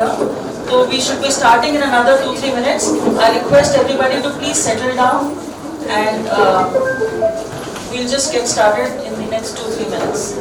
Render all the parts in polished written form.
So we should be starting in another 2-3 minutes. I request everybody to please settle down and we'll just get started in the next 2-3 minutes.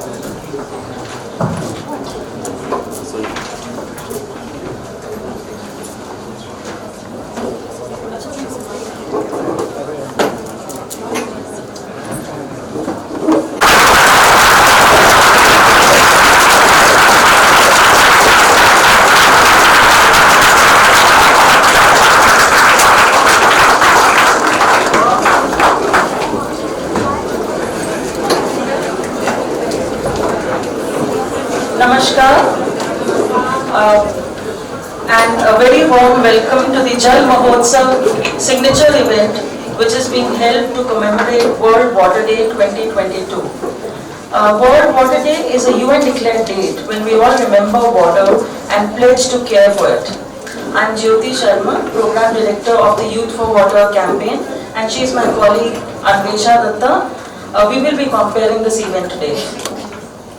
Namaskar and a very warm welcome to the Jal Mahotsav signature event which is being held to commemorate World Water Day 2022. World Water Day is a UN declared date when we all remember water and pledge to care for it. I am Jyoti Sharma, Program Director of the Youth for Water campaign, and she is my colleague Anvesha Datta. We will be comparing this event today.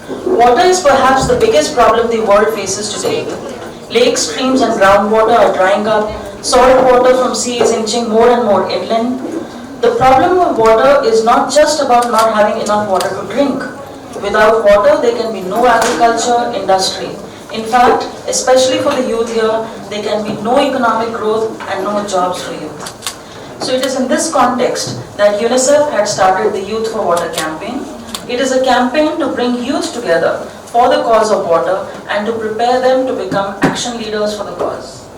Water is perhaps the biggest problem the world faces today. Lakes, streams and groundwater are drying up, salt water from sea is inching more and more inland. The problem of water is not just about not having enough water to drink. Without water, there can be no agriculture, industry. In fact, especially for the youth here, there can be no economic growth and no jobs for youth. So it is in this context that UNICEF had started the Youth for Water campaign. It is a campaign to bring youth together for the cause of water and to prepare them to become action leaders for the cause.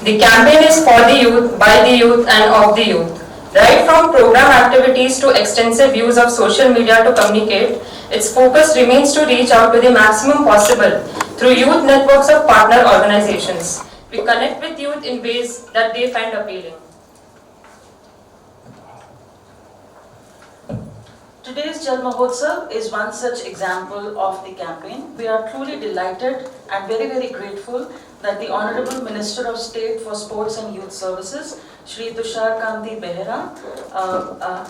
The campaign is for the youth, by the youth and of the youth. Right from program activities to extensive use of social media to communicate, its focus remains to reach out to the maximum possible through youth networks of partner organizations. We connect with youth in ways that they find appealing. Today's Jal Mahotsav is one such example of the campaign. We are truly delighted and very grateful that the Honorable Minister of State for Sports and Youth Services, Shri Tushar Kanti Behera,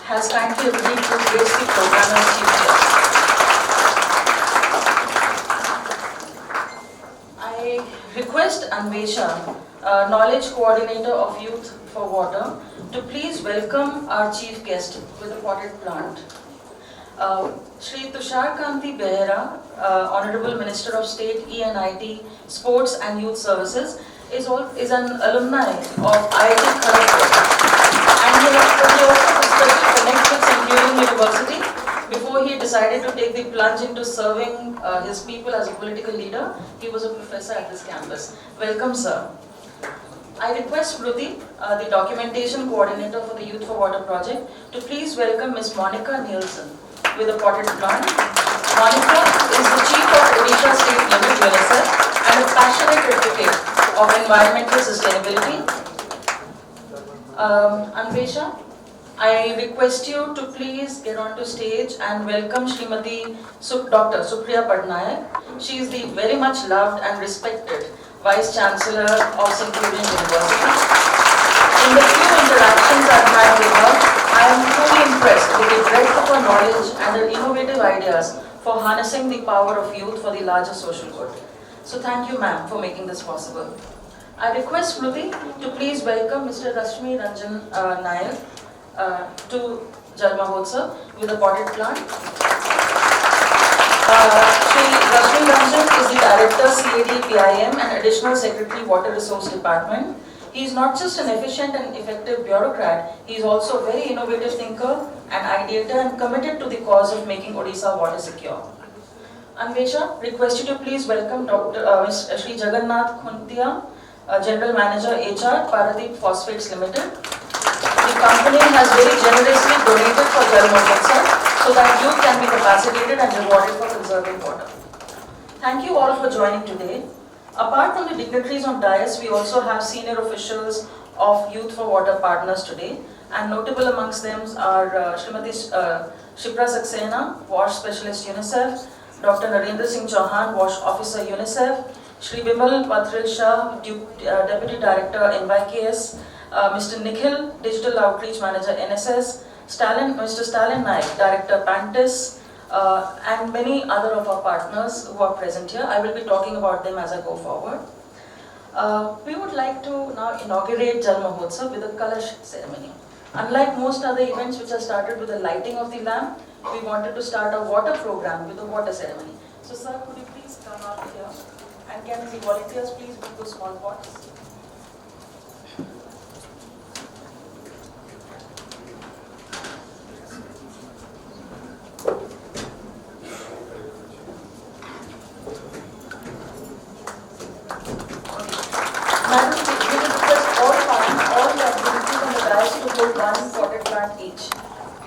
has kindly agreed to grace the program as Chief Guest. I request Anvesha, Knowledge Coordinator of Youth for Water, to please welcome our Chief Guest with a potted plant. Shri Tushar Kanti Behera, Honorable Minister of State, ENIT, Sports and Youth Services, is an alumni of IIT Kharagpur, and he also discussed connect with Centurion University before he decided to take the plunge into serving his people as a political leader. He was a professor at this campus. Welcome, sir. I request Ruti, the documentation coordinator for the Youth for Water project, to please welcome Ms. Monica Nielsen with a potted plant. Monica is the Chief of Odisha State Limit UNICEF and a passionate advocate of environmental sustainability. Anvesha, I request you to please get onto stage and welcome Srimati Dr. Supriya Patnaik. She is the very much loved and respected Vice Chancellor of Centurion University. In the few interactions I've had with her, I am truly impressed with the breadth of her knowledge and her innovative ideas for harnessing the power of youth for the larger social good. So thank you, ma'am, for making this possible. I request Ruti to please welcome Mr. Rashmi Ranjan Nayak to Jal Mahotsav with a potted plant. Shri Rashmi Ranjan is the Director, CAD, PIM and Additional Secretary, Water Resource Department. He is not just an efficient and effective bureaucrat, he is also a very innovative thinker and ideator and committed to the cause of making Odisha water secure. Anvesha, request you to please welcome Shri Jagannath Khuntia, General Manager HR, Paradeep Phosphates Limited. The company has very generously donated for Jal Mahotsav so that youth can be capacitated and rewarded for conserving water. Thank you all for joining today. Apart from the dignitaries on dais, we also have senior officials of Youth for Water partners today, and notable amongst them are Srimati Shipra Saxena, Wash Specialist UNICEF, Dr. Narendra Singh Chauhan, Wash Officer UNICEF, Shri Bimal Patril Shah, Deputy Director NYKS, Mr. Nikhil, Digital Outreach Manager NSS, Mr. Stalin Naik, Director Pantis, and many other of our partners who are present here. I will be talking about them as I go forward. We would like to now inaugurate Jal Mahotsav with a Kalash ceremony. Unlike most other events which are started with the lighting of the lamp, we wanted to start a water program with a water ceremony. So sir, could you please come out here, and can the volunteers please bring those small pots? Madam, we will request all the activities on the dais to hold one potted plant each.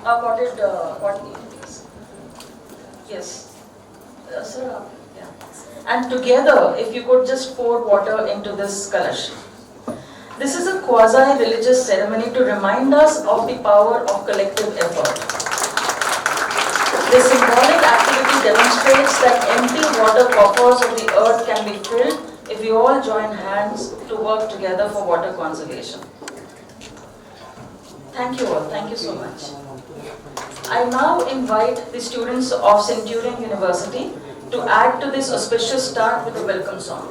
Potted pot each, please. Yes. Sir, yeah. And together, if you could just pour water into this kalash. This is a quasi-religious ceremony to remind us of the power of collective effort. This symbolic activity demonstrates that empty water coffers of the earth can be filled if we all join hands to work together for water conservation. Thank you all. Thank you so much. I now invite the students of Centurion University to add to this auspicious start with a welcome song.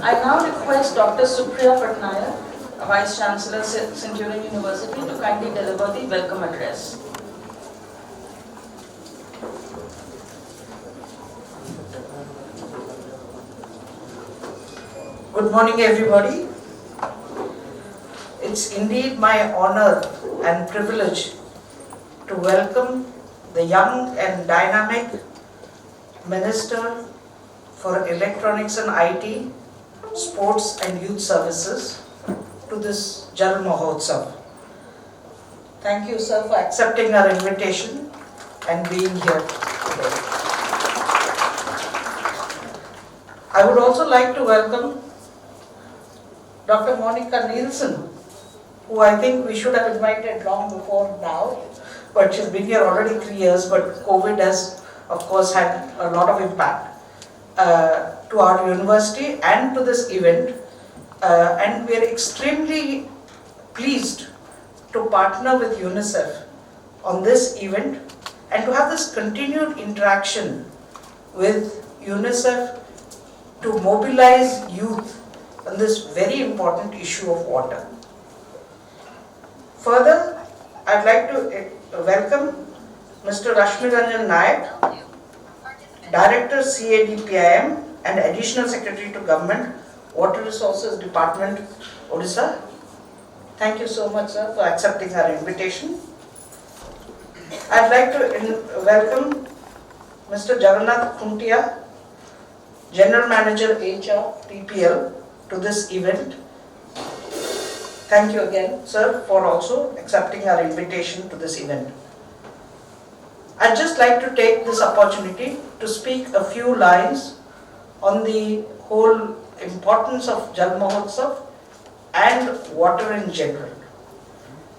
I now request Dr. Supriya Patnaik, Vice Chancellor, Centurion University, to kindly deliver the welcome address. Good morning, everybody. It's indeed my honor and privilege to welcome the young and dynamic Minister for Electronics and IT, Sports and Youth Services, to this Jal Mahotsav. Thank you, sir, for accepting our invitation and being here today. I would also like to welcome Dr. Monica Nielsen, who I think we should have invited long before now, but she's been here already 3 years, but COVID has, of course, had a lot of impact to our university and to this event, and we are extremely pleased to partner with UNICEF on this event and to have this continued interaction with UNICEF to mobilize youth on this very important issue of water. Further, I'd like to welcome Mr. Rashmiranjan Nayak, Director CADPIM and Additional Secretary to Government, Water Resources Department, Odisha. Thank you so much, sir, for accepting our invitation. I'd like to welcome Mr. Jagannath Kuntia, General Manager HR TPL, to this event. Thank you again, sir, for also accepting our invitation to this event. I'd just like to take this opportunity to speak a few lines on the whole importance of Jal Mahotsav and water in general.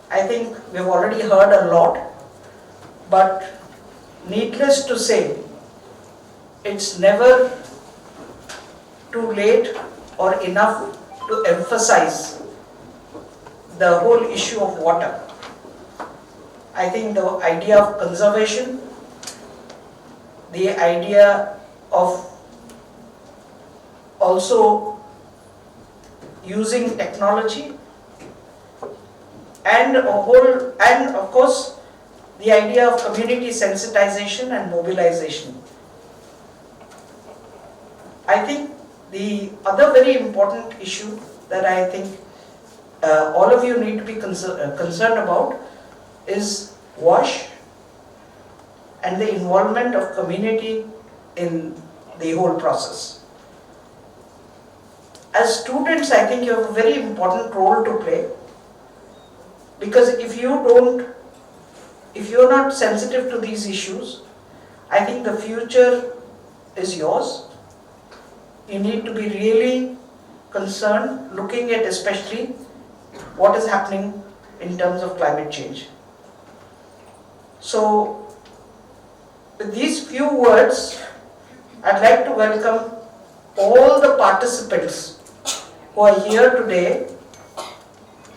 I think we've already heard a lot, but needless to say, it's never too late or enough to emphasize the whole issue of water. I think the idea of conservation, the idea of also using technology, and of course the idea of community sensitization and mobilization. I think the other very important issue that I think all of you need to be concerned about is WASH and the involvement of community in the whole process. As students, I think you have a very important role to play, because if you're not sensitive to these issues, I think the future is yours. You need to be really concerned, looking at especially what is happening in terms of climate change. So, with these few words, I'd like to welcome all the participants who are here today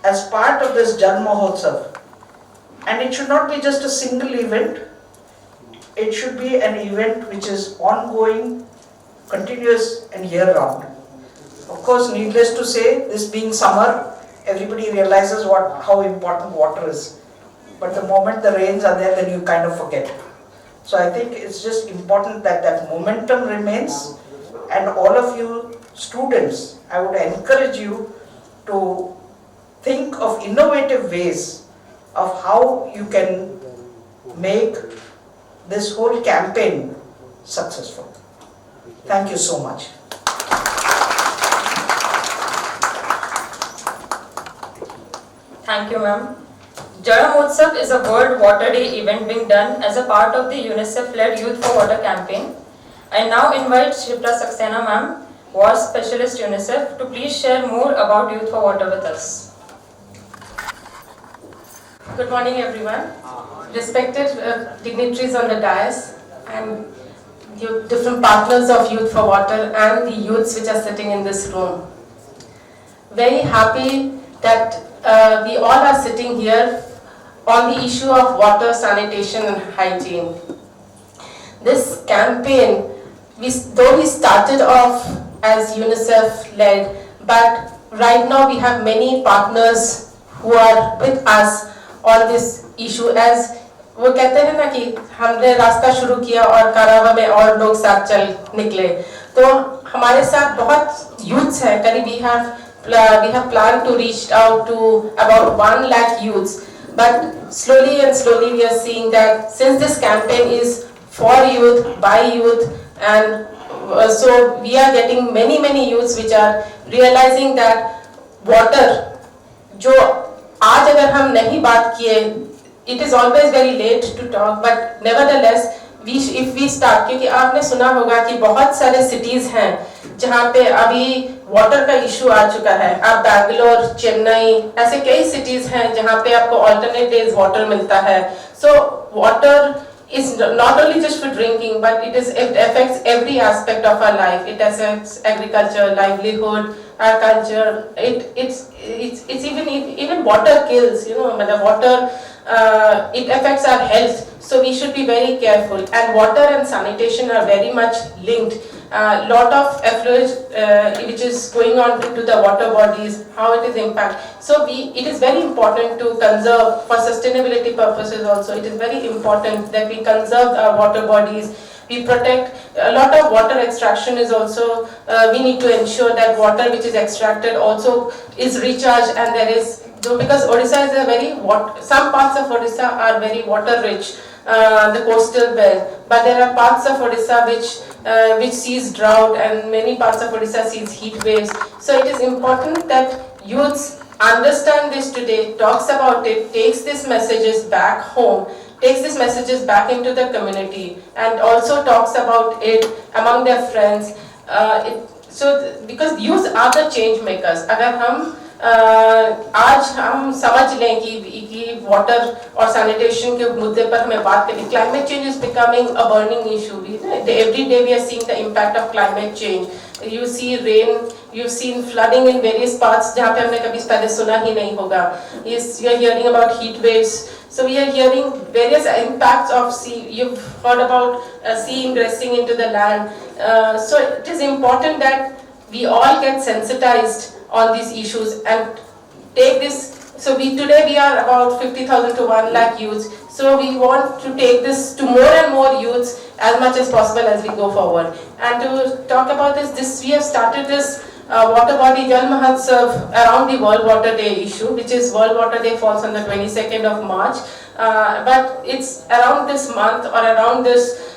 as part of this Jal Mahotsav. And it should not be just a single event, it should be an event which is ongoing, continuous and year-round. Of course, needless to say, this being summer, everybody realizes how important water is. But the moment the rains are there, then you kind of forget. So I think it's just important that that momentum remains, and all of you students, I would encourage you to think of innovative ways of how you can make this whole campaign successful. Thank you so much. Thank you, ma'am. Jal Mahotsav is a World Water Day event being done as a part of the UNICEF-led Youth for Water campaign. I now invite Shipra Saxena, ma'am, Water Specialist UNICEF, to please share more about Youth for Water with us. Good morning, everyone. Respected dignitaries on the dais and different partners of Youth for Water and the youths which are sitting in this room. Very happy that we all are sitting here on the issue of water, sanitation and hygiene. This campaign, though we started off as UNICEF-led, but right now we have many partners who are with us on this issue. As वो कहते हैं ना कि हमने रास्ता शुरू किया और कारावा में और लोग साथ चल निकले, तो हमारे साथ बहुत youths हैं. करीब we have planned to reach out to about 1 lakh youths, but slowly and slowly we are seeing that since this campaign is for youth, by youth, and so we are getting many youths which are realizing that water जो आज अगर हम नहीं बात किए, it is always very late to talk, but nevertheless if we start, क्योंकि आपने सुना होगा कि बहुत सारे cities हैं जहाँ पे अभी वाटर का इशू आ चुका है. आप बैंगलोर, चेन्नई, ऐसे कई cities हैं जहाँ पे आपको alternate days वाटर मिलता है. So water is not only just for drinking, but it affects every aspect of our life. It affects agriculture, livelihood, our culture. It's even water kills. You know, the water it affects our health. So we should be very careful. And water and sanitation are very much linked. Lot of effluent which is going on into the water bodies, how it is impact. So it is very important to conserve for sustainability purposes also. It is very important that we conserve our water bodies. We protect a lot of water extraction is also, we need to ensure that water which is extracted also is recharged, and there is, because Odisha is a very, some parts of Odisha are very water rich, the coastal belt, but there are parts of Odisha which sees drought, and many parts of Odisha sees heat waves. So it is important that youths understand this today, talks about it, takes these messages back home, takes these messages back into the community, and also talks about it among their friends. Because youth are the change makers. अगर हम आज हम समझ लें कि water और sanitation के मुद्दे पर हमें बात करें. Climate change is becoming a burning issue. Every day we are seeing the impact of climate change. You see rain, you've seen flooding in various parts जहाँ पे हमने कभी पहले सुना ही नहीं होगा. Yes, we are hearing about heat waves. So we are hearing various impacts of sea. You've heard about sea ingressing into the land. So it is important that we all get sensitized on these issues and take this. So today we are about 50,000 to 1 lakh youths. So we want to take this to more and more youths as much as possible as we go forward. And to talk about this we have started this water body Jal Mahotsav around the World Water Day issue, which is World Water Day falls on the 22nd of March. But it's around this month or around this,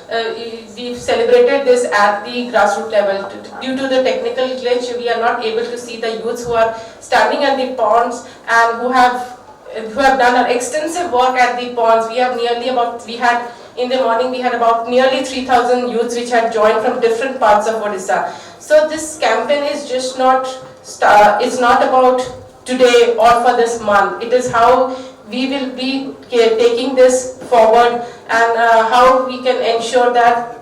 we've celebrated this at the grassroots level. Due to the technical glitch, we are not able to see the youths who are standing at the ponds and who have done an extensive work at the ponds. In the morning we had about nearly 3,000 youths which had joined from different parts of Odisha. So this campaign is just it's not about today or for this month. It is how we will be taking this forward, and how we can ensure that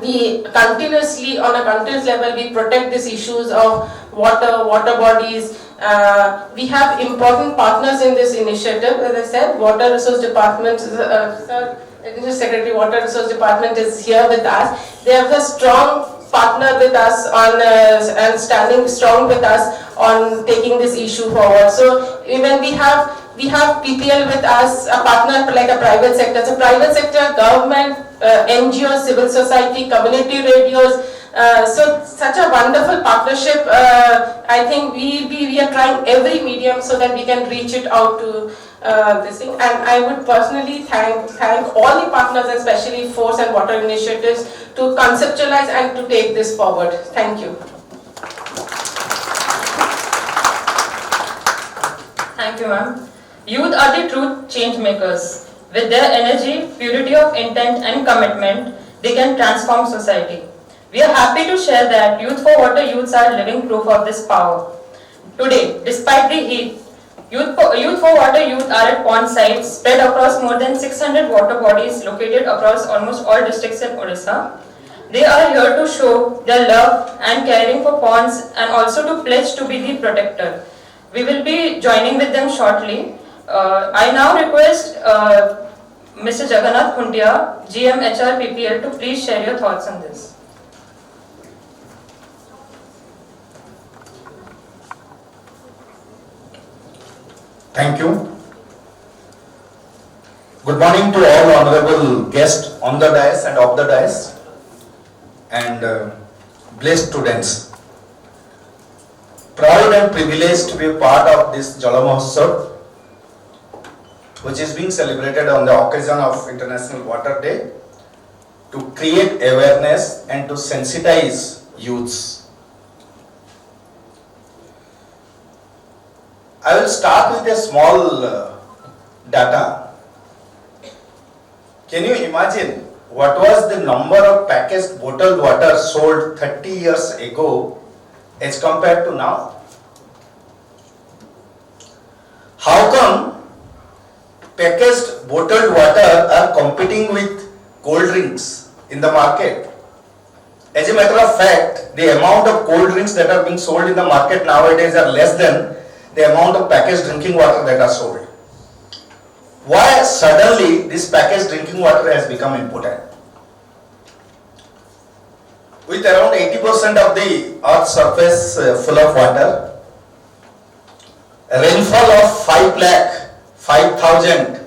we continuously, on a continuous level, we protect these issues of water bodies. We have important partners in this initiative. As I said, Water Resource Department, Sir, Secretary Water Resource Department is here with us. They have a strong partner with us on and standing strong with us on taking this issue forward. So even we have PPL with us, a partner like a private sector. So private sector, government, NGOs, civil society, community radios. So such a wonderful partnership. I think we are trying every medium so that we can reach it out to this thing. And I would personally thank all the partners, especially Force and Water Initiatives, to conceptualize and to take this forward. Thank you. Thank you, ma'am. Youth are the true change makers. With their energy, purity of intent and commitment, they can transform society. We are happy to share that Youth for Water youths are living proof of this power. Today, despite the heat, Youth for Water youth are at pond sites spread across more than 600 water bodies located across almost all districts in Odisha. They are here to show their love and caring for ponds, and also to pledge to be the protector. We will be joining with them shortly. I now request Mr. Jagannath Khuntia, GM HR PPL, to please share your thoughts on this. Thank you. Good morning to all honorable guests on the dais and off the dais, and blessed students. Proud and privileged to be part of this Jal Mahotsav, which is being celebrated on the occasion of International Water Day, to create awareness and to sensitize youths. I will start with a small data. Can you imagine what was the number of packaged bottled water sold 30 years ago as compared to now? How come packaged bottled water are competing with cold drinks in the market? As a matter of fact, the amount of cold drinks that are being sold in the market nowadays are less than the amount of packaged drinking water that are sold. Why suddenly this packaged drinking water has become important? With around 80% of the earth's surface full of water, a rainfall of 5,000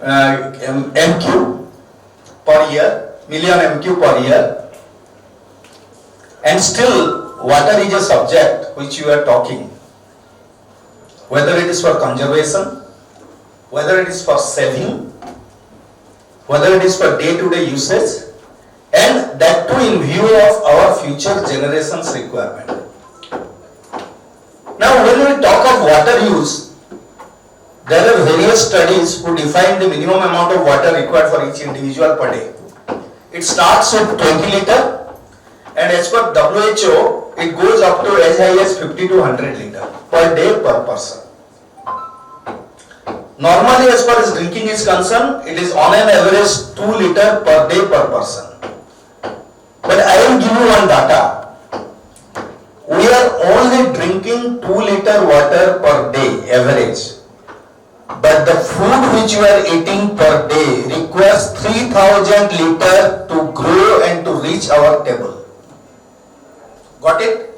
MQ per year, million MQ per year, and still water is a subject which you are talking, whether it is for conservation, whether it is for saving, whether it is for day-to-day usage, and that too in view of our future generations' requirement. Now, when we talk of water use, there are various studies who define the minimum amount of water required for each individual per day. It starts with 20 liter, and as per WHO, it goes up to as high as 50 to 100 liter per day per person. Normally, as far as drinking is concerned, it is on an average 2 liter per day per person. But I will give you one data. We are only drinking 2 liter water per day average. But the food which you are eating per day requires 3000 liter to grow and to reach our table. Got it?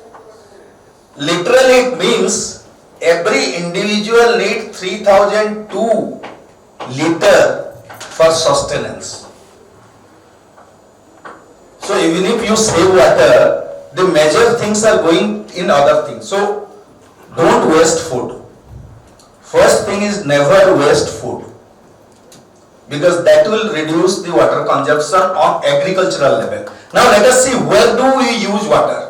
Literally it means every individual needs 3002 liter for sustenance. So even if you save water, the major things are going in other things. So don't waste food. First thing is never waste food, because that will reduce the water consumption on agricultural level. Now let us see, where do we use water?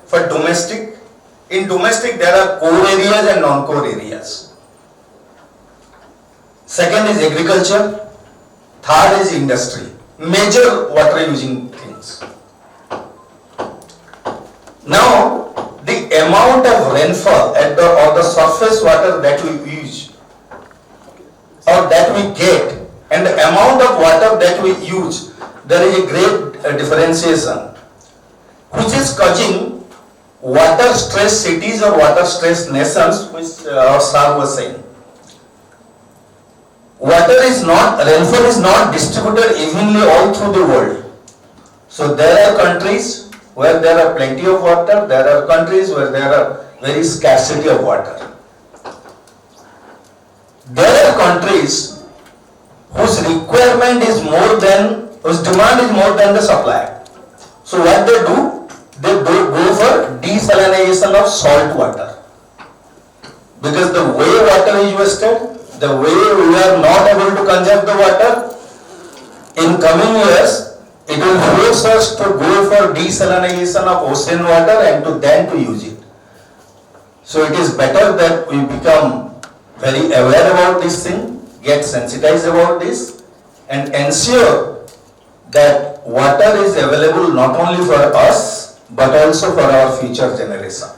For domestic, in domestic there are core areas and non-core areas. Second is agriculture. Third is industry. Major water using things. Now, the amount of rainfall or the surface water that we use or that we get and the amount of water that we use, there is a great differentiation, which is causing water stressed cities or water stressed nations, which our sir was saying. Rainfall is not distributed evenly all through the world. So there are countries where there are plenty of water, there are countries where there are very scarcity of water. There are countries whose requirement is whose demand is more than the supply. So what they do? They go for desalination of salt water. Because the way water is wasted, the way we are not able to conserve the water, in coming years, it will force us to go for desalination of ocean water and to use it. So it is better that we become very aware about this thing, get sensitized about this, and ensure that water is available not only for us but also for our future generation.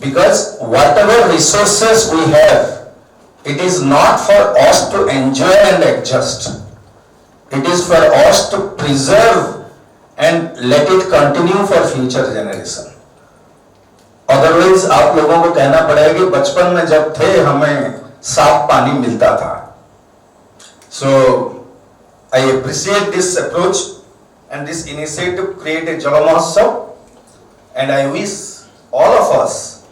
Because whatever resources we have, it is not for us to enjoy and adjust. It is for us to preserve and let it continue for future generation. Otherwise, आप लोगों को कहना पड़ेगा कि बचपन में जब थे हमें साफ पानी मिलता था. So, I appreciate this approach and this initiative to create a Jal Mahotsav, and I wish all of us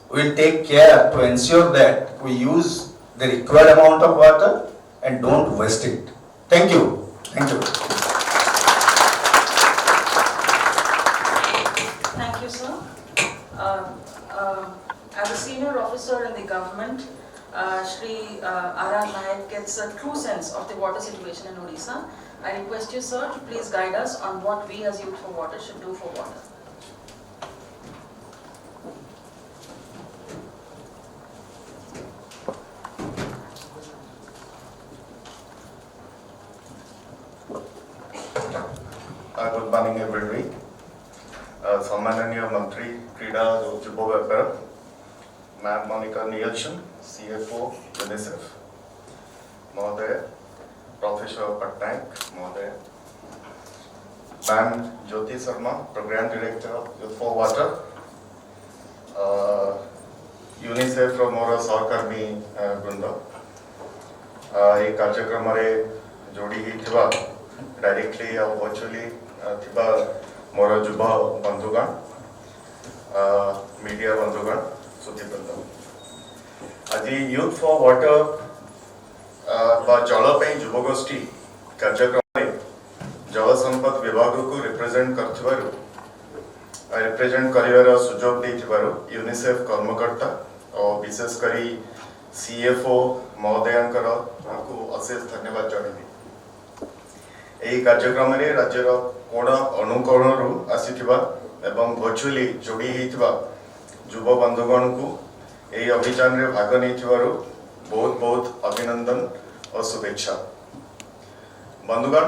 will take care to ensure that we use the required amount of water and don't waste it. Thank you. Thank you. Thank you, sir. As a senior officer in the government, Shri R.R. Nayak gets a true sense of the water situation in Odisha. I request you, sir, to please guide us on what we as Youth for Water should do for water. Good morning everybody. सम्माननीय मंत्री क्रीडा और युवा व्यापार ma'am Monica Nielsen CFO UNICEF महोदय, professor Patnaik महोदय, ma'am Jyoti Sharma programme director Youth4WATER, UNICEF रो मोर सहकर्मी वृंद, ये कार्यक्रम रे जोड़ी ही थिबा डायरेक्टली और वर्चुअली थिबा मोर युवा बंधुगण, मीडिया बंधुगण सुधीवृंद, आज Youth4WATER जल युवगोष्ठी कार्यक्रम जल संपद विभाग को रिप्रेजेंट कर सुजोग यूनिसेफ कर्मकर्ता और विशेषकर CFO महोदयांकर अशेष धन्यवाद जनइबी। यही कार्यक्रम में राज्यर कोण अनुकोण आसीथिबा एवं वर्चुअली जोड़ी होइथिबा युवा बंधुगण को यही अभियान रे भाग नैथिबारु बहुत बहुत अभिनंदन और शुभेच्छा। बंधुगण,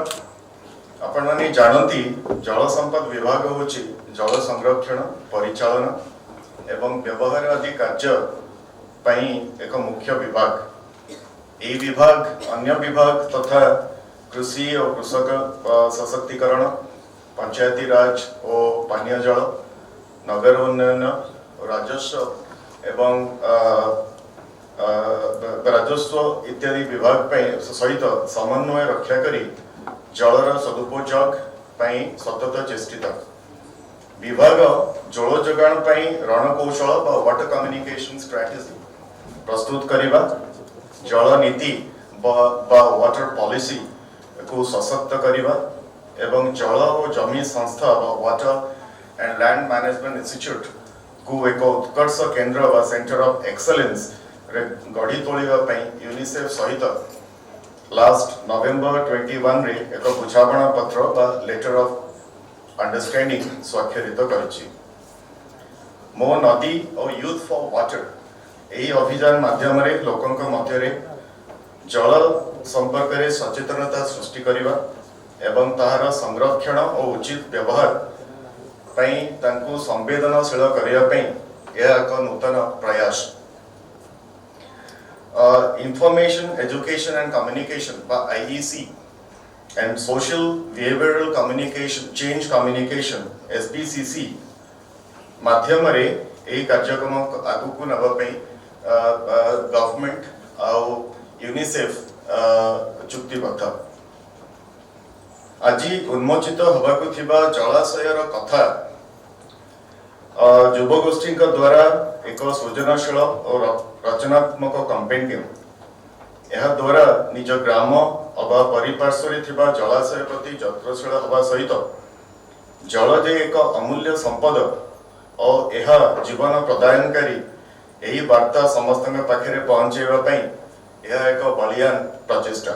आपण माने जानती जल संपद विभाग होची जल संरक्षण, परिचालन एवं व्यवहार आदि कार्य पई एक मुख्य विभाग। यह विभाग अन्य विभाग तथा कृषि और कृषक सशक्तिकरण, पंचायती राज और पानीय जल, नगर उन्नयन, राजस्व एवं राजस्व इत्यादि विभाग सहित समन्वय रक्षा करी जलर सदुपयोग सतत चेष्टित। विभाग जल जोगाण रणकौशल वाटर कम्युनिकेशन स्ट्रेटेजी प्रस्तुत करिबा, जल नीति वाटर पॉलिसी को सशक्त करिबा एवं जल और जमी संस्था water and land management institute को एक उत्कर्ष केंद्र व सेंटर ऑफ एक्सलेंस गढ़ी तोलिबा यूनिसेफ सहित लास्ट नवेम्बर 21 रे एक बुझामणा पत्र व लेटर ऑफ अंडरस्टैंडिंग स्वाक्षरित करिछि। मो नदी और Youth4WATER यही अभियान माध्यम रे लोकंक मध्य रे जल संपर्क रे सचेतनता सृष्टि करिबा एवं ताहार संरक्षण और उचित व्यवहार पई तांको संवेदनशील करिया पई यह एक नूतन प्रयास। Information, Education and Communication IEC and Social Behavioral Communication, Change Communication SBCC माध्यम रे यही कार्यक्रम आगु को नबा पई गवर्नमेंट और यूनिसेफ चुक्तिबद्ध। आज उन्मोचित होबाकु थिबा जलाशयर कथा युवगोष्ठी द्वारा एक सृजनशील और रचनात्मक कंपेंडियम यह द्वारा निज ग्राम अबा परिपार्श्व थिबा जलाशय प्रति जत्रशील होबा सहित जल जे एक अमूल्य संपद और यह जीवन प्रदायनकारी यही वार्ता समस्त पाखे पहुंचेबा पई यह एक बलियान प्रचेष्टा।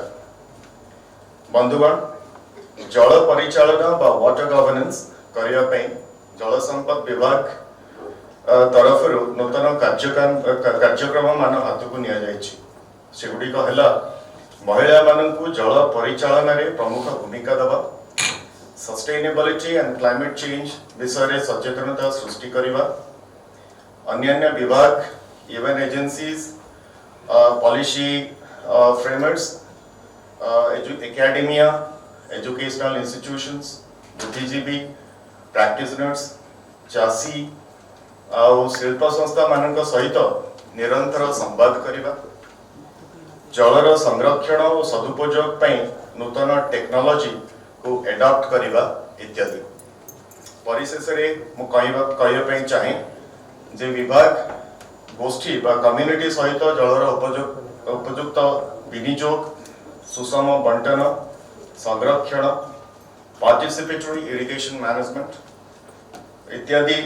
बंधुगण, जल परिचालन बा वाटर गवर्नेंस करिया पई जल संपद विभाग तरफ नूतन कार्यक्रम मान हाथ को निया जायछि। सेगुडी को हला महिला माननकु जल परिचालन रे प्रमुख भूमिका दबा, सस्टेनेबिलिटी एंड क्लाइमेट चेंज विषय रे सचेतनता सृष्टि करिबा, अन्य विभाग even agencies policy framers academia educational institutions बुद्धिजीवी प्रैक्टिशनर्स चासी और शिल्प संस्था मानक सहित निरंतर संवाद करिबा, जलर संरक्षण और सदुपयोग पई नूतन टेक्नोलॉजी को एडॉप्ट करिबा इत्यादि। परिशेष रे मु कहबा पई चाहे जे विभाग गोष्ठी बा कम्युनिटी सहित जलर उपयुक्त विनियोग, सुषम बंटन, संरक्षण, पार्टिसिपेटरी इरिगेशन मैनेजमेंट इत्यादि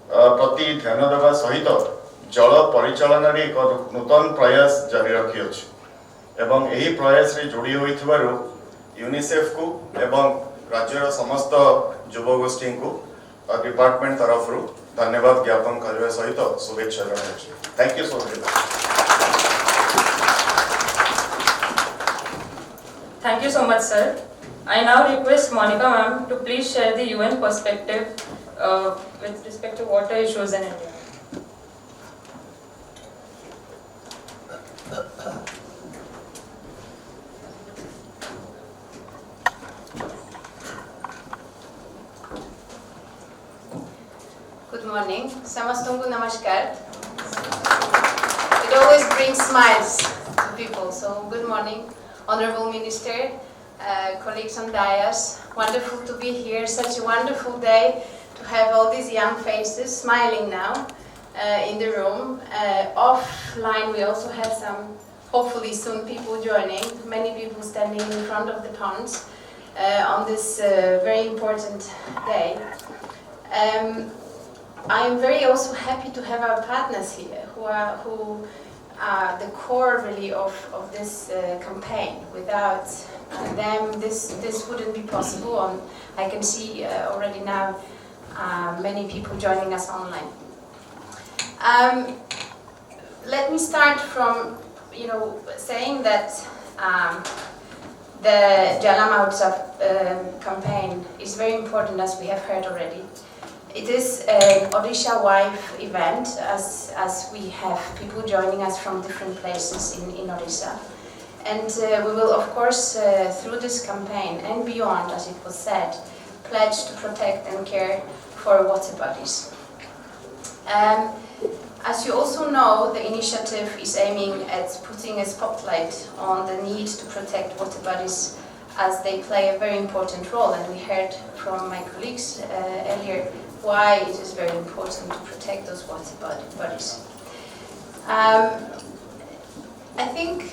प्रति ध्यान देवा सहित जल परिचालन रे एक नूतन प्रयास जारी रखी अछि एवं यही प्रयास रे जोड़ी होइथिबारु यूनिसेफ को एवं राज्यर समस्त युवगोष्ठी को डिपार्टमेंट तरफ धन्यवाद ज्ञापन करने सहित शुभेच्छा जनाउछि। Thank you so much. Thank you so much, sir. I now request Monica ma'am to please share the UN perspective with respect to water issues in India. Good morning. Samastungu namaskar. It always brings smiles to people. So good morning, Honorable Minister, colleagues on dais. Wonderful to be here. Such a wonderful day to have all these young faces smiling now in the room. Offline we also have some, hopefully soon, people joining. Many people standing in front of the ponds on this very important day. I am very also happy to have our partners here who are the core really of this campaign. Without them this wouldn't be possible. I can see already now many people joining us online. Let me start from saying that the Jala Mahotsav campaign is very important, as we have heard already. It is an Odisha-wide event, as we have people joining us from different places in Odisha. And we will, of course, through this campaign and beyond, as it was said, pledge to protect and care for water bodies. As you also know, the initiative is aiming at putting a spotlight on the need to protect water bodies, as they play a very important role, and we heard from my colleagues earlier why it is very important to protect those water bodies. I think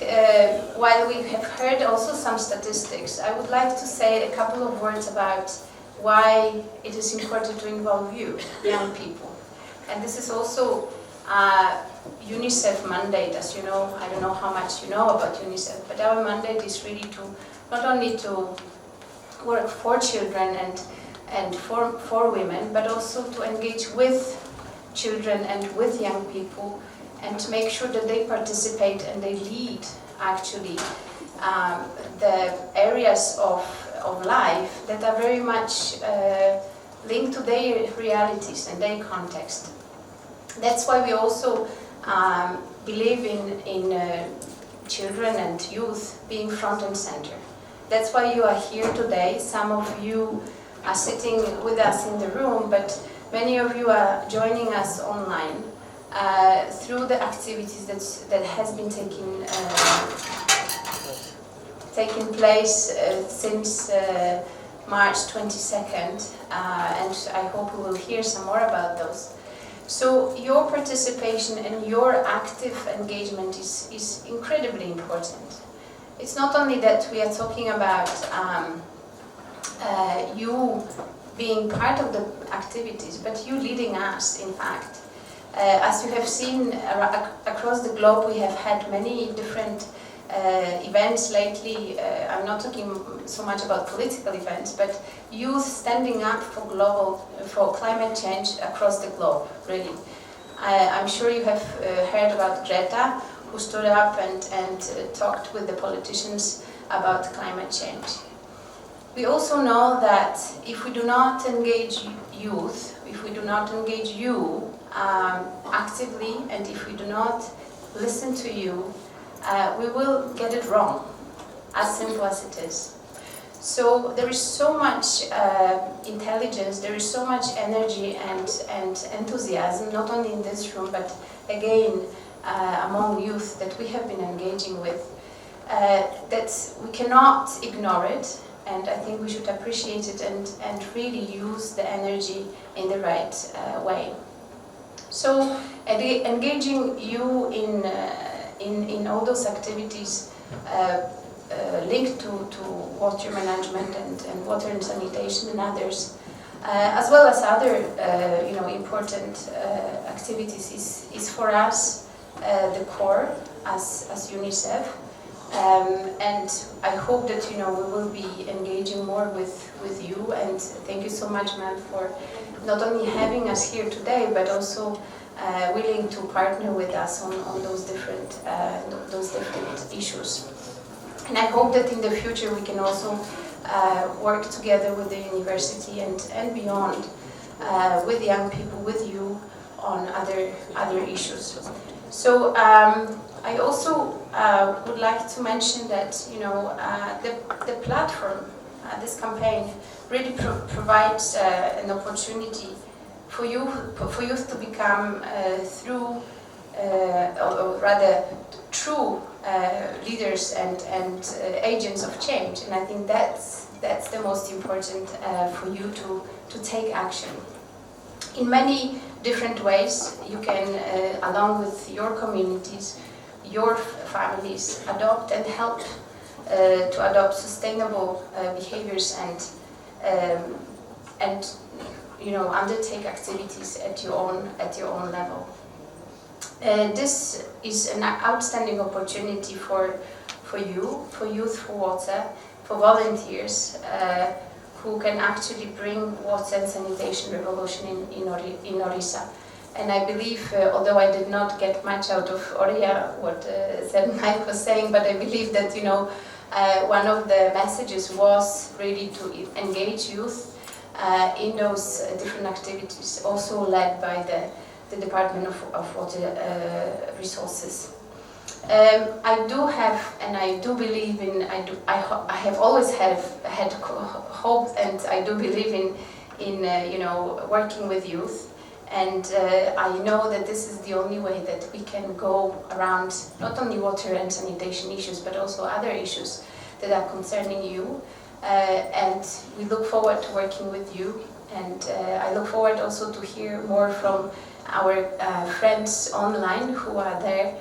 while we have heard also some statistics, I would like to say a couple of words about why it is important to involve you, young people. And this is also UNICEF mandate, as you know. I don't know how much you know about UNICEF, but our mandate is really to not only to work for children and for women, but also to engage with children and with young people, and to make sure that they participate and they lead actually the areas of life that are very much linked to their realities and their context. That's why we also believe in children and youth being front and center. That's why you are here today. Some of you are sitting with us in the room, but many of you are joining us online through the activities that has been taking place since March 22nd, and I hope we will hear some more about those. So your participation and your active engagement is incredibly important. It's not only that we are talking about you being part of the activities, but you leading us, in fact. As you have seen across the globe, we have had many different events lately. I'm not talking so much about political events, but youth standing up for climate change across the globe, really. I'm sure you have heard about Greta, who stood up and talked with the politicians about climate change. We also know that if we do not engage youth, if we do not engage you actively, and if we do not listen to you, we will get it wrong, as simple as it is. So there is so much intelligence, there is so much energy and enthusiasm, not only in this room, but again among youth that we have been engaging with, that we cannot ignore it. And I think we should appreciate it and really use the energy in the right way. So engaging you in all those activities linked to water management and water and sanitation and others, as well as other important activities, is for us the core as UNICEF. And I hope that we will be engaging more with you, and thank you so much, ma'am, for not only having us here today, but also willing to partner with us on those different issues. And I hope that in the future we can also work together with the university and beyond, with young people, with you, on other issues. So I also would like to mention that the platform, this campaign, really provides an opportunity for youth to become or rather true leaders and agents of change. And I think that's the most important for you to take action. In many different ways, you can, along with your communities, your families, adopt and help to adopt sustainable behaviors and undertake activities at your own level. This is an outstanding opportunity for Youth4Water, for volunteers who can actually bring water and sanitation revolution in Orissa. And I believe, although I did not get much out of Oriya, what Mike was saying, but I believe that one of the messages was really to engage youth in those different activities, also led by the Department of Water Resources. I do have, and I do believe in, I have always had hope, and I do believe in working with youth. And I know that this is the only way that we can go around not only water and sanitation issues, but also other issues that are concerning you. And we look forward to working with you. And I look forward also to hear more from our friends online who are there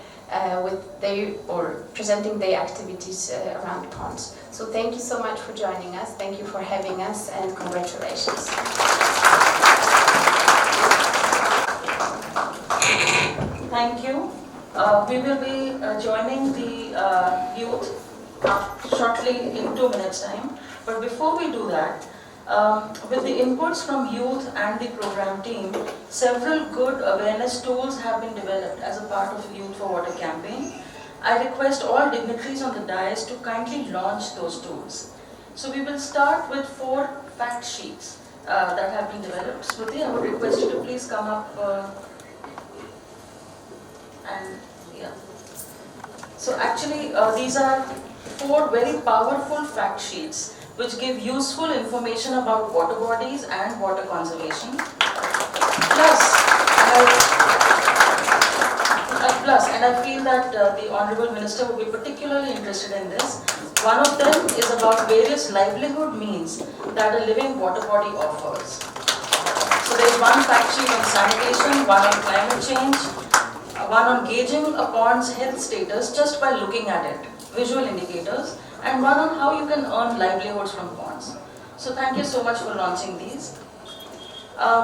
presenting their activities around ponds. So thank you so much for joining us. Thank you for having us, and congratulations. Thank you. We will be joining the youth shortly in 2 minutes' time. But before we do that, with the inputs from youth and the program team, several good awareness tools have been developed as a part of Youth4Water campaign. I request all dignitaries on the dais to kindly launch those tools. So we will start with 4 fact sheets that have been developed. Smriti, I would request you to please come up So actually these are 4 very powerful fact sheets which give useful information about water bodies and water conservation. Plus, and I feel that the Honorable Minister would be particularly interested in this. One of them is about various livelihood means that a living water body offers. So there is one fact sheet on sanitation, one on climate change, one on gauging a pond's health status just by looking at it, visual indicators, and one on how you can earn livelihoods from ponds. So thank you so much for launching these.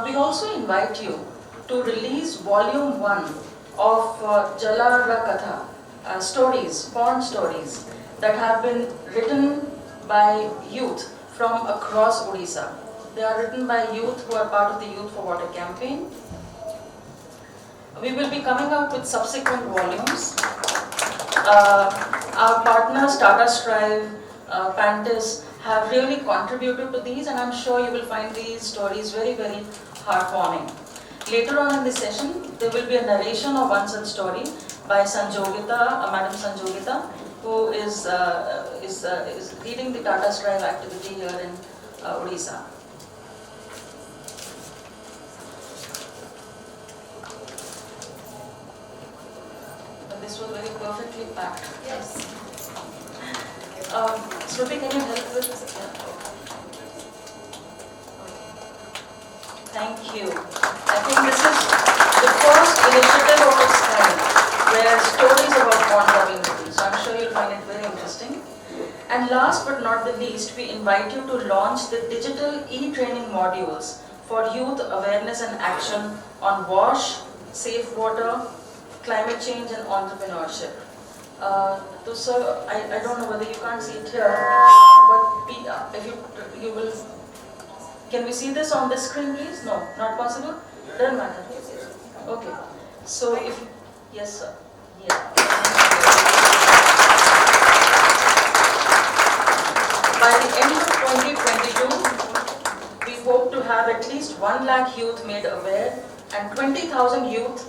We also invite you to release volume 1 of Jalara Katha, stories, pond stories that have been written by youth from across Odisha. They are written by youth who are part of the Youth4Water campaign. We will be coming out with subsequent volumes. Our partners, Tata Strive, Pantis, have really contributed to these, and I'm sure you will find these stories very, very heartwarming. Later on in the session, there will be a narration of one such story by Sanjogita, Madam Sanjogita, who is leading the Tata Strive activity here in Odisha. This was very perfectly packed. Yes. Shruti, can you help with this? Thank you. I think this is the first initiative of its kind where stories about ponds are being written. So I'm sure you'll find it very interesting. And last but not the least, we invite you to launch the digital e-training modules for youth awareness and action on WASH, safe water, climate change and entrepreneurship. So I don't know whether you can't see it here, but if you will, can we see this on this screen please? No, not possible? Doesn't matter. Okay. So if, yes sir. Yeah. By the end of June, we hope to have at least 1 lakh youth made aware and 20,000 youth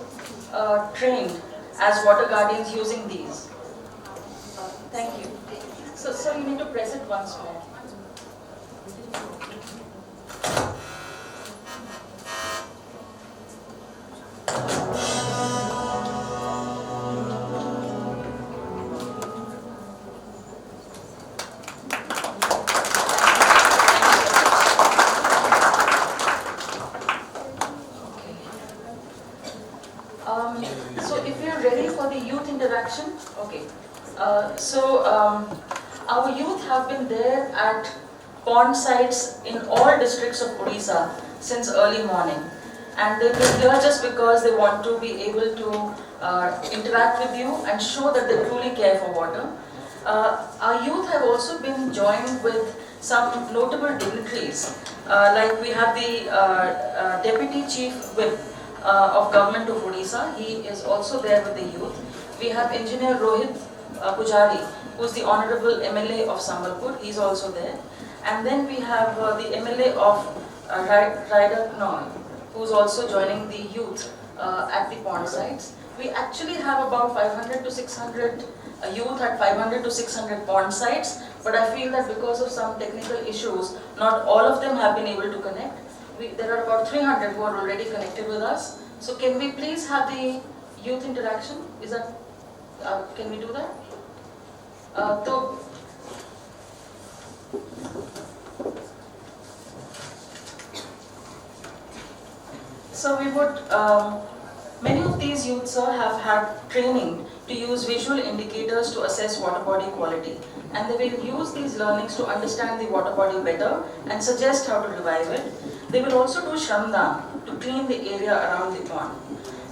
trained as water guardians using these. Thank you. So you need to press it once more. So if we are ready for the youth interaction, okay. Our youth have been there at pond sites in all districts of Odisha since early morning. And they've been here just because they want to be able to interact with you and show that they truly care for water. Our youth have also been joined with some notable dignitaries. Like we have the Deputy Chief Whip of Government of Odisha. He is also there with the youth. We have Engineer Rohit Pujari, who is the Honorable MLA of Sambalpur. He is also there. And then we have the MLA of Raidak, who is also joining the youth at the pond sites. We actually have about 500 to 600 youth at 500 to 600 pond sites, but I feel that because of some technical issues, not all of them have been able to connect. There are about 300 who are already connected with us. So can we please have the youth interaction? Is that, can we do that? So we would, many of these youths have had training to use visual indicators to assess water body quality, and they will use these learnings to understand the water body better and suggest how to revive it. They will also do shramdam to clean the area around the pond.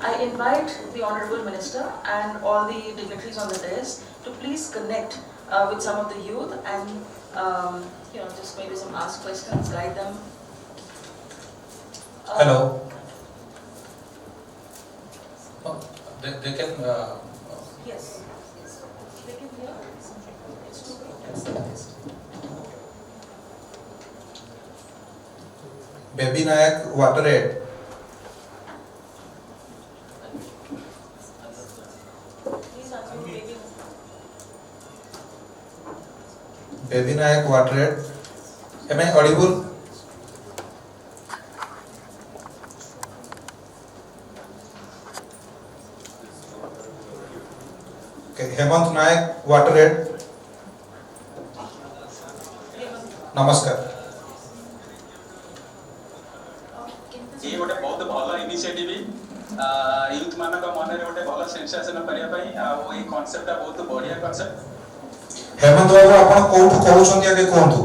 I invite the Honorable Minister and all the dignitaries on the dais to please connect with some of the youth and just maybe some ask questions, guide them. Hello. They can. Yes. They can hear. Baby Nayak Water Aid. Please answer me, baby. Baby Nayak Water Aid. Am I audible? Okay. Hemant Nayak Water Aid. Namaskar. ये गोटे बहुत भल initiative youth मानक मन रे गोटे भल sensation करिया पई आ ये कांसेप्ट बहुत बढ़िया कांसेप्ट हेमंत बाबू आपण कोठु कहउछन्ती आगे कोंतु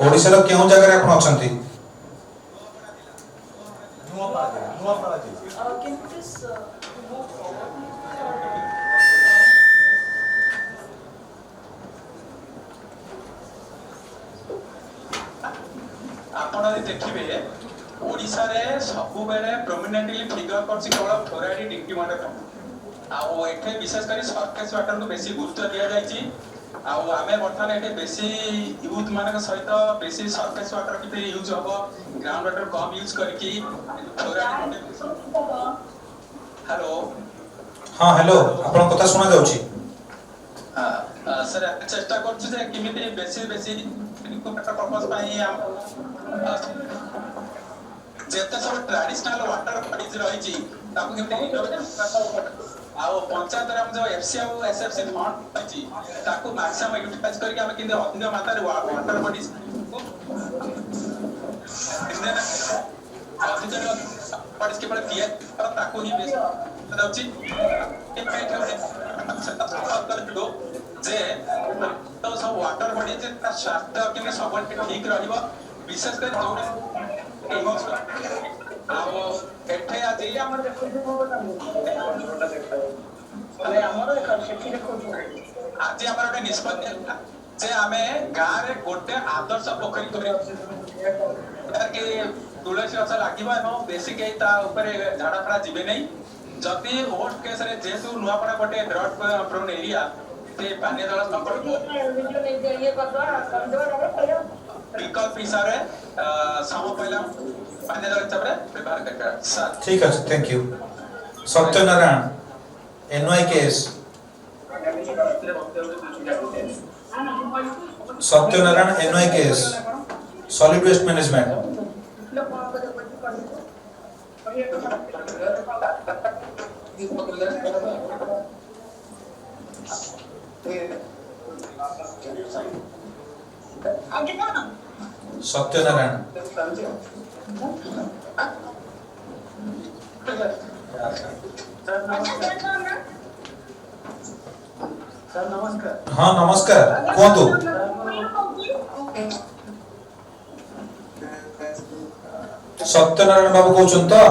ओडिसा रो केउ जगह रे आपण अछन्ती Can you just move forward? आपण देखिबे ओडिसा रे सब बेले प्रोमिनेंटली फिगर करछि केवल फ्लोराइड डिग्री मटे आ एठे विशेष करी सरफेस वाटर को बेसी गुरुत्व दिया जायछि आ आमे वर्तमान एठे बेसी यूथ मानक सहित बेसी सरफेस वाटर किते यूज हबो ग्राउंड वाटर कम यूज करके फ्लोराइड हेलो हां हेलो आपण कथा सुना जाउछि सर चेष्टा करछु जे किमिते बेसी पर्पस पाई जेते सब ट्रेडिशनल वाटर बॉडीज रही ताकू केमते आउ पंचायत रे हम जो एफसी और एसएफसी फंड अछि ताकू मैक्सिमम यूटिलाइज करके हम किंदे अधिक मात्रा रे वाटर बॉडीज बॉडीज के बड़े पिए ताकू ही बेस दउछि जे तो सब वाटर बॉडी जे स्वास्थ्य के सब ठीक रहइबो विशेष कर जोड़े आउ एठे आज हमर अरे हमर सेठी देखो आज हमर एक निष्पत्ति जे हमें गां रे गोटे आदर्श पोखरी करे के तुलसी गछ लागिबा एवं बेसी के ता ऊपर झाड़ा फड़ा जिबे नै जति होस्ट केस रे जेतु नुआपड़ा गोटे ड्रॉट प्रोन एरिया ଏଠି ପାନୀୟ ଜଳ ସମ୍ପର୍କ ବିକଳ୍ପ ହିସାବରେ ସମ ପଇଲା ପାନୀୟ ଜଳ ହିସାବରେ ବ୍ୟବହାର କରିବା ସାର୍। ठीक है, thank you. Satyanarayan NYKS Satyanarayan NYKS solid waste management Satyanarayan हाँ नमस्कार कहतु सत्यनारायण बाबू कहउछन तो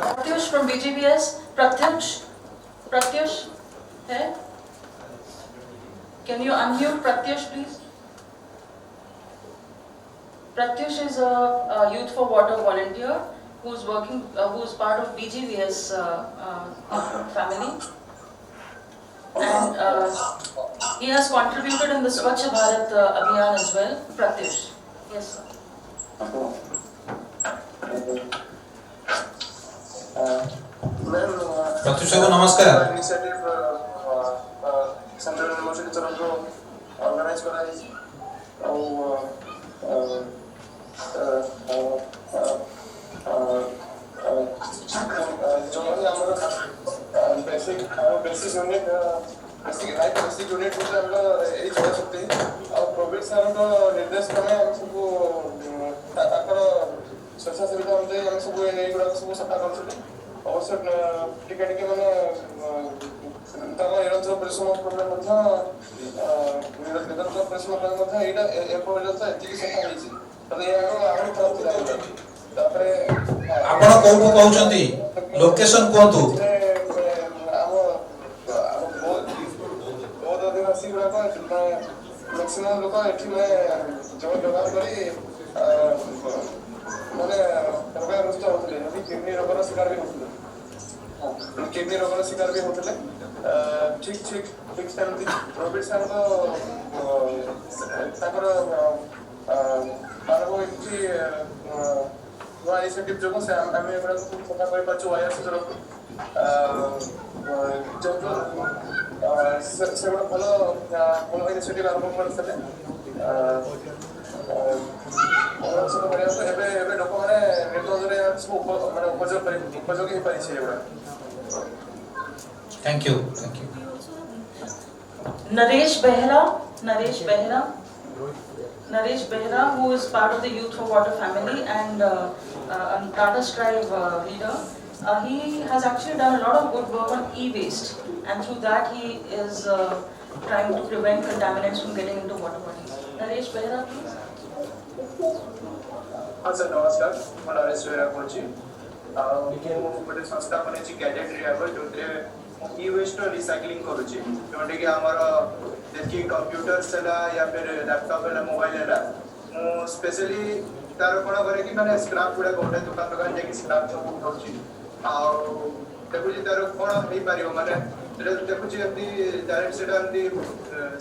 Pratyush from BGBS. Pratyush, है? Can you unmute Pratyush, please? Pratyush is a Youth for Water volunteer who's working, who's part of BGBS family, and he has contributed in the Swachh Bharat Abhiyan as well. Pratyush, yes sir. Pratyush को नमस्कार central university तरफ organise कराई जो हमर basic unit basic unit हमर एई जोड़ सकते और प्रोविट सर निर्देश क्रमे हम सब ताकर सुरक्षा सुविधा अनुसार हम सब एई गुडा सब सफा करछली अवश्य टिके टिके माने निरंतर परिश्रम प्रोग्राम निरंतर परिश्रम प्रोग्राम एटा एपर्यंत एतिकी सफा होईछि तले यारो आरो प्राप्त लागला तापरे आपण कोठो कहउछंती लोकेशन कोंतु बहुत आदिवासी गुडा को मैक्सिमम लोक एठी में जो व्यवहार करी माने रोगग्रस्त होतले किडनी रोगर शिकार भी होतले किडनी रोगर शिकार भी होतले ठीक टाइम प्रोविट सर को ताकर मानव इति वा इनिशिएटिव जो से हम एबरा सफा कर पाछु वायरस तरफ जो से बड़ा भलो इनिशिएटिव आरंभ करथले सब बढ़िया से एबे लोक माने निर्दोषरे सब माने उपयोग ही पाइछे एबरा thank you Naresh Behra, who is part of the Youth for Water family and a Tata Strive leader. He has actually done a lot of good work on e-waste, and through that he is trying to prevent contaminants from getting into water bodies. Naresh Behra, please. हाँ sir नमस्कार मैं नरेश बेहरा कहूँ गोटे संस्था बनी cadet रिहाइवर जो ई waste recycling करुच्ची Jote कि आमर देखिए कंप्यूटर्स या फिर लैपटॉप है मोबाइल है मु स्पेशली तार कौन करे कि माने स्क्रैप गुड़ा गोटे दुकान जाकि स्क्रैप सब उठाउची आ देखुची तार कौन हो पारियो माने देखुची एमती डायरेक्ट सेटा एमती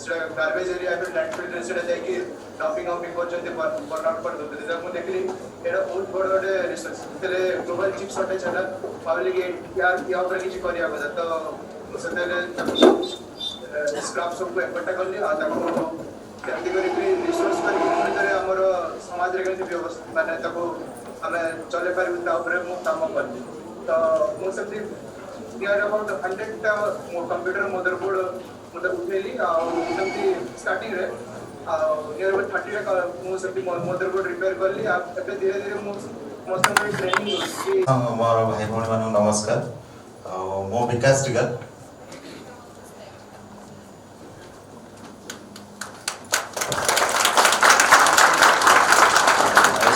सेटा गार्बेज एरिया पे लैंडफिल रे सेटा जाकि डंपिंग करछन्ते बर्न आउट कर दोते जब मु देखली एटा बहुत बड़ बड़ रिसर्च तेरे ग्लोबल चिप शॉर्टेज है पब्लिक यार या ऊपर किछि करिया बजा तो सतेले स्क्रैप सब को एकटा करली आ ताको केमती करी रिसोर्स पर भितर हमर समाज रे केमती व्यवस्था माने ताको हमें चले पारि ता ऊपर मु काम करली तो मु सबती नियर अबाउट 100 टा कंप्यूटर मदरबोर्ड मुझे उठेली स्टार्टिंग रे नियर अबाउट 30 टा मुझे मदरबोर्ड रिपेयर करली धीरे धीरे मुझे ट्रेनिंग मोर भाई भौणी मान नमस्कार मो विकास टिगल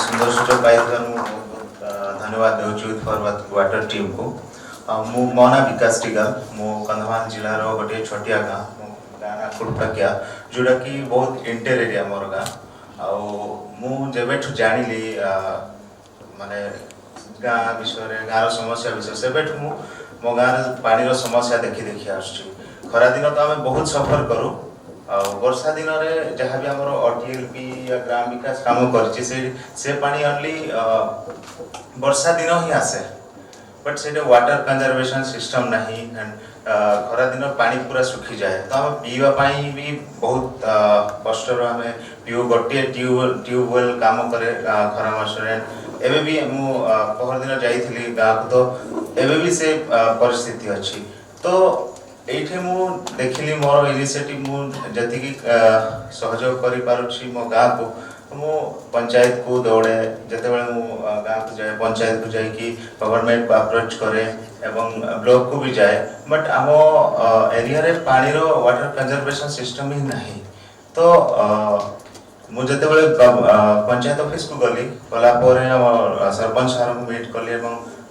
सुंदर सुजोग पाई धन्यवाद देउछु यूथ फॉर वाटर टीम को मो मोना विकास टिगल मो कंधमाल जिला रो गोटे छोटिया गाँ गाना कुटपाकिया जोड़ा कि बहुत इंटर एरिया मोर गाँ मु जेबेठु जानिली माने गाँ विषय गाँव समस्या विषय से मो गाँव पानी समस्या देखी देखी आसुची खरा दिन तो आम बहुत सफर करूँ वर्षा दिन में जहाँ भी आम OTLP या ग्राम विकास काम कर पानी ओनली वर्षा दिन ही आसे बट से वाटर कंजर्वेशन सिस्टम नहीं एंड खरा दिन पानी पूरा सुखी जाए तो आम पीवा भी बहुत कष्ट आम पीऊ गोटे ट्यूबवेल काम करे खरा मासरे एबे भी मु पहर दिन जाइथिली गाँ को तो एबे भी से परिस्थिति अच्छी तो एठे मु देखिली मोर इनिशिएटिव मु जति की सहयोग करि पारुछि मो गाँ को मु पंचायत को दौड़े जते बेले मु गाँ को जाए पंचायत को जाए कि गवर्नमेंट को अप्रोच करे एवं ब्लॉक को भी जाए बट आम एरिया रे पानी रो वाटर कंजर्वेशन सिस्टम ही नहीं तो मुझे पंचायत ऑफिस को गली गला सरपंच सर को मीट कली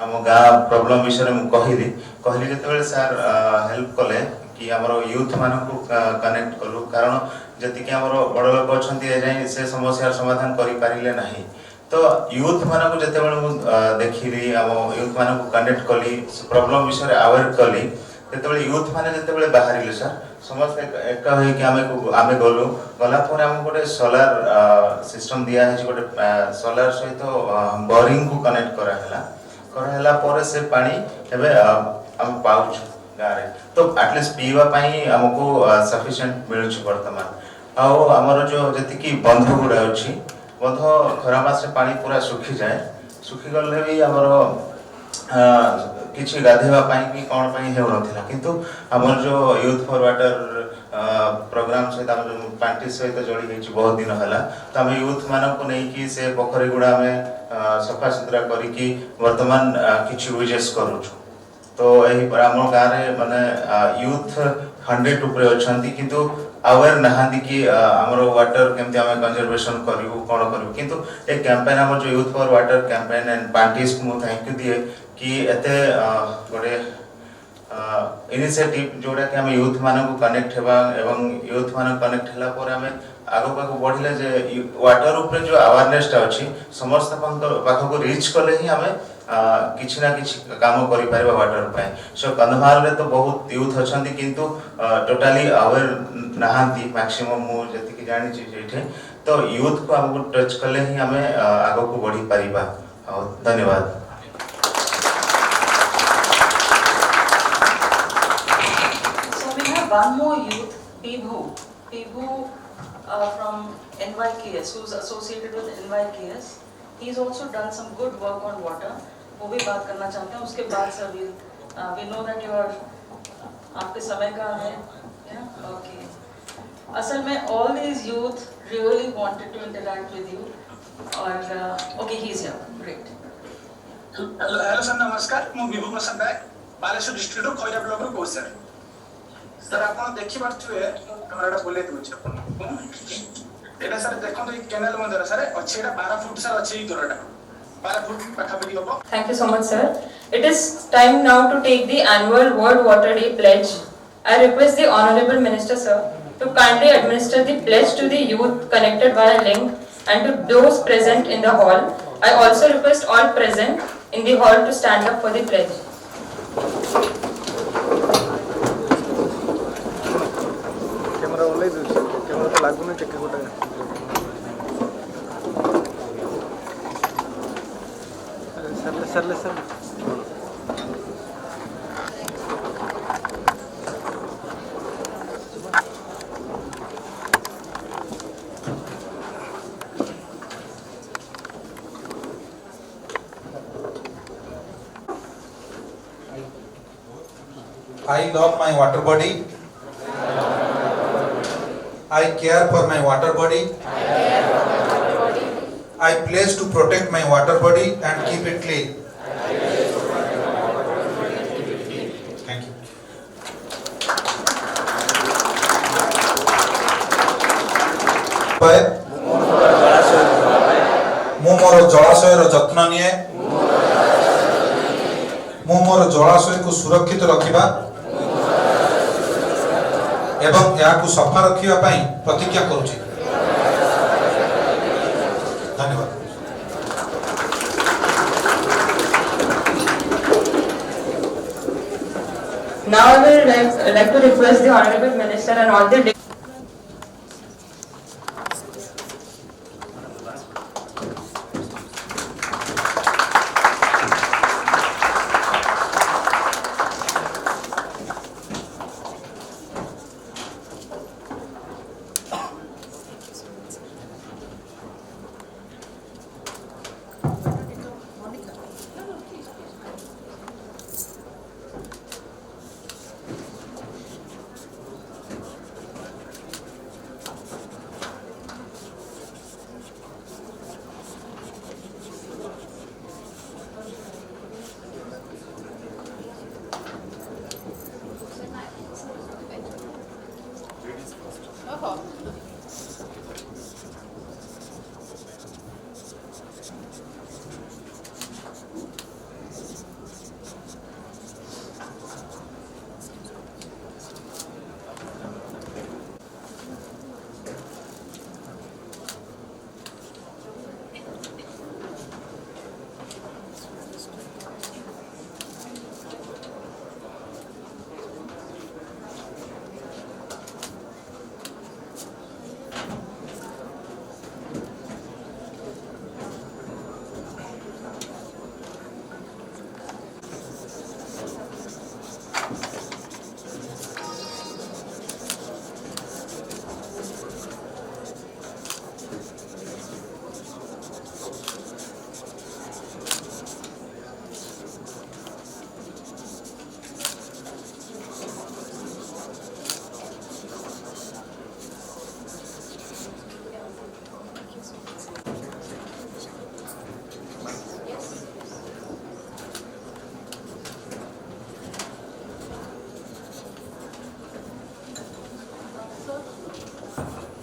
आम गाँ प्रोब्लेम विषय में कहली जो सर हेल्प कले कि आमर यूथ मान को कनेक्ट कलु कारण जी बड़ लोक अच्छा से समस्या समाधान करें ना तो यूथ मान को जिते देखिली आम यूथ मान को कनेक्ट कली प्रोब्लेम विषय अवेयर कली जो यूथ मैंने जिते बाहर सर समस्त एक आम गलु गला आम गोटे सोलार सिस्टम दिया है गोटे सोलार सहित बोरिंग को कनेक्ट कराला से पानी एबे आम पाउछ गाँव तो एटलिस्ट पीवा आमको सफिशिएंट मिलुछ वर्तमान आमर जो जी बंध गुड़ा अच्छी बंध खरा मास पानी पूरा सुखी जाए सुखी गले भी आमर किसी गाधेवा भी कौन होना किंतु आमर जो यूथ फॉर वाटर प्रोग्राम सहित आम जो पार्टी सहित जोड़ी बहुत दिन है तो आम यूथ मान को लेकिन से पोखरी गुड़ा आम सफा सुतरा करके वर्तमान किसी यूजेस करुचु तो यही आम गाँव में माने यूथ 100 ऊपर अच्छा किंतु अवेयर नहांती कि आमर वाटर केमती आम कंजर्वेशन करूँ कौन करूँ किंतु ए कैंपेन आम जो youth for water campaign and parties को मुझे थैंक यू दिए कि एते गोटे इनिशिएटिव जोड़ा कि आम यूथ मान को कनेक्ट हेबा एवं यूथ मान कनेक्ट होला पर आम आगो पाखो बढ़िले जे वाटर ऊपर जो अवेयरनेस अच्छी समस्त पाख को रीच कले ही आम किसी ना किसी काम करि परबा वाटर पाए सो कंधमाल रे तो बहुत यूथ अछंती किंतु टोटली अवेयर नहांती मैक्सिमम मु जति कि जानि छी जेठे तो यूथ को हमको टच कले ही आम आगो को बढ़ी परिबा धन्यवाद One more youth, Pibhu from NYKS, who's associated with NYKS. He's also done some good work on water. वो भी बात करना चाहते हैं उसके बाद sir we know that you are आपके समय का है okay. असल में all these youth really wanted to interact with you और okay he's here great. Hello sir नमस्कार मु विभू प्रसाद नायक बालेश्वर डिस्ट्रिक्ट खैरा ब्लॉक रो कोच सर आप देखी पारे कैमेरा बोले दूचे एटा सर देखो ये कैनाल मंदिर सर अच्छे 12 फुट सर अच्छे दूरटा 12 फुट पाखापाखि हो Thank you so much sir. It is time now to take the annual World Water Day pledge. I request the Honorable Minister sir to kindly administer the pledge to the youth connected via link and to those present in the hall. I also request all present in the hall to stand up for the pledge. Camera ओले दे camera तो लागू नहीं check कोटा sir I love my water body. I care for my water body. I pledge to protect my water body and keep it clean. Thank you. ମୁଁ ମୋର ଜଳାଶୟର ଯତ୍ନ ନିଏ। ମୁଁ ମୋର ଜଳାଶୟକୁ ସୁରକ୍ଷିତ ରଖିବା ଏବଂ ଏହାକୁ ସଫା ରଖିବା ପାଇଁ ପ୍ରତିଜ୍ଞା କରୁଛି। ଧନ୍ୟବାଦ। Now I will like to request the Honorable Minister and all the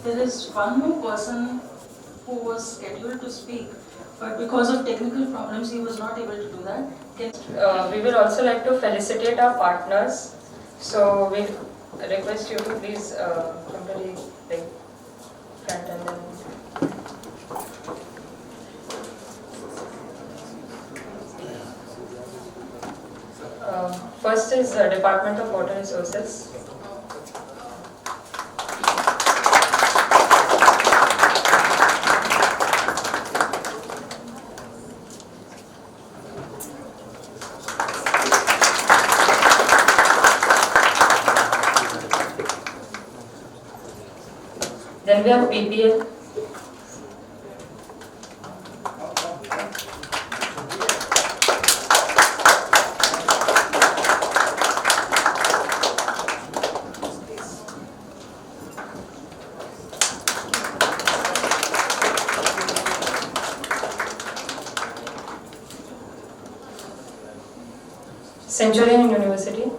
There is one more person who was scheduled to speak, but because of technical problems, he was not able to do that. we will also like to felicitate our partners. So we request you to please come to the front and then. First is Department of Water Resources. Then we have PPL. Centurion University.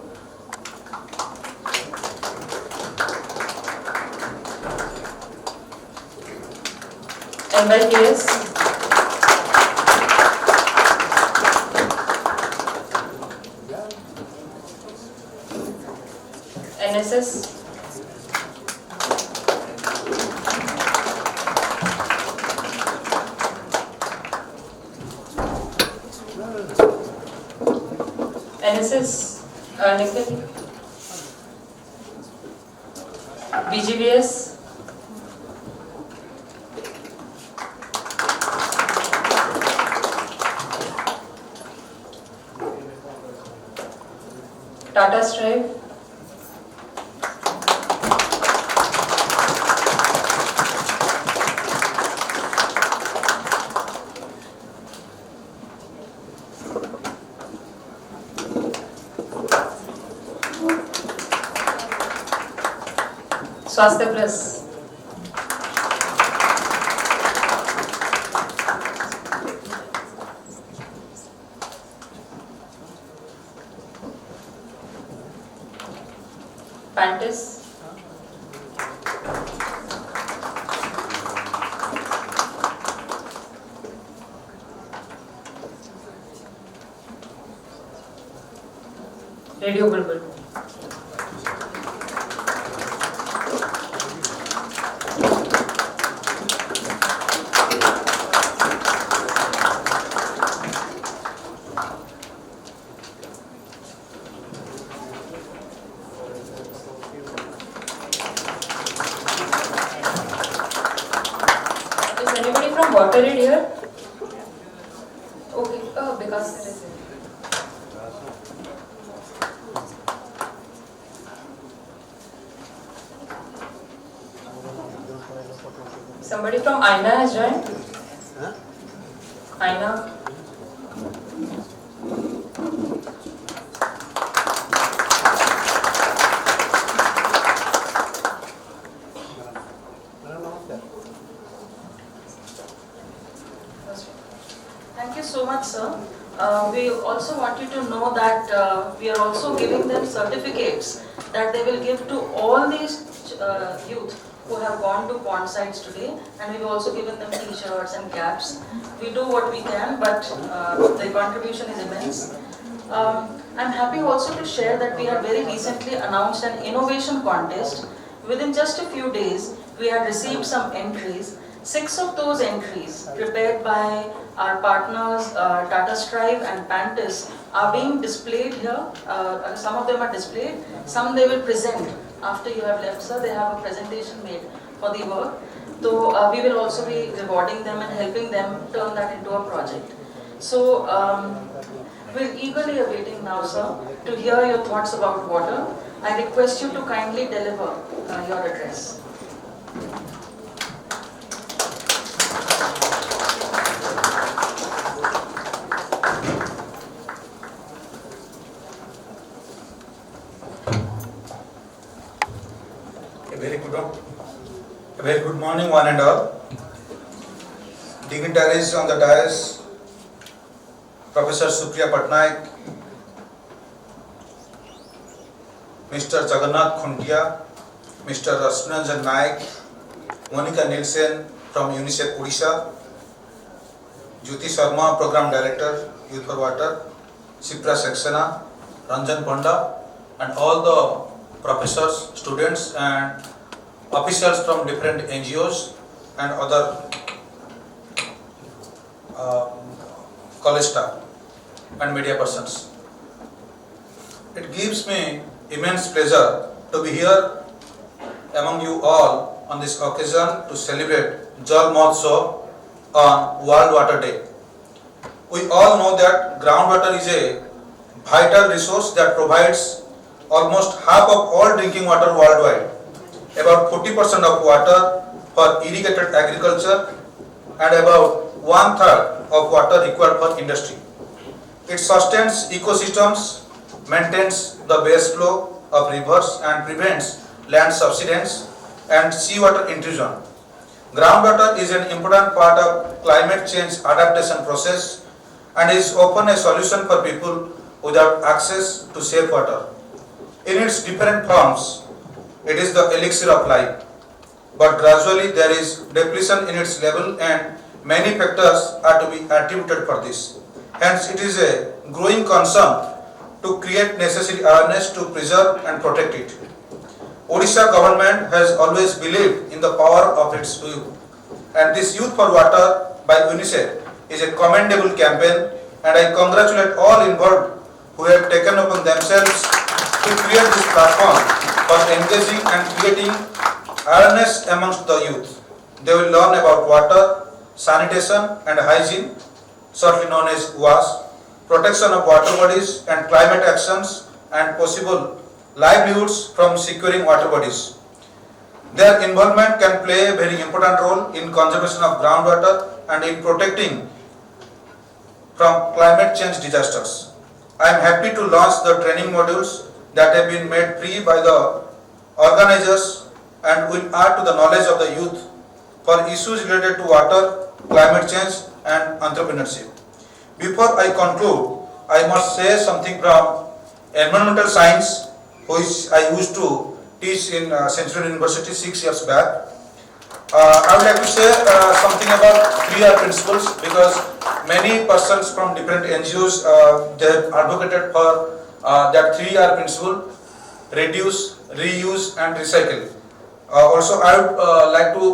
NYKS. NSS. NSS, Nikhil. BGVS. Tata Strive. Swasthya Plus. practice. Radio Bulbul. Is anybody from Water Aid here? Okay, because there is. Somebody from Aina has joined? Aina. Thank you so much, sir. We also want you to know that we are also giving them certificates that they will give to all these youth who have gone to pond sites today, and we've also given them t-shirts and caps. We do what we can, but the contribution is immense. I'm happy also to share that we had very recently announced an innovation contest. Within just a few days, we had received some entries. 6 of those entries, prepared by our partners Tata Strive and Pantis, are being displayed here. Some of them are displayed, some they will present after you have left, sir. They have a presentation made for the work. So we will also be rewarding them and helping them turn that into a project. So we're eagerly awaiting now, sir, to hear your thoughts about water. I request you to kindly deliver your address. A very good morning, one and all. Dignitaries on the dais, Professor Supriya Patnaik, Mr. Jagannath Khuntia, Mr. Rashmiranjan Naik, Monica Nielsen from UNICEF Odisha, Jyoti Sharma, Program Director, Youth for Water, Shipra Saxena, Ranjan Panda, and all the professors, students and officials from different NGOs and other college staff and media persons. It gives me immense pleasure to be here among you all on this occasion to celebrate Jal Mahotsav on World Water Day. We all know that groundwater is a vital resource that provides almost half of all drinking water worldwide, about 40% of water for irrigated agriculture, and about 1/3 of water required for industry. It sustains ecosystems, maintains the base flow of rivers, and prevents land subsidence and seawater intrusion. Groundwater is an important part of climate change adaptation process and is often a solution for people without access to safe water. In its different forms, it is the elixir of life, but gradually there is depletion in its level and many factors are to be attributed for this. Hence, it is a growing concern to create necessary awareness to preserve and protect it. Odisha government has always believed in the power of its youth, and this Youth for Water by UNICEF is a commendable campaign, and I congratulate all involved who have taken upon themselves to create this platform for engaging and creating awareness amongst the youth. They will learn about water, sanitation and hygiene, shortly known as WASH, protection of water bodies and climate actions, and possible livelihoods from securing water bodies. Their involvement can play a very important role in conservation of groundwater and in protecting from climate change disasters. I am happy to launch the training modules that have been made free by the organizers and will add to the knowledge of the youth for issues related to water, climate change and entrepreneurship. Before I conclude, I must say something from environmental science, which I used to teach in Centurion University 6 years back. I would like to say something about 3R principles, because many persons from different NGOs they have advocated for that 3R principle: reduce, reuse and recycle. Also, I would like to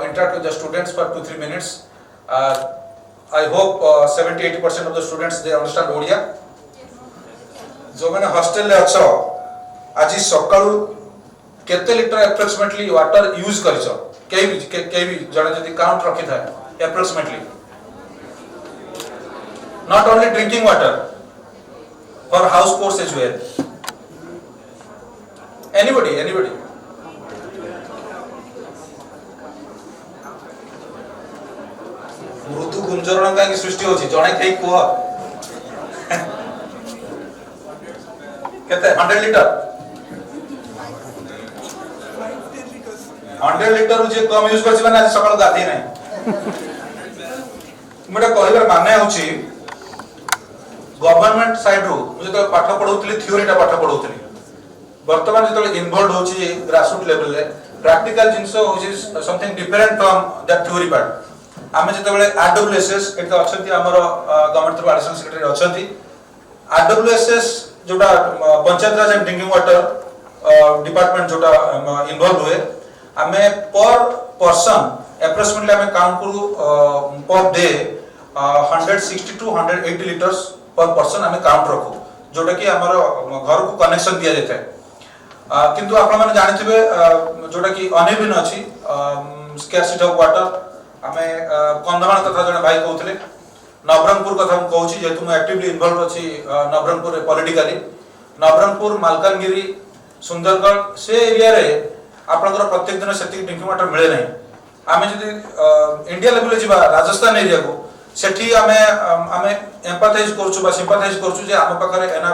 interact with the students for 2-3 minutes. I hope 70-80% of the students they understand Odia. जो मैंने hostel ले अच्छो आज सकाळू केते litre approximately water use करिसो के भी जने जदी काउंट रखि थाए approximately not only drinking water for house course as well anybody Mridu Gunjaran का सृष्टि होची जने केई को कहते 100 लीटर 100 लीटर जे कम यूज करछि माने आज सकाळ गाधी नै मुडा कहबार माने होछि गवर्नमेंट साइड रो मुझे तो पाठ पढौतली थ्योरीटा पाठ पढौतली वर्तमान जे तो इन्वॉल्व होछि ग्रासरूट लेवल रे प्रैक्टिकल जिंसो होछि something different from that theory part आमे जेते बेले आरडब्ल्यूएसएस एत अछंती हमर गवर्नमेंट थ्रू एडिशनल सेक्रेटरी अछंती आरडब्ल्यूएसएस जोटा panchayat raj and drinking water department जोटा इन्वॉल्व हुए आमे पर पर्सन एप्रोक्सीमेटली आमे काउंट करू per day 160 to 180 litres per person आमे काउंट रखू जोटा कि हमर घर को कनेक्शन दिया जाय था किंतु आपण माने जानिथिबे जोटा कि अनेबिन अछि स्कैरसिटी ऑफ वाटर आमे कंधमाल कथा जने भाई कहउतले नवरंगपुर कथा हम कहूची जेतु मैं एक्टिवली इन्वॉल्व अछि नवरंगपुर पॉलिटिकली नवरंगपुर मालकानगिरी सुंदरगढ़ से एरिया रे आपनकर प्रत्येक दिन सेति ड्रिंकिंग वाटर मिले नै आमे जदी इंडिया लेवल जिबा राजस्थान एरिया को सेठी आमे एम्पैथाइज करछु बा सिंपैथाइज करछु जे आमे पकरे एना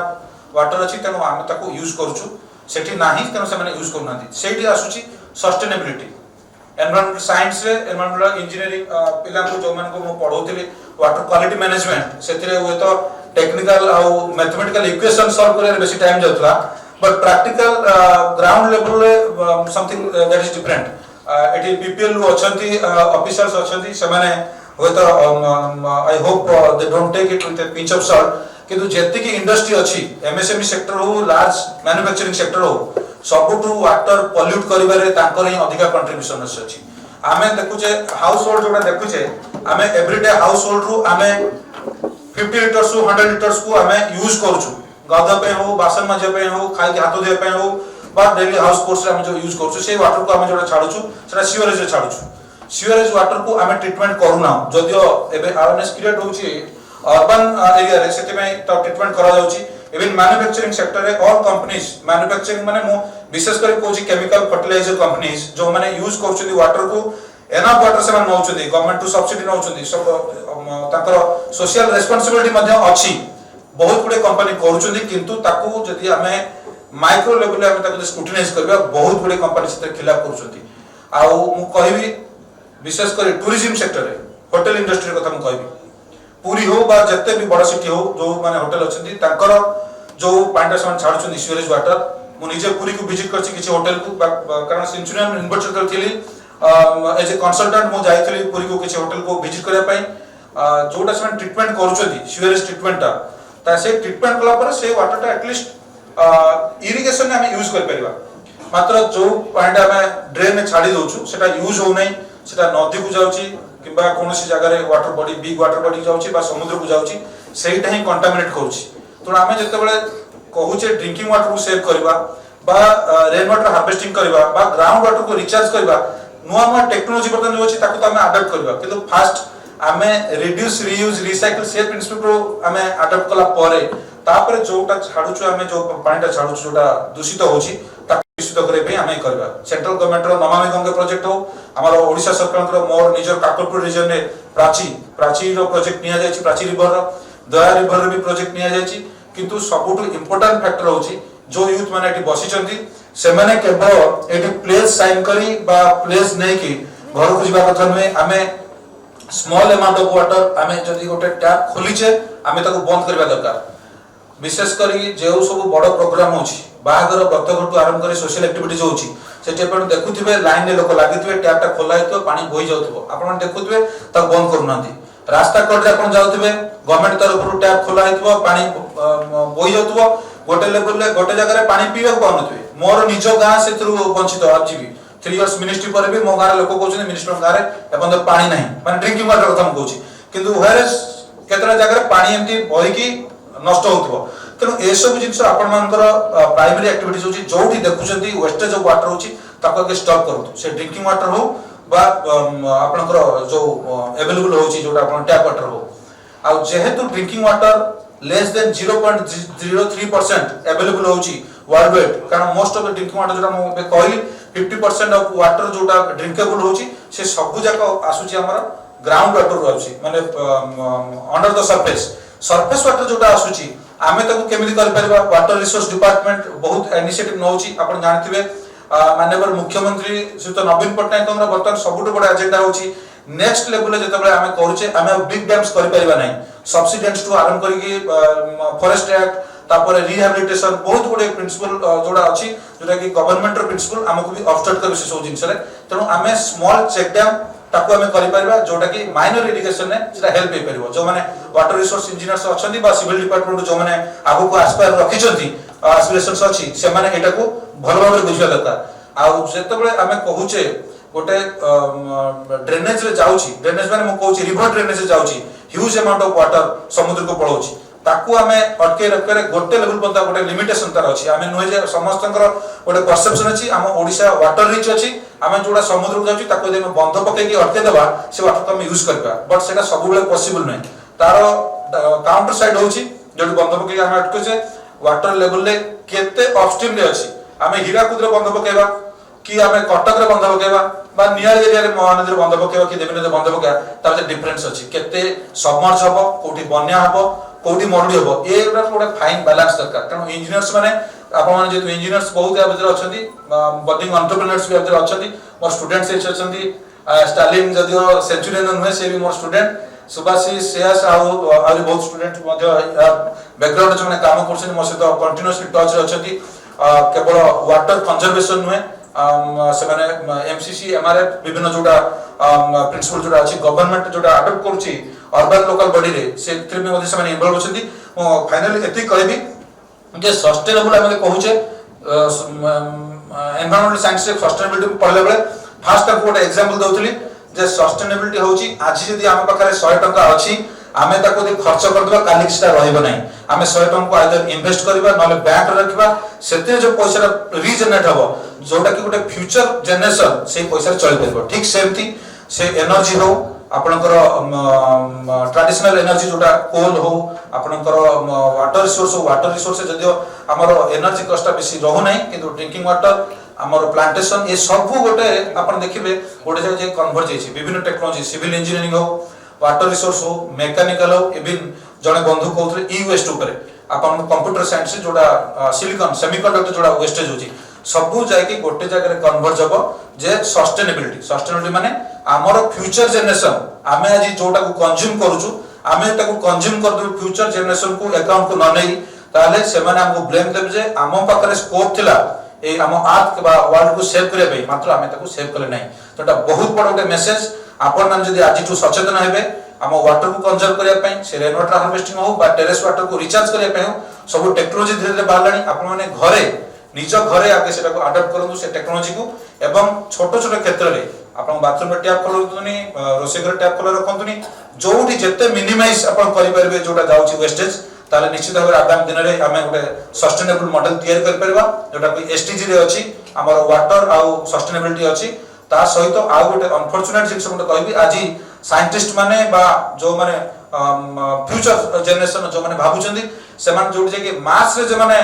वाटर अछि तनो आमे ताको यूज करछु सेठी नाही तनो से माने यूज करनांती सेठी आसुची सस्टेनेबिलिटी एनवायरमेंटल साइंस रे एनवायरमेंटल इंजीनियरिंग पिला को जो मन को मो पढौतली वाटर क्वालिटी मैनेजमेंट सेतिरे हुए तो टेक्निकल आ मैथमेटिकल इक्वेशन सॉल्व करे बेसी टाइम जाउतला बट प्रैक्टिकल ग्राउंड लेवल रे समथिंग दैट इज डिफरेंट एटी बीपीएल रो अछंती ऑफिसर्स अछंती से माने हुए तो I hope they don't take it with a pinch of salt किंतु जेति की इंडस्ट्री अछि एमएसएमई सेक्टर हो लार्ज मैन्युफैक्चरिंग सेक्टर हो सबुठु वाटर पॉल्यूट करिबारे तांकर ही अधिका कंट्रीब्यूशन अछि आमे देखुचे हाउस होल्ड जोटा देखुचे आमे एवरीडे हाउस होल्ड रु आमे 50 लीटर्स टू 100 लीटर्स को आमे यूज करछु गाधा पे हो बासन मजे पे हो खाइ के हाथ धोए पे हो बा डेली हाउस कोर्स रे आमे जो यूज करछु से वाटर को आमे जोटा छाडुछु सेटा सीवरेज रे छाडुछु सीवरेज वाटर को आमे ट्रीटमेंट करूना जदियो एबे अवेयरनेस क्रिएट होछि अर्बन एरिया रे सेति में तो ट्रीटमेंट करा जाउछि इवन मैन्युफैक्चरिंग सेक्टर रे ऑल कंपनीज मैन्युफैक्चरिंग माने मो विशेष कर कोची केमिकल फर्टिलाइजर कंपनीज जो माने यूज करछुदी वाटर को एना वाटर से माने नउछुदी गवर्नमेंट टू सब्सिडी नउछुदी सब ताकर सोशल रिस्पांसिबिलिटी मध्ये अछि बहुत गुडे कंपनी करूछुदी किंतु ताकू जदी हमें माइक्रो लेवल हमें ताकू स्क्रूटिनाइज करबा बहुत गुडे कंपनी से खिलाफ करूछुदी आ मु कहबी विशेष कर टूरिज्म सेक्टर रे होटल इंडस्ट्री कथा मु कहबी पूरी हो बा जत्ते भी बड़ सिटी हो जो माने होटल अछंती ताकर जो पांडा समान छाडुछन सीवरेज वाटर मु निजे पूरी को विजिट करछि किछि होटल को कारण सेंचुरियन इन्वर्टर थिली एज ए कंसल्टेंट मु जाइथली पूरी को किछि होटल को विजिट करया पई जोटा समान ट्रीटमेंट करूछथि सीवरेज ट्रीटमेंट ता से ट्रीटमेंट कला पर से वाटर ता एटलीस्ट इरिगेशन में हम यूज कर परिबा मात्र जो पांडा में ड्रेन में छाडी दोछु सेटा यूज हो नै सेटा नदी को जाउछि किबा कोनोसी जगह रे water body big water body जाउछि बा समुद्र को जाउछि सेटा ही कंटामिनेट करूछि तो आमे जते बेले कहूचे ड्रिंकिंग वाटर को सेव करबा बा रेन वाटर हार्वेस्टिंग करबा बा ग्राउंड वाटर को रिचार्ज करबा नुवा नुवा टेक्नोलॉजी बर्तन जो अछि ताको तो आमे अडॉप्ट करबा किंतु फास्ट आमे रिड्यूस रियूज रिसाइकल से प्रिंसिपल को आमे अडॉप्ट कला पारे तापर जोटा छाडुछु आमे जो पानीटा छाडुछु जोटा दूषित होछि ता दूषित करे पे आमे करबा सेंट्रल गवर्नमेंट रो नमामि गंगे प्रोजेक्ट हो हमर ओडिशा सरकार रो मोर निजर काकटपुर रीजन रे प्राची रो प्रोजेक्ट निया जायछि प्राची रिवर रो दया रिवर रो भी प्रोजेक्ट निया जायछि किंतु सबुटु इंपोर्टेंट फैक्टर होछि जो यूथ माने एटी बसिचंती से माने केवल एटी प्लेस साइन करी बा प्लेस नै कि घर को जिबा कथा नै आमे स्मॉल अमाउंट ऑफ वाटर आमे जदी गोटे टैप खोलिचे आमे ताको बंद करबा दरकार विशेष करी जेउ सब बड़ प्रोग्राम होछि बाहागर ब्रतघर आरंभ कर सोशल एक्टिविटीज होची सेठी आपण देखुथिबे लाइन रे लोक लागिथिबे टैप टा खोला हेतो पानी बोही जाउथबो आपण देखुथिबे ता बंद करूनांती रास्ता कट रे आपण जाउथिबे गवर्नमेंट तरफ टैप खोला हेतबो पानी बोही जाउथबो गोटे लेवल ले गोटे जगह रे पानी पीबे पाउनथिबे मोर निजो गां सेथरु वंचित आजीबी 3 इयर्स मिनिस्ट्री पर भी मो गारे लोक कहउछन मिनिस्टर गारे एपन पानी नाही माने ड्रिंकिंग वाटर कथा म कहउछि किंतु वेयर केतरा जगह रे पानी एमती बोही की नष्ट होथबो तेणु ए सब जिंस आपण मानकर प्राइमरी एक्टिविटीज होची जोठी देखुचंती वेस्टेज ऑफ वाटर होची ताको के स्टॉप करतो से ड्रिंकिंग वाटर हो बा आपनकर जो अवेलेबल होची जोटा आपण टैप वाटर हो आ जेहेतु drinking water less than 0.03% available होची वर्ल्ड वाइड कारण most of the drinking water जोटा मो कहली 50% ऑफ वाटर जोटा ड्रिंकेबल होची से सब जाक आसुची हमर ग्राउंड वाटर होची माने अंडर द सरफेस वाटर जोटा आसुची आमे ताको केमिति कर परबा वाटर रिसोर्स डिपार्टमेंट बहुत इनिशिएटिव नउची आपण जानथिबे माननीय मुख्यमंत्री श्री नवीन पटनायक हमरा बर्तन सबुठ बड़ एजेंडा होची नेक्स्ट लेवल जेतबे आमे करूचे आमे बिग डैम्स करि परिबा नै सब्सिडेंट्स टू आरंभ करिकि फॉरेस्ट एक्ट तापर रिहैबिलिटेशन बहुत गुडे प्रिंसिपल जोडा अछि जोटा कि गवर्नमेंट रो प्रिंसिपल हमकु भी ऑब्स्ट्रक्ट कर से सब जिंस रे तेनु आमे स्मॉल चेक डैम ताको आमे करि परिबा जोटा कि माइनर इरिगेशन ने जेटा हेल्प हे परिबो जो माने वाटर रिसोर्स इंजीनियर्स अछंती बा सिविल डिपार्टमेंट जो माने आगु को आस्पायर रखिचंती एस्पिरेशंस अछि से माने एटा को भलो भाबरे बुझिया दरकार आ जेतबेले आमे कहूचे गोटे ड्रेनेज रे जाउची ड्रेनेज माने म कहूची रिवर ड्रेनेज रे जाउची ह्यूज अमाउंट ऑफ वाटर समुद्र को पळौची ताकू आमे अटके रखरे गोटे लेवल पता गोटे लिमिटेशन तार अछि आमे नय जे समस्तंकर गोटे परसेप्शन अछि हम ओडिसा वाटर रिच अछि आमे जोडा समुद्र को जाउची ताको जे बंध पके की अटके देबा से वाटर को हम यूज करबा बट सेटा सब बेले पॉसिबल नै तार काउंटर साइड होची जोडी बंध पके हम अटके जे वाटर लेवल ले केते अपस्ट्रीम रे अछि आमे हीराकुद रे बंध पकेबा कि आमे कटक रे बंध पकेबा बा नियर एरिया रे महानदी रे बंध पकेबा कि देबिने रे बंध पकेबा तार जे डिफरेंस अछि केते सबमर्ज हबो कोठी बन्या हबो कोठी मरुडी हबो एटा थोड़ा फाइन बैलेंस दरकार कारण इंजीनियर्स माने आपण माने जे इंजीनियर्स बहुत या भीतर अछंती बडिंग एंटरप्रेन्योर्स भी भीतर अछंती मोर स्टूडेंट्स एच अछंती स्टालिन जदियो सेंचुरियन नुहे से भी मोर स्टूडेंट सुभाषिष शेयस आउरी बहुत स्टूडेंट मध्य बैकग्राउंड जो माने काम करछन मो सहित कंटीन्यूअसली टच रे अछंती केवल वाटर कंजर्वेशन नुहे से माने एमसीसी एमआरएफ विभिन्न जोटा प्रिंसिपल जोटा अछि गवर्नमेंट जोटा अडॉप्ट करूची अर्बन लोकल बॉडी रे से थ्री में मध्ये से माने इन्वॉल्व होछंती फाइनली एति कहबी जे सस्टेनेबल आमे कहूचे एनवायरमेंटल साइंस रे सस्टेनेबिलिटी पढले बेले फास्ट तक गोटे एग्जांपल दउतली जे सस्टेनेबिलिटी होची आज जदी आमे पाखरे 100 टका अछि आमे ताको दे खर्च कर देबा काली सेटा रहइबो नै आमे 100 टका को आइदर इन्वेस्ट करबा नले बैंक रे रखबा सेते जो पैसा रीजनरेट हबो जोटा कि गोटे फ्यूचर जनरेशन से पैसा चल परबो ठीक सेमती से एनर्जी हो आपनकर ट्रेडिशनल एनर्जी जोटा कोल हो आपनकर वाटर रिसोर्स जदियो हमर एनर्जी कष्ट बेसी रहु नै किंतु ड्रिंकिंग वाटर हमर प्लांटेशन ये सब गोटे आपन देखिबे गोटे जे कन्वर्ज होइछि विभिन्न टेक्नोलॉजी सिविल इंजीनियरिंग हो वाटर रिसोर्स हो मैकेनिकल हो इवन जने बंधु कहउथले ई वेस्ट ऊपर आपन कंप्यूटर साइंस जोटा सिलिकॉन सेमीकंडक्टर जोटा वेस्टेज होछि सबु जाय कि गोटे जगह रे कन्वर्ज हबो जे सस्टेनेबिलिटी माने हमर फ्यूचर जनरेशन आमे आज जोटा को कंज्यूम करूछु आमे ताको कंज्यूम कर दो फ्यूचर जनरेशन को अकाउंट को न नै ताले से माने हमको ब्लेम देब जे आम पाखरे स्कोप थिला ए हम अर्थ बा वर्ल्ड को सेव करे बे मात्र आमे ताको सेव करले नै तोटा बहुत बड़ गोटे मेसेज आपण मान जदी आज टू सचेतन हेबे हम वाटर को कंजर्व करिया पई से रेन वाटर हार्वेस्टिंग हो बा टेरेस वाटर को रिचार्ज करिया पई सब टेक्नोलॉजी धीरे धीरे बाहलानी आपण माने घरे निज घरे आके सेटा को अडॉप्ट करंतु से टेक्नोलॉजी को एवं छोट छोट क्षेत्र रे आपण बाथरूम रे टैप खोलतुनी रोसे घर टैप खोला रखंतुनी जोठी जत्ते मिनिमाइज आपण करि परबे जोटा जाउची वेस्टेज ताले निश्चित भाबे आगामी दिन रे हमें गोटे सस्टेनेबल मॉडल तैयार कर परबा जोटा कि एसटीजी रे अछि हमर वाटर आ सस्टेनेबिलिटी अछि ता सहित आ गोटे अनफॉर्चुनेट जिंस मते कहबी आजी साइंटिस्ट माने बा जो माने फ्यूचर जनरेशन जो माने भाबुचंदी से माने जोडी जे कि मास रे जे माने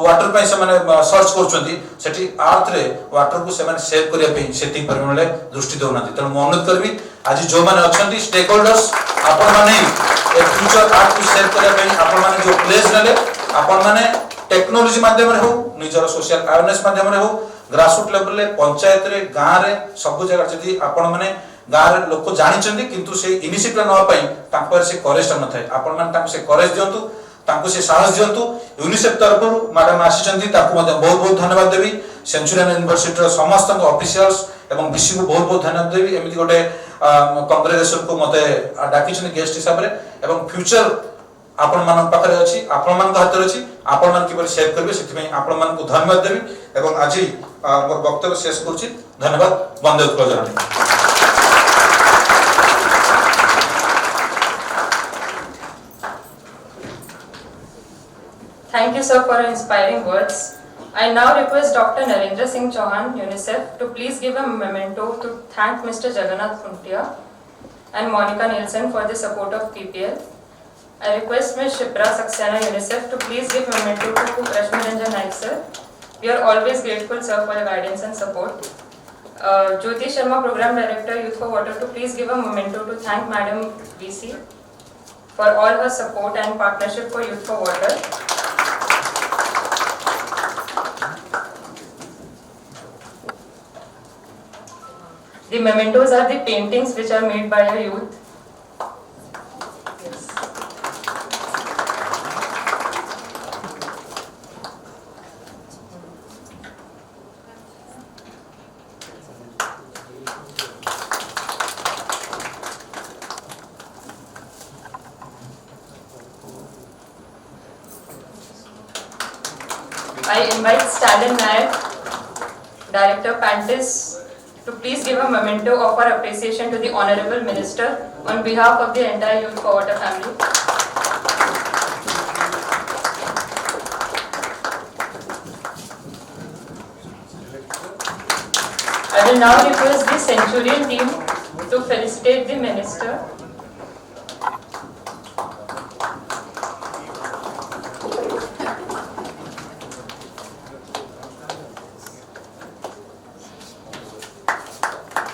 वाटर पे से माने सर्च करचंदी सेठी अर्थ रे वाटर को से माने सेव करिया पे सेटिंग परिमाण ले दृष्टि देउनाती त म अनुरोध करबी आज जो माने अछंती स्टेक होल्डर्स आपण माने ए फ्यूचर अर्थ को सेव करिया पे आपण माने जो प्लेस नेले आपण माने टेक्नोलॉजी माध्यम रे हो निजर सोशल अवेयरनेस माध्यम रे हो ग्रासरूट लेवल ले पंचायत रे गां रे सब जगह जदी आपण माने गां रे लोक जानिचंदी किंतु से इनिशिएटिव न पई तापर से करेज न थाए आपण माने ताको से करेज दियंतु तांको से साहस दियंतु यूनिसेफ तरफ मैडम आसीचंती तांको बहुत बहुत धन्यवाद देवी सेंचुरियन यूनिवर्सिटी रो समस्त ऑफिशियल्स एवं बीसी को बहुत बहुत धन्यवाद देवी एमिति गोटे कांग्रेगेशन को मते डाकिछन गेस्ट हिसाब रे एवं फ्यूचर आपण मान पाखरे अछि आपण मान हाथ रे अछि आपण मान किपर सेव करबे सेति में आपण मान को धन्यवाद देवी एवं आज मोर वक्तव्य शेष करछि धन्यवाद वंदे Utkal Thank you, sir, for your inspiring words. I now request Dr. Narendra Singh Chauhan, UNICEF, to please give a memento to thank Mr. Jagannath Khuntia and Monica Nielsen for the support of PPL. I request Ms. Shipra Saxena, UNICEF, to please give memento to Rashmi Ranjan Naik, sir. We are always grateful, sir, for your guidance and support. Jyoti Sharma, Program Director, Youth for Water, to please give a memento to thank Madam VC for all her support and partnership for Youth for Water. The mementos are the paintings which are made by our youth. Yes. I invite Stalin Nayak, Director Pantis, to please give a memento of our appreciation to the Honorable Minister on behalf of the entire Youth for Water family. I will now request the Centurion team to felicitate the Minister.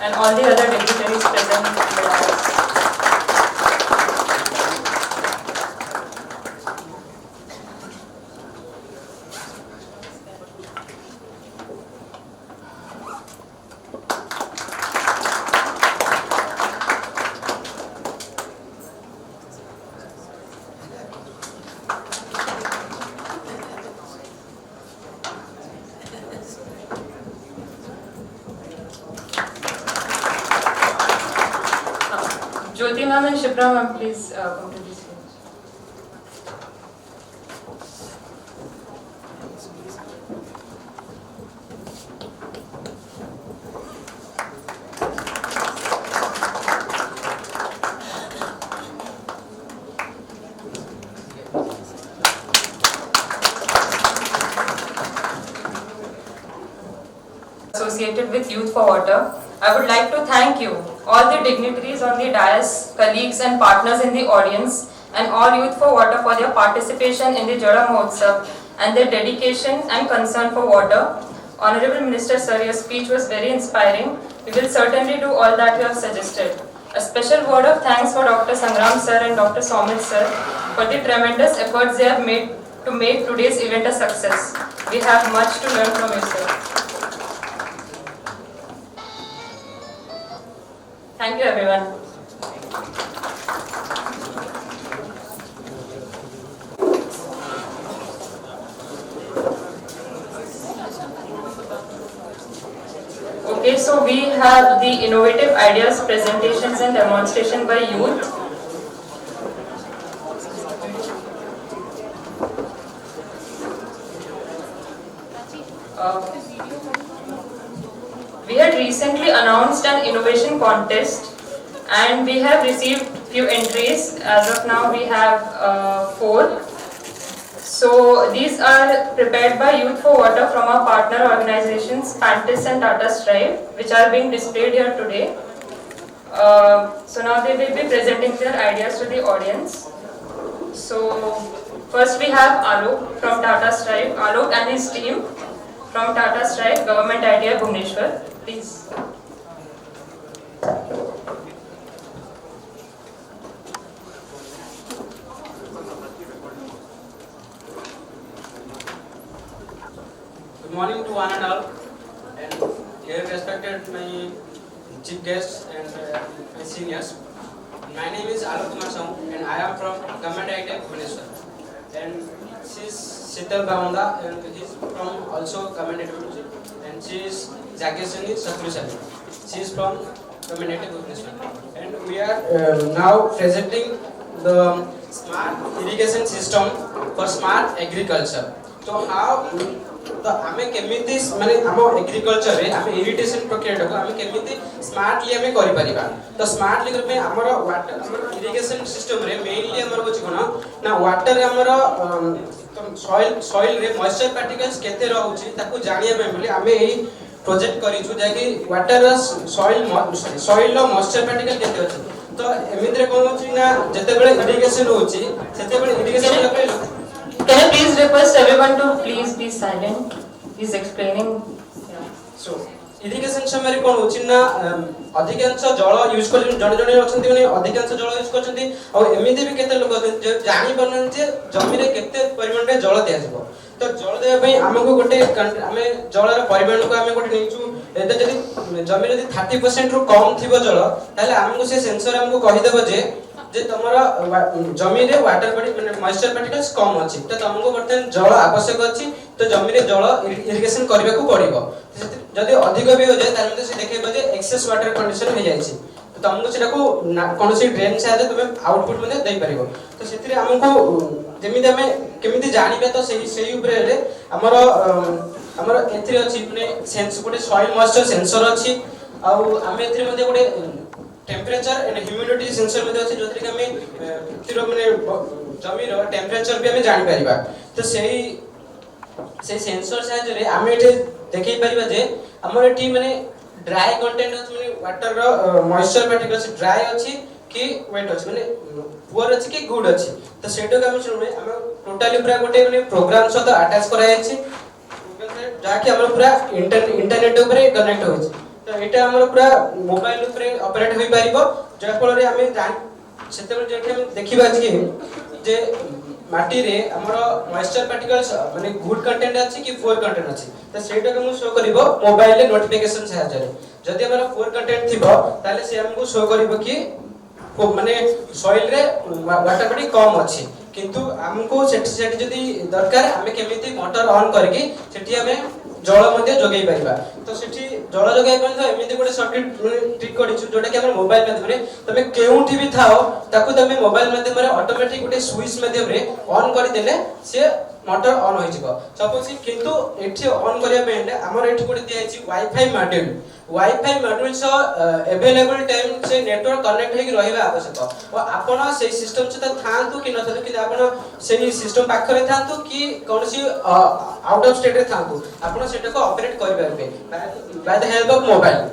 And all the other dignitaries present in the dais. Jyoti ma'am and Shipra ma'am, please come to this stage. Associated with Youth for Water, I would like to thank you, all the dignitaries on the dais, colleagues and partners in the audience, and all Youth for Water for their participation in the Jala Mahotsav and their dedication and concern for water. Honorable Minister Sir, your speech was very inspiring. We will certainly do all that you have suggested. A special word of thanks for Dr. Sangram Sir and Dr. Somit Sir for the tremendous efforts they have made to make today's event a success. We have much to learn from you, sir. Thank you, everyone. Okay, so we have the innovative ideas, presentations and demonstration by youth. We had recently announced an innovation contest and we have received few entries. As of now we have 4. So these are prepared by Youth for Water from our partner organizations Pantis and Tata Strive, which are being displayed here today. So now they will be presenting their ideas to the audience. So first we have Alok from Tata Strive, Alok and his team from Tata Strive, Government Idea Bhubaneshwar. Please. Good morning to one and all, and here respected my chief guests and my seniors. My name is Alok Kumar Saum and I am from Government Idea Bhubaneshwar. and she's Sital Bamanda, and he's from also community, and she is Jakeshani Satrusali. She is from community Bhubaneshwar, and we are now presenting the smart irrigation system for smart agriculture. So how तो आमे केमिति माने हमो agriculture रे आमे irrigation प्रक्रिया को आमे केमिति स्मार्टली आमे करि परिबा तो स्मार्टली करबे हमर वाटर हमर इरिगेशन सिस्टम रे मेनली हमर होछि कोन ना वाटर हमर सॉइल रे मॉइस्चर पार्टिकल्स केते रहउछि ताकू जानिया बे बोली आमे एही प्रोजेक्ट करिछु जाकि water soil low moisture particle केते अछि तो एमिति रे कोन होछि ना जते बेले इरिगेशन होछि सेते बेले irrigation Can I please request everyone to please be silent? He's explaining. So, irrigation समय कोन होछि ना अधिकांश जल यूज कर जण जण अछंती माने अधिकांश जल यूज करछंती और एमिति भी केते लोक जे जानि बनन जे जमी रे केते परिमाण रे जल दिया जबो तो जल देबा पई हमको गोटे हमें जल रे परिमाण को हमें गोटे नेचु एते जदी जमी रे 30% रु कम थिबो जल ताले हमको से सेंसर हमको कहि देबो जे तमरा जमी रे वाटर बॉडी माने मॉइस्चर पार्टिकल्स कम अछि त तुमको बर्तन जल आवश्यक अछि तो जमी रे जल इरिगेशन करबा को पड़िबो जदी अधिक भी हो जाय तार मध्ये से देखैबो जे एक्सेस वाटर कंडीशन हो जाय छी तो तुमको सेटा को कोनोसी ड्रेन से आजे तुमे आउटपुट मध्ये देई परिबो तो सेतिरे हमको जेमिति हमें केमिति जानिबे तो सेही ऊपर रे हमर एथि अछि माने सेंस गोटे सॉइल मॉइस्चर सेंसर अछि आ हमें एथि मध्ये गोटे टेम्परेचर एंड ह्यूमिडिटी सेंसर मध्ये अछि जोथि कि हमें तिरो माने जमी रो टेम्परेचर भी हमें जानि परिबा तो से सेंसर साहाय्य रे हमें एटे देखै परिबा जे हमर एठी माने ड्राई कंटेंट अछि माने वाटर रो मॉइस्चर पार्टिकल्स ड्राई अछि कि वेट अछि माने पुअर अछि कि गुड अछि तो सेटो के हम सुनबे हम टोटली पूरा गोटे माने प्रोग्राम सहित अटैच कराय अछि जाकि हमर पूरा इंटरनेट ऊपर कनेक्ट होय छै तो एटा हमर पूरा मोबाइल ऊपर ऑपरेट होई परिबो जे फल रे हमें सेते जे हम देखिबा छी जे माटी रे हमर मॉइस्चर पार्टिकल्स माने गुड कंटेंट अछि कि पुअर कंटेंट अछि तो सेटा के हम शो करिवो मोबाइल रे नोटिफिकेशन सहायता रे जदि हमर पुअर कंटेंट थिबो ताले से हमको शो करिवो कि माने सॉइल रे वाटर बॉडी कम अछि किंतु हमको सेठी जदि दरकार हमें केमिति मोटर ऑन करके सेठी हमें जल मध्ये जोगै परिबा तो सेठी जल जोगै पन तो एमिति गोटे सर्किट ट्रिक करिछु जोटा कि हमर मोबाइल माध्यम रे तमे केउठी भी थाओ ताकू तमे मोबाइल माध्यम रे ऑटोमेटिक गोटे स्विच माध्यम रे ऑन कर देले से मोटर ऑन होई जिवो सपोज किंतु एठी ऑन करिया पे हमर एठी गोटे दिया छि wifi module so available time से नेटवर्क कनेक्ट हेकि रहिबा आवश्यक और आपण से सिस्टम से थांतु कि नथु कि आपण से सिस्टम पाखरे थांतु कि कोनसी आउट ऑफ स्टेट रे थांतु आपण सेटा को ऑपरेट करि परबे by the help of mobile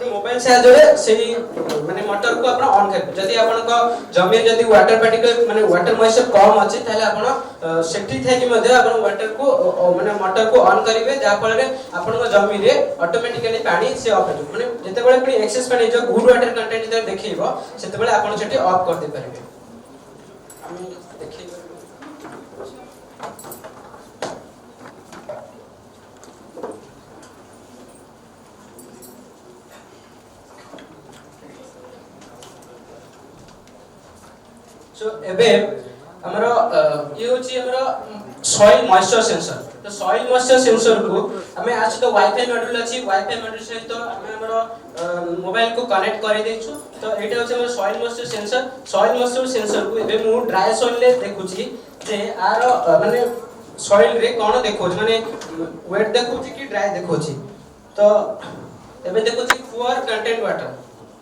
mobile से आजरे सेही माने मोटर को आपण ऑन कर जदी आपण को जमी जदी वाटर पार्टिकल माने वाटर मॉइस्चर कम अछि ताले आपण सेठी थे कि मध्ये आपण वाटर को माने मोटर को ऑन करिवे जा फल रे आपण को जमी रे ऑटोमेटिकली पानी से ऑफ हो माने जते बेले पनि एक्सेस पानी जो गुड वाटर कंटेंट जब देखिबो सेते बेले आपण सेठी ऑफ कर दे परिबे हम देखि सो एबे हमरो ये होची हमरो सॉइल मॉइस्चर सेंसर तो सॉइल मॉइस्चर सेंसर को हमें आज तो वाईफाई मॉड्यूल अछि वाईफाई मॉड्यूल से तो हमें हमरो मोबाइल को कनेक्ट कर देछु तो एटा होची हमरो सॉइल मॉइस्चर सेंसर को एबे मु ड्राई सॉइल ले देखुची जे आरो माने सॉइल रे कोन देखोची माने वेट देखुची कि ड्राई देखुची तो एबे देखुची पुअर कंटेंट वाटर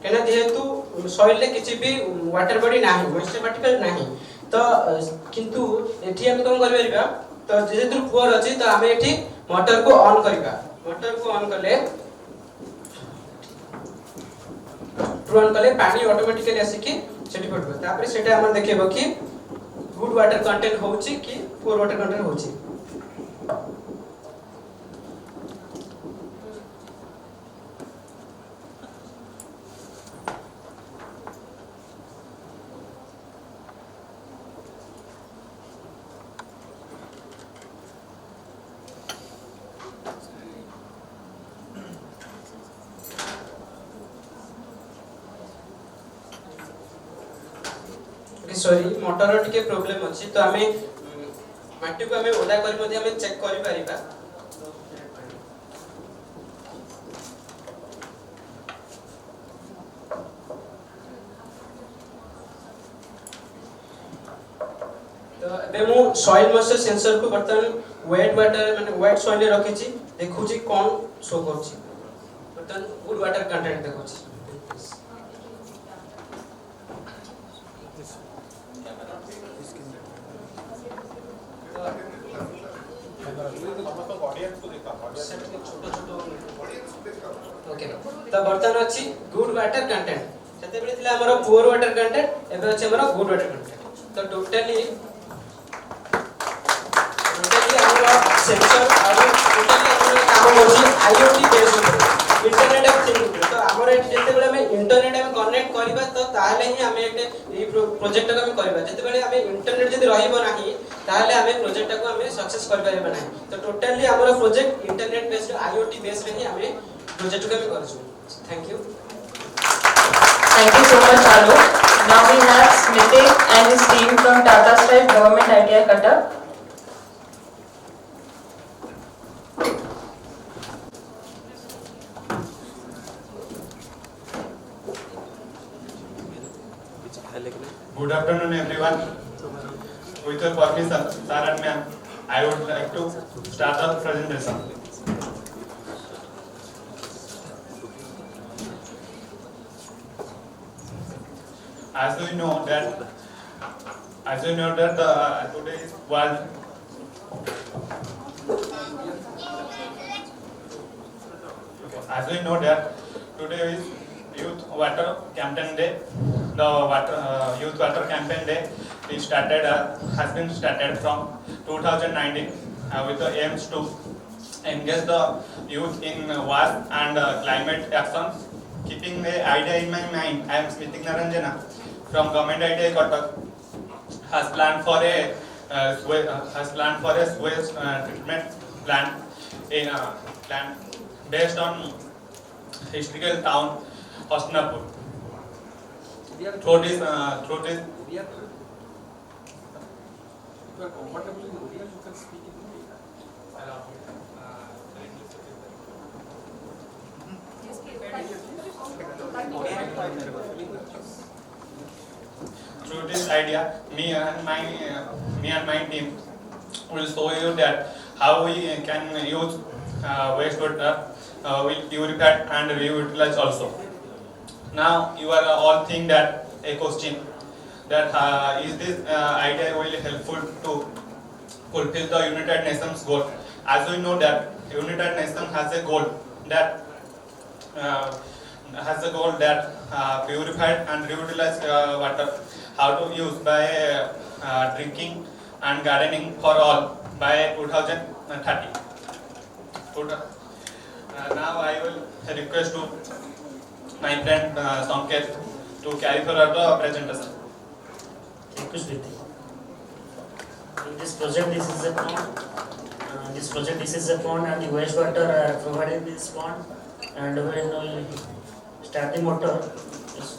केना जेहेतु सॉइल ले किछि भी वाटर बॉडी नाही मॉइस्चर पार्टिकल नाही तो किंतु एठी हम कोन करि परिबा तो जेहेतु पुअर अछि तो हमें एठी मोटर को ऑन करिबा मोटर को ऑन करले ऑन करले पानी ऑटोमेटिकली आसी कि सेठी पड़बो तापर सेटा हम देखिबो कि गुड वाटर कंटेंट होउची कि पुअर वाटर कंटेंट होउची सॉरी मोटर टिके प्रॉब्लम अछि तो हमें माटी को हमें ओदा करी मध्ये हमें चेक करि परिबा। तो एबे मु सॉइल मॉइस्चर सेंसर को बर्तन वेट वाटर माने वेट सॉइल रे रखी छी देखु छी कोन शो कर छी बर्तन गुड वाटर कंटेंट देखु छी। ओके तो बर्तन अछि गुड वाटर कंटेंट जते बेले थिला हमर पुअर वाटर कंटेंट एबे अछि हमर गुड वाटर कंटेंट। तो टोटली हमर सेंसर और टोटली हमर काम होछि IoT based internet of thing. तो हमर जते बेले हम इंटरनेट हम कनेक्ट करबा तो ताले ही हम एटे ई प्रोजेक्ट को हम करबा जते बेले हम इंटरनेट जदी रहिबो नाही ताले हम प्रोजेक्ट को हम सक्सेस कर पाइबा नाही। तो टोटली हमर project internet based IoT based रे ही हम प्रोजेक्ट को हम करछु। Thank you so much, Alu. Now we have Smriti and his team from Tata Style Government ITI Cuttack. Good afternoon, everyone. With your permission, sir and ma'am, I would like to start the presentation. As we know that today is World today is Youth Water Campaign Day. The Youth Water Campaign Day has been started from 2019 with the aims to engage the youth in water and climate actions. Keeping the idea in my mind, I am Smriti Naranjana from Government ITI Cuttack has planned for a sewage treatment plant based on historical town Hastinapur. Through this through this idea, me and my team will show you that how we can use wastewater will purify and reutilize also. Now you are all think that a question that is this idea will helpful to fulfill the United Nations goal. As we know that United Nations has a goal that purified and reutilized water, how to use by drinking and gardening for all by 2030. Now I will request to my friend Sanket to carry forward the presentation. Thank you, Smriti. In this project, this is a pond. This is a pond, and the wastewater provided in this pond. And when we start the motor, this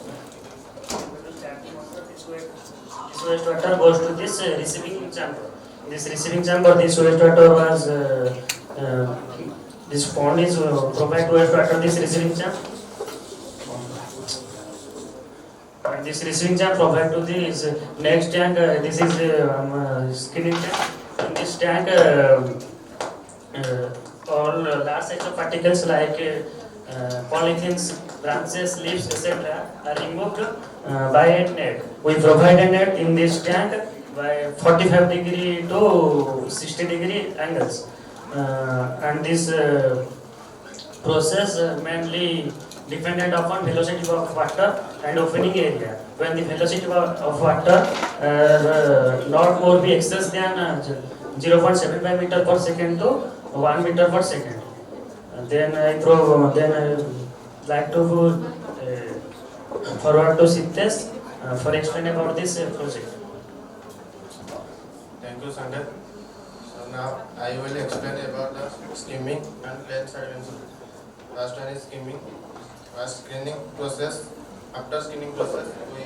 wastewater goes to this receiving chamber. This receiving chamber, this wastewater was this pond is provide wastewater this receiving chamber. And this receiving chamber provide to this next tank. This is screening tank. In this tank, all large size of particles like polythenes, branches, leaves, etc. are removed by a net. We provide a net in this tank by 45 degree to 60 degree angles. And this process mainly dependent upon velocity of water and opening area. When the velocity of water not more be excess than 0.75 meter per second to 1 meter per second. Then I like to forward to Sitesh for explain about this project. Thank you, Sanjay. So now I will explain about the skimming and lens silencer. First one is skimming. First screening process. After skimming process, we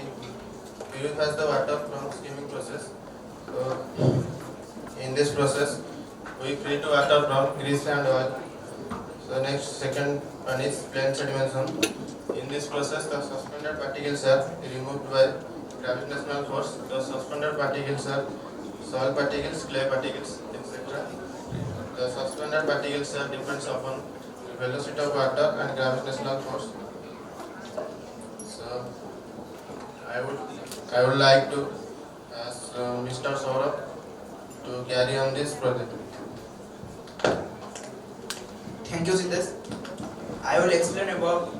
purify the water from skimming process. So in this process, we treat water from grease and oil. So next, second one is plane sedimentation. In this process, the suspended particles are removed by gravitational force. The suspended particles are soil particles, clay particles, etc. The suspended particles are depends upon velocity of water and gravitational force. So I would like to ask Mr. Saurabh to carry on this project. Thank you, Siddesh. I will explain about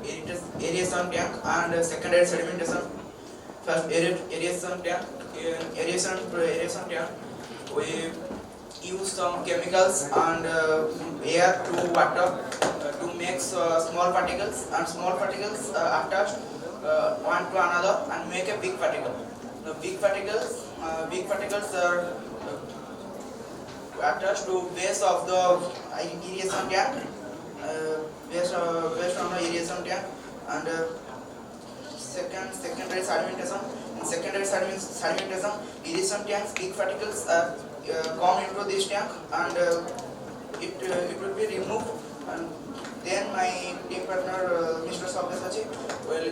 aeration tank and secondary sedimentation. First, aeration tank. In aeration tank, we use some chemicals and air to water to make small particles, and small particles attached one to another and make a big particle. The big particles are attached to base of the aeration tank. Based on the aeration tank, and secondary sedimentation. In secondary sedimentation, aeration tanks, big particles come into this tank, and it will be removed, and then my team partner Mr. Sabyasachi will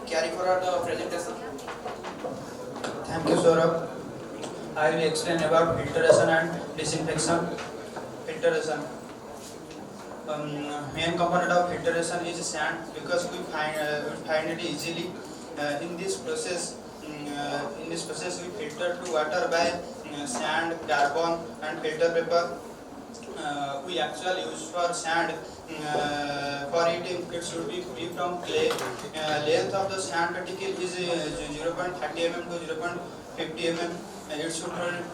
carry forward the presentation. Thank you, Saurabh. I will explain about filtration and disinfection. Filtration. Main component of filtration is sand, because we find it easily. In this process we filter to water by sand, carbon and filter paper. We actually use for sand. For it should be free from clay. Length of the sand particle is 0.30 mm to 0.50 mm.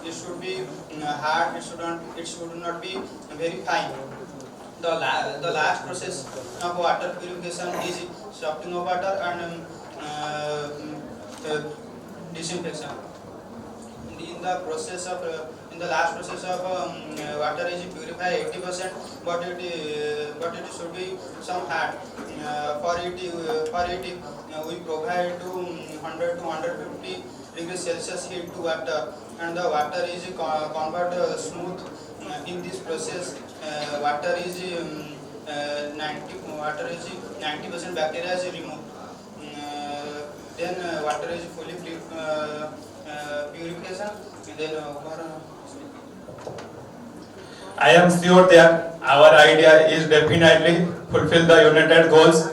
It should be hard. It should not be very fine. The last process of water purification is softening of water and disinfection. In the last process of water is purified 80%, but it should be some hard. For it we provide to 100 to 150 degrees Celsius heat to water, and the water is converted smooth. In this process, water is 90% bacteria is removed. Then water is fully purification. Then I am sure that our idea is definitely fulfill the united goals,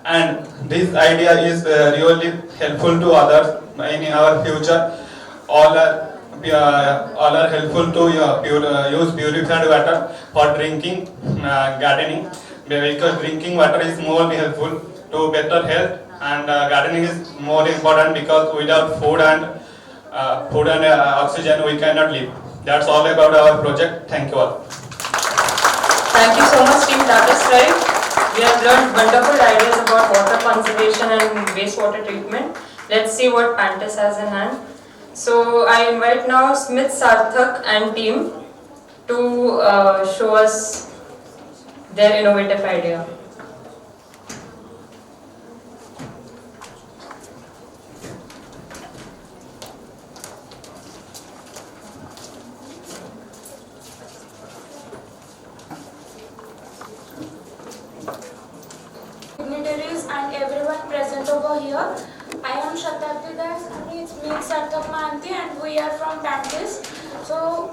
and this idea is really helpful to others in our future. All are helpful to use purified water for drinking, gardening, because drinking water is more helpful to better health, and gardening is more important because without food and oxygen we cannot live. That's all about our project. Thank you all. Thank you so much, Team Tapas. Right? We have learned wonderful ideas about water conservation and wastewater treatment. Let's see what Pantas has in hand. So I invite now Smith, Sarthak and team to show us their innovative idea. Dignitaries and everyone present over here. I am Shatabdi Das, and it's me, Sarthak Mahanti, and we are from Pantis. So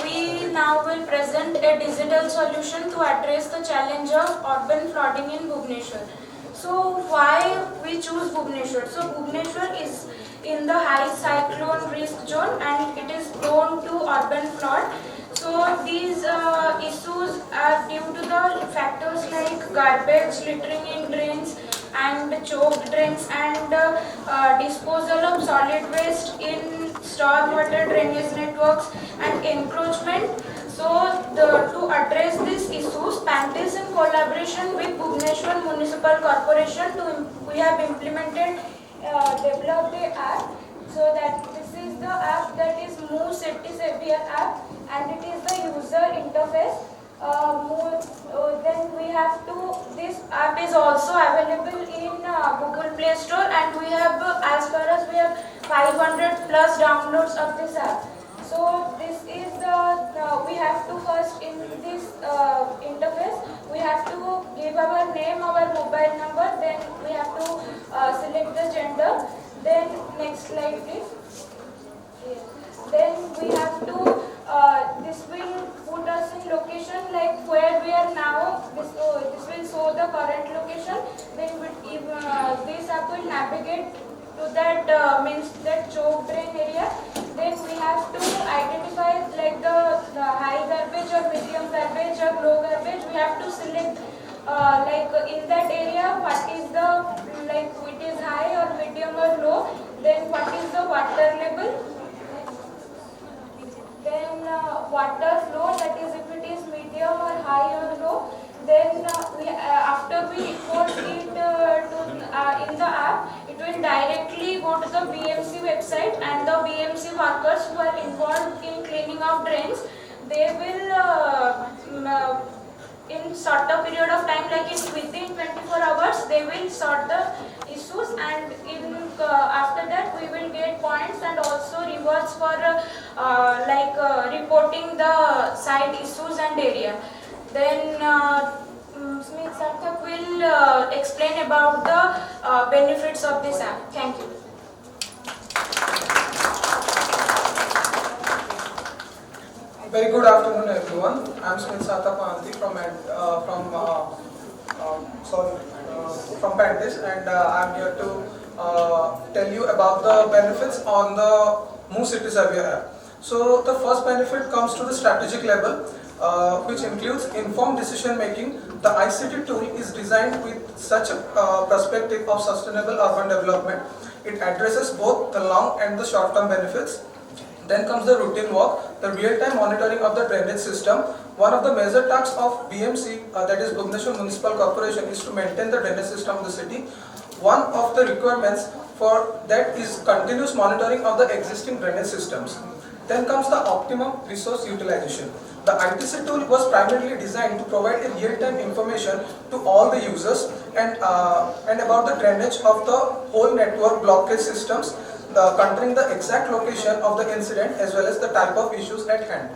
we now will present a digital solution to address the challenge of urban flooding in Bhubaneshwar. So why we choose Bhubaneshwar? So Bhubaneshwar is in the high cyclone risk zone, and it is prone to urban flood. So these issues are due to the factors like garbage littering in drains and choked drains, and disposal of solid waste in stormwater drainage networks and encroachment. So to address these issues, Pantis in collaboration with Bhubaneshwar Municipal Corporation, we have implemented, developed the app. So that this is the app that is Move City Surveyor app, and it is the user interface. Then we have this app is also available in Google Play Store, and we have as far as we have 500 plus downloads of this app. So So this is we have to first in this interface, we have to give our name, our mobile number, then we have to select the gender. Then next slide please. Yes. Then we have to, this will put us in location like where we are now. This will show the current location. Then this app will navigate to that means that choke drain area. Then we have to identify like the high garbage or medium garbage or low garbage. We have to select like in that area what is the like it is high or medium or low. Then what is the water level. Then water flow, that is if it is medium or high or low. Then after we import it in the app, it will directly go to the BMC website, and the BMC workers who are involved in cleaning of drains, they will in shorter period of time, like within 24 hours, they will sort the issues, and after that we will get points and also rewards for reporting the site issues and area. Then Smith Sarthak will explain about the benefits of this app. Thank you. Very good afternoon, everyone. I'm Smith Sarthak from Pantis, and I'm here to tell you about the benefits on the Move City Surveyor app. So the first benefit comes to the strategic level, which includes informed decision making. The ICT tool is designed with such a perspective of sustainable urban development. It addresses both the long and the short-term benefits. Then comes the routine work, the real-time monitoring of the drainage system. One of the major tasks of BMC, that is Bhubaneshwar Municipal Corporation, is to maintain the drainage system of the city. One of the requirements for that is continuous monitoring of the existing drainage systems. Then comes the optimum resource utilization. The ITC tool was primarily designed to provide a real-time information to all the users and about the drainage of the whole network blockage systems, containing the exact location of the incident as well as the type of issues at hand.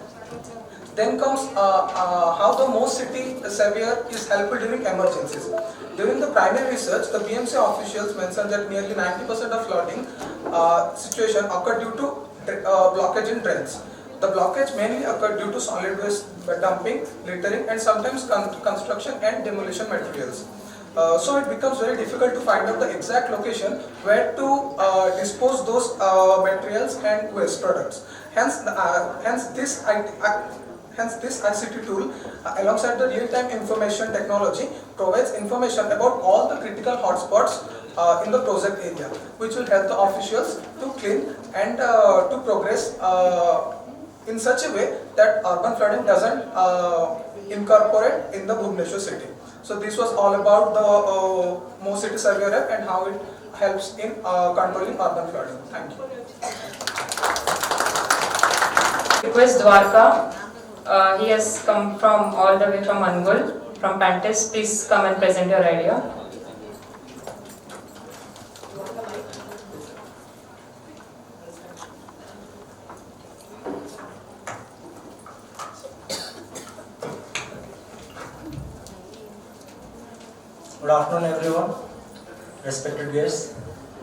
Then comes how the Most City Surveyor is helpful during emergencies. During the primary research, the BMC officials mentioned that nearly 90% of flooding situation occurred due to blockage in drains. The blockage mainly occurred due to solid waste dumping, littering, and sometimes construction and demolition materials. So it becomes very difficult to find out the exact location where to dispose those materials and waste products. Hence this ICT tool, alongside the real-time information technology, provides information about all the critical hotspots in the project area, which will help the officials to clean and to progress in such a way that urban flooding doesn't incorporate in the Bhubaneswar city. So this was all about the Mo City Surveyor app and how it helps in controlling urban flooding. Thank you. Request Dwarka. He has come from all the way from Angul, from Pantis. Please come and present your idea. Good afternoon, everyone, respected guests,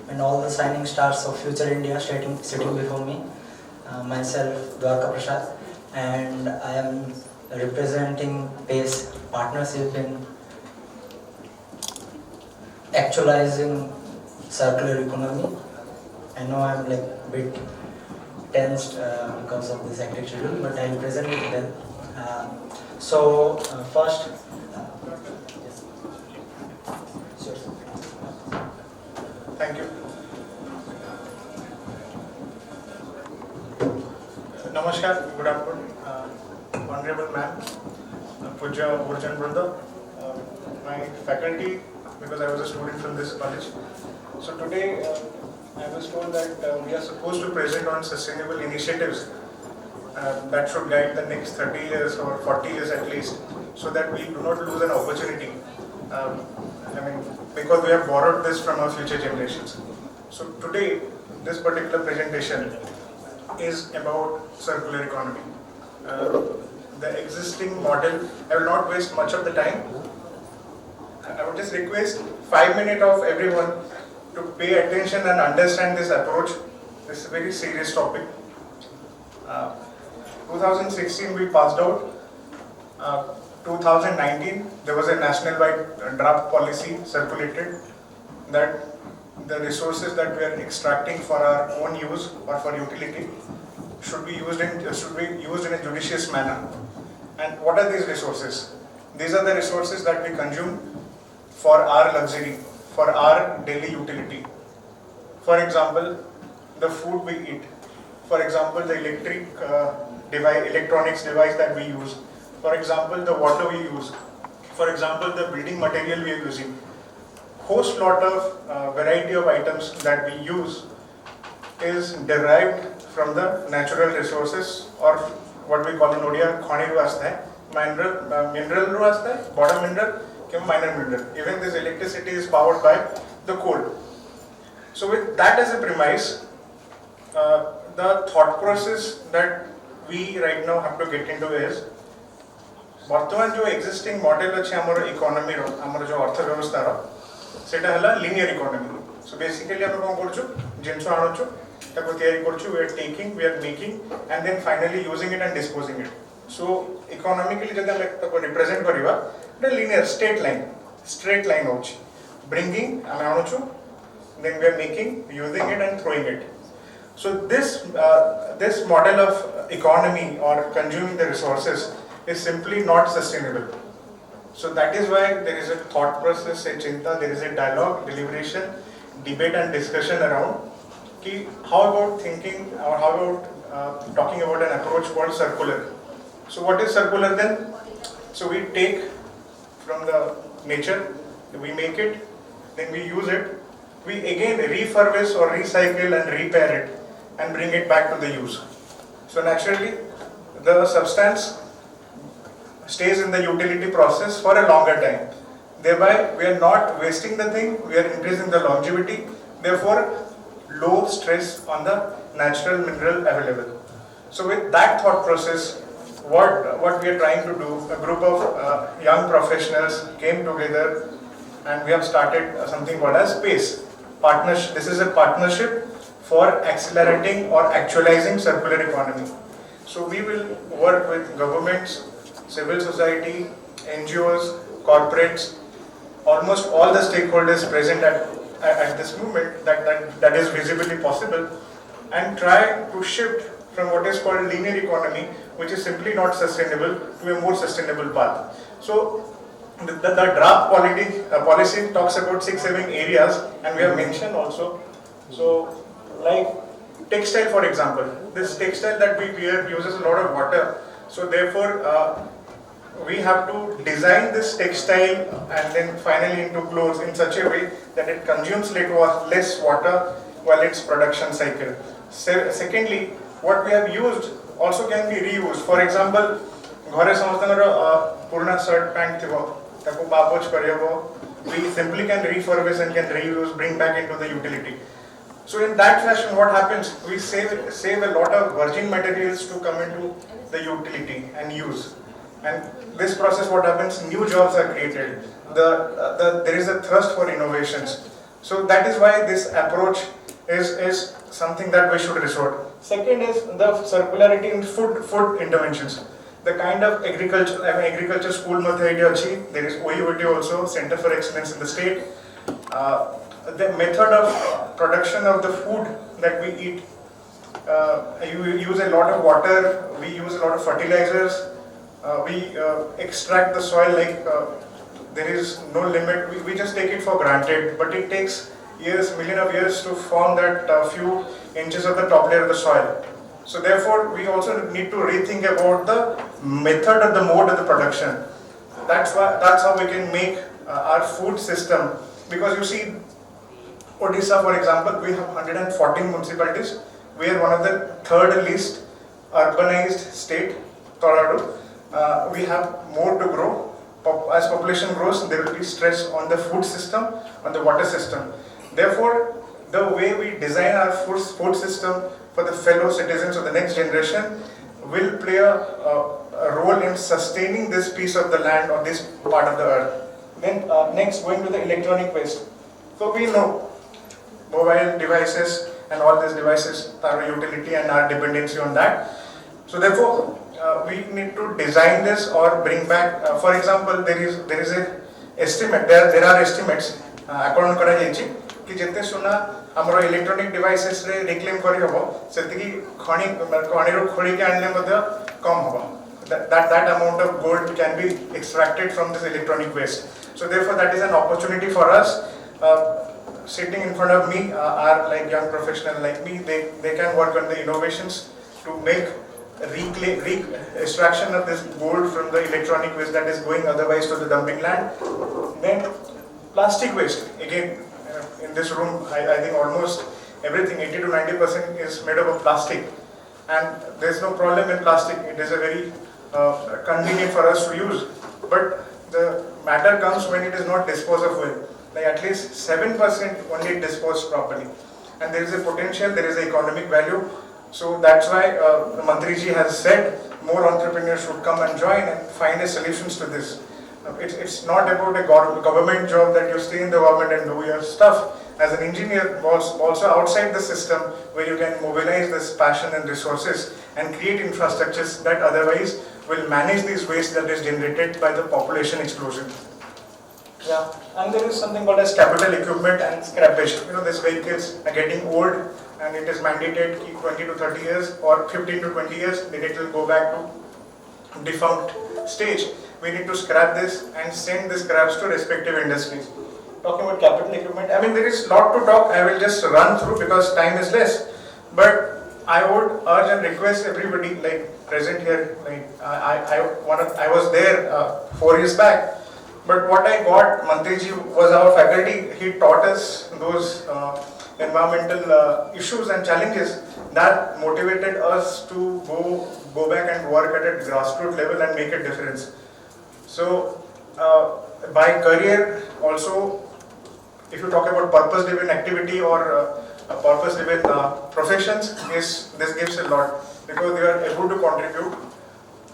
and all the shining stars of future India sitting before me. Myself, Dwarka Prasad, and I am representing PACE partnership in actualizing circular economy. I know I am like a bit tensed because of this hectic schedule, but I will present it then. First. Thank you. Namaskar, good afternoon, Honorable Ma'am, Puja Burjan Brunda, my faculty, because I was a student from this college. So today I was told that we are supposed to present on sustainable initiatives that should guide the next 30 years or 40 years at least, so that we do not lose an opportunity. Because we have borrowed this from our future generations. So today, this particular presentation is about circular economy. The existing model, I will not waste much of the time. I would just request 5 minutes of everyone to pay attention and understand this approach. This is a very serious topic. 2016 we passed out. 2019 there was a national-wide draft policy circulated that the resources that we are extracting for our own use or for utility should be used in a judicious manner. And what are these resources? These are the resources that we consume for our luxury, for our daily utility. For example, the food we eat. For example, the electronics device that we use. For example, the water we use. For example, the building material we are using. Host lot of variety of items that we use is derived from the natural resources, or what we call in Odia khani ru asta hai, mineral ru asta hai, bottom mineral, minor mineral. Even this electricity is powered by the coal. So with that as a premise, the thought process that we right now have to get into is बर्तमान जो existing model अच्छे हमारे economy रो हमारे जो अर्थव्यवस्था रो सेटा हला linear economy. So basically हम कौन करचु जिनसो आणुचु ताको तैयारी करचु, we are taking, we are making, and then finally using it and disposing it. So economically जब हम ताको represent करिवा the linear straight line होची. Bringing हम आणुचु, then we are making, using it and throwing it. So this model of economy or consuming the resources is simply not sustainable. So that is why there is a thought process, a chinta, there is a dialogue, deliberation, debate and discussion around how about thinking or how about talking about an approach called circular. So what is circular then? So we take from the nature, we make it, then we use it, we again refurbish or recycle and repair it and bring it back to the use. So naturally the substance stays in the utility process for a longer time. Thereby we are not wasting the thing, we are increasing the longevity, therefore low stress on the natural mineral available. So with that thought process, what we are trying to do, a group of young professionals came together and we have started something called as SPACE. Partnership. This is a partnership for accelerating or actualizing circular economy. So we will work with governments, civil society, NGOs, corporates, almost all the stakeholders present at this movement that is visibly possible, and try to shift from what is called linear economy, which is simply not sustainable, to a more sustainable path. So the draft policy talks about 6-7 areas, and we have mentioned also. So like textile, for example, this textile that we wear uses a lot of water. So therefore we have to design this textile and then finally into clothes in such a way that it consumes less water while its production cycle. Secondly, what we have used also can be reused. For example, घरे समस्तंकर पुराना shirt pant थिबो ताको बापोच करियबो, we simply can refurbish and can reuse, bring back into the utility. So in that fashion, what happens? We save a lot of virgin materials to come into the utility and use. And this process, what happens? New jobs are created. There is a thrust for innovations. So that is why this approach is something that we should resort. Second is the circularity in food interventions. The kind of agriculture school there is OEOT also, Center for Excellence in the state. The method of production of the food that we eat, you use a lot of water, we use a lot of fertilizers, we extract the soil like there is no limit, we just take it for granted, but it takes years, millions of years to form that few inches of the top layer of the soil. So therefore we also need to rethink about the method or the mode of the production. That's how we can make our food system, because you see Odisha, for example, we have 114 municipalities. We are one of the third least urbanized state, Colorado. We have more to grow. As population grows, there will be stress on the food system, on the water system. Therefore, the way we design our food system for the fellow citizens of the next generation will play a role in sustaining this piece of the land or this part of the earth. Then next, going to the electronic waste. So we know mobile devices and all these devices are a utility and our dependency on that. So therefore, we need to design this or bring back. For example, there is a estimate. There are estimates according to कि जितने सुना हमरो electronic devices रे reclaim करी हबो सेति की खणी रो खोली के आनले मध्य कम हबो that amount of gold can be extracted from this electronic waste. So therefore that is an opportunity for us. Sitting in front of me are like young professionals like me. They can work on the innovations to make extraction of this gold from the electronic waste that is going otherwise to the dumping land. Then plastic waste, again in this room I think almost everything 80 to 90% is made up of plastic, and there is no problem in plastic. It is a very convenient for us to use, but the matter comes when it is not disposed of well. Like at least 7% only disposed properly, and there is a potential, there is an economic value. So that's why Mantriji has said more entrepreneurs should come and join and find a solutions to this. It's not about a government job that you stay in the government and do your stuff. As an engineer, also outside the system where you can mobilize this passion and resources and create infrastructures that otherwise will manage these waste that is generated by the population explosion. Yeah, and there is something called as capital equipment and scrappage. You know, these vehicles are getting old and it is mandated 20 to 30 years or 15 to 20 years, then it will go back to defunct stage. We need to scrap this and send the scraps to respective industries. Talking about capital equipment, I mean there is a lot to talk. I will just run through because time is less. But I would urge and request everybody like present here. Like I was there 4 years back. But what I got, Mantriji was our faculty. He taught us those environmental issues and challenges that motivated us to go back and work at a grassroots level and make a difference. So by career also, if you talk about purpose-driven activity or purpose-driven professions, this gives a lot because they are able to contribute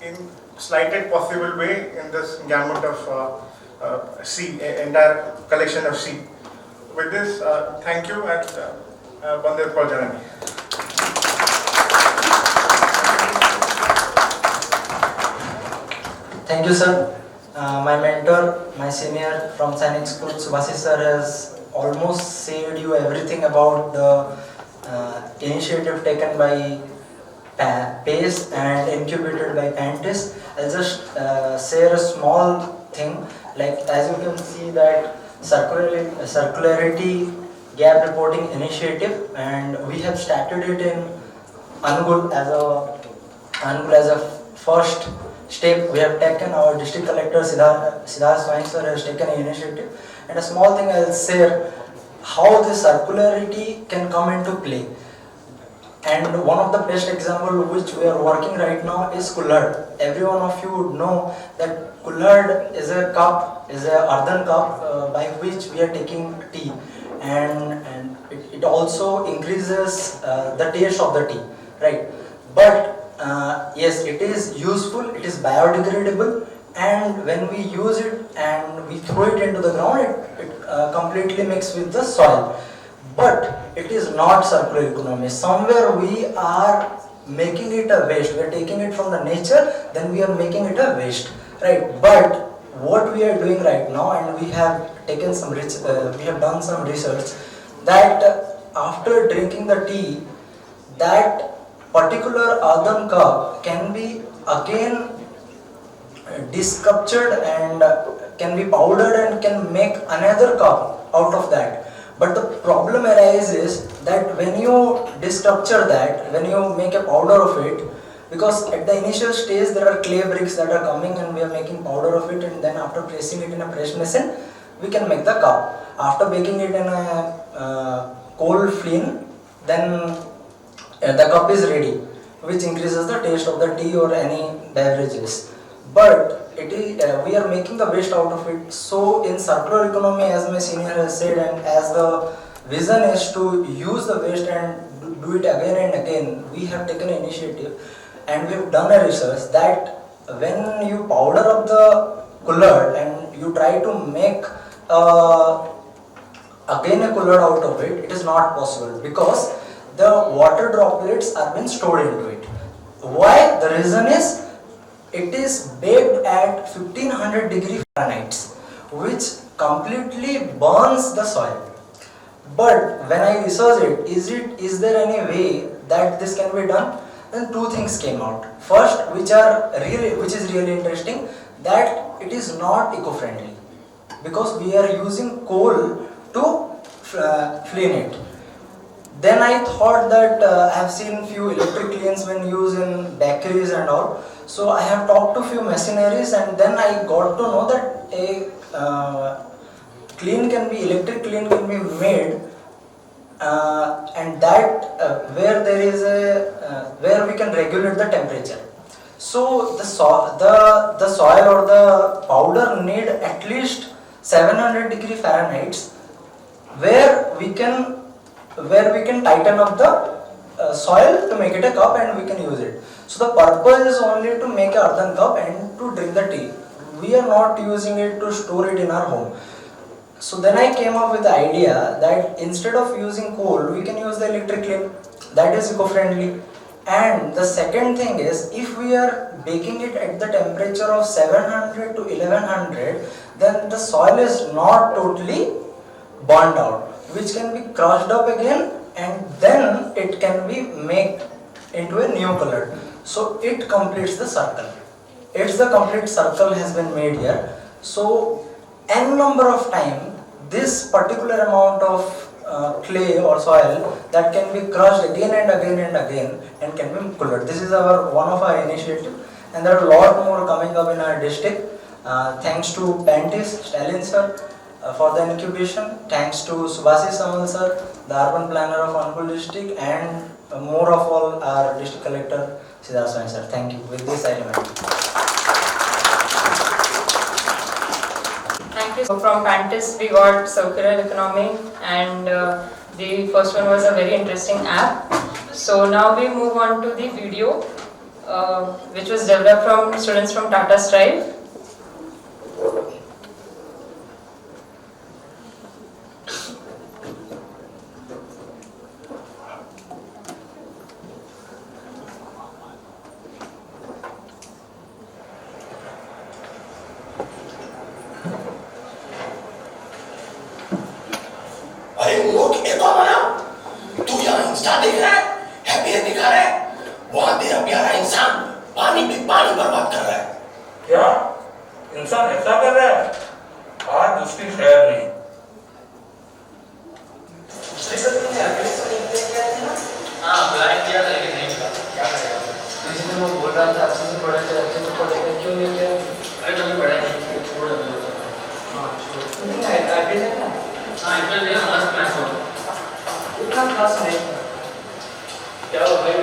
in slightest possible way in this gamut of entire collection of seed. With this, thank you and Bande Utpal Janani. Thank you, sir. My mentor, my senior from Sainik School, Subhasis sir, has almost said you everything about the initiative taken by PACE and incubated by PANTIS. I'll just share a small thing. Like as you can see that circularity gap reporting initiative, and we have started it in Angul as a first step. We have taken our district collector Siddharth Swain sir has taken an initiative, and a small thing I'll share how the circularity can come into play. And one of the best example which we are working right now is Kullad. Every one of you would know that Kullad is a cup, is a earthen cup by which we are taking tea, and it also increases the taste of the tea, right? But yes, it is useful, it is biodegradable, and when we use it and we throw it into the ground, it completely mixes with the soil. But it is not circular economy. Somewhere we are making it a waste. We are taking it from the nature, then we are making it a waste, right? But what we are doing right now, and we have taken some we have done some research that after drinking the tea, that particular earthen cup can be again disculptured and can be powdered and can make another cup out of that. But the problem arises that when you destructure that, when you make a powder of it, because at the initial stage there are clay bricks that are coming and we are making powder of it, and then after pressing it in a press machine, we can make the cup. After baking it in a coal flame, then the cup is ready, which increases the taste of the tea or any beverages. But it is, we are making the waste out of it. So in circular economy, as my senior has said, and as the vision is to use the waste and do it again and again, we have taken an initiative and we have done a research that when you powder up the cooler and you try to make again a cooler out of it, it is not possible because the water droplets are being stored into it. Why? The reason is it is baked at 1500 degree Fahrenheit, which completely burns the soil. But when I researched it, is there any way that this can be done? Then two things came out. First, which is really interesting, that it is not eco-friendly because we are using coal to flame it. Then I thought that I have seen few electric kilns when used in bakeries and all. So I have talked to few machineries and then I got to know that a electric kiln can be made and that where we can regulate the temperature. So the soil or the powder need at least 700 degree Fahrenheit where we can tighten up the soil to make it a cup and we can use it. So the purpose is only to make an earthen cup and to drink the tea. We are not using it to store it in our home. So then I came up with the idea that instead of using coal, we can use the electric kiln. That is eco-friendly. And the second thing is, if we are baking it at the temperature of 700 to 1100, then the soil is not totally burned out, which can be crushed up again and then it can be made into a new color. So it completes the circle. It's the complete circle has been made here. So n number of time this particular amount of clay or soil that can be crushed again and again and again and can be colored. This is one of our initiative and there are a lot more coming up in our district. Thanks to Pantis, Stalin sir for the incubation. Thanks to Subhasi Samal sir, the urban planner of Anpur district, and more of all our district collector Siddharth Swami sir. Thank you. With this I remain. Thank you. So from Pantis we got circular economy and the first one was a very interesting app. So now we move on to the video which was developed from students from Tata Strive. अरे मूर्ख ये तो बना तू यहाँ Insta देख रहा है हैप्पी दिखा रहा है वहाँ तेरा प्यारा इंसान पानी बर्बाद कर रहा है क्या इंसान ऐसा कर रहा है आज उसकी खैर नहीं हाँ अप्लाई किया था लेकिन नहीं मिला क्या करेगा किसी ने वो बोल रहा था अच्छे से पढ़ेगा क्यों नहीं किया अरे कभी पढ़ा नहीं छोड़ दो हाँ छोड़ हाँ इंटर दिया मस्त क्लास हो इतना क्लास नहीं क्या हो भाई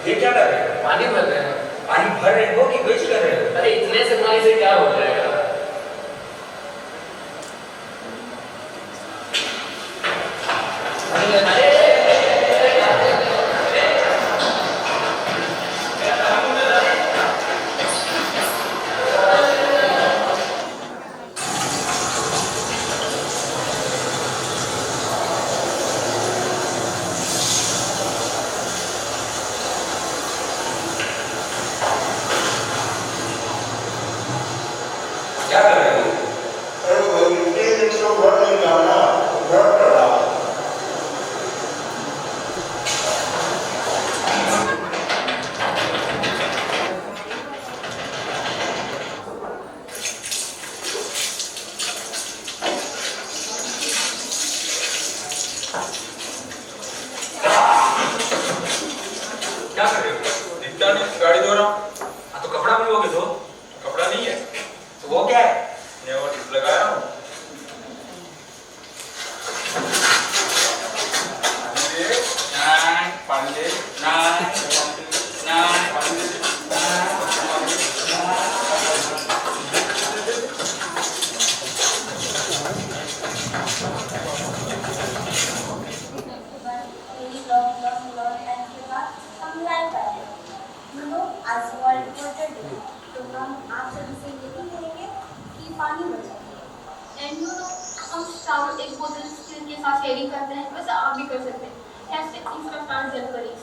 ये क्या कर रहे हैं पानी भर रहे हैं पानी भर रहे हो कि वेस्ट कर रहे हो अरे इतने से पानी से क्या हो जाएगा क्या कर रहे हो क्या कर रहे हो दिखता नहीं गाड़ी धो रहा हाँ तो कपड़ा भी लोगे धो कपड़ा नहीं है तो वो क्या है मैं वो टिप लगाया हूँ एक बोतल के साथ शेयरिंग करते हैं, वैसे आप भी कर सकते हैं। ऐसे इसका स्टार्ट जल करिए।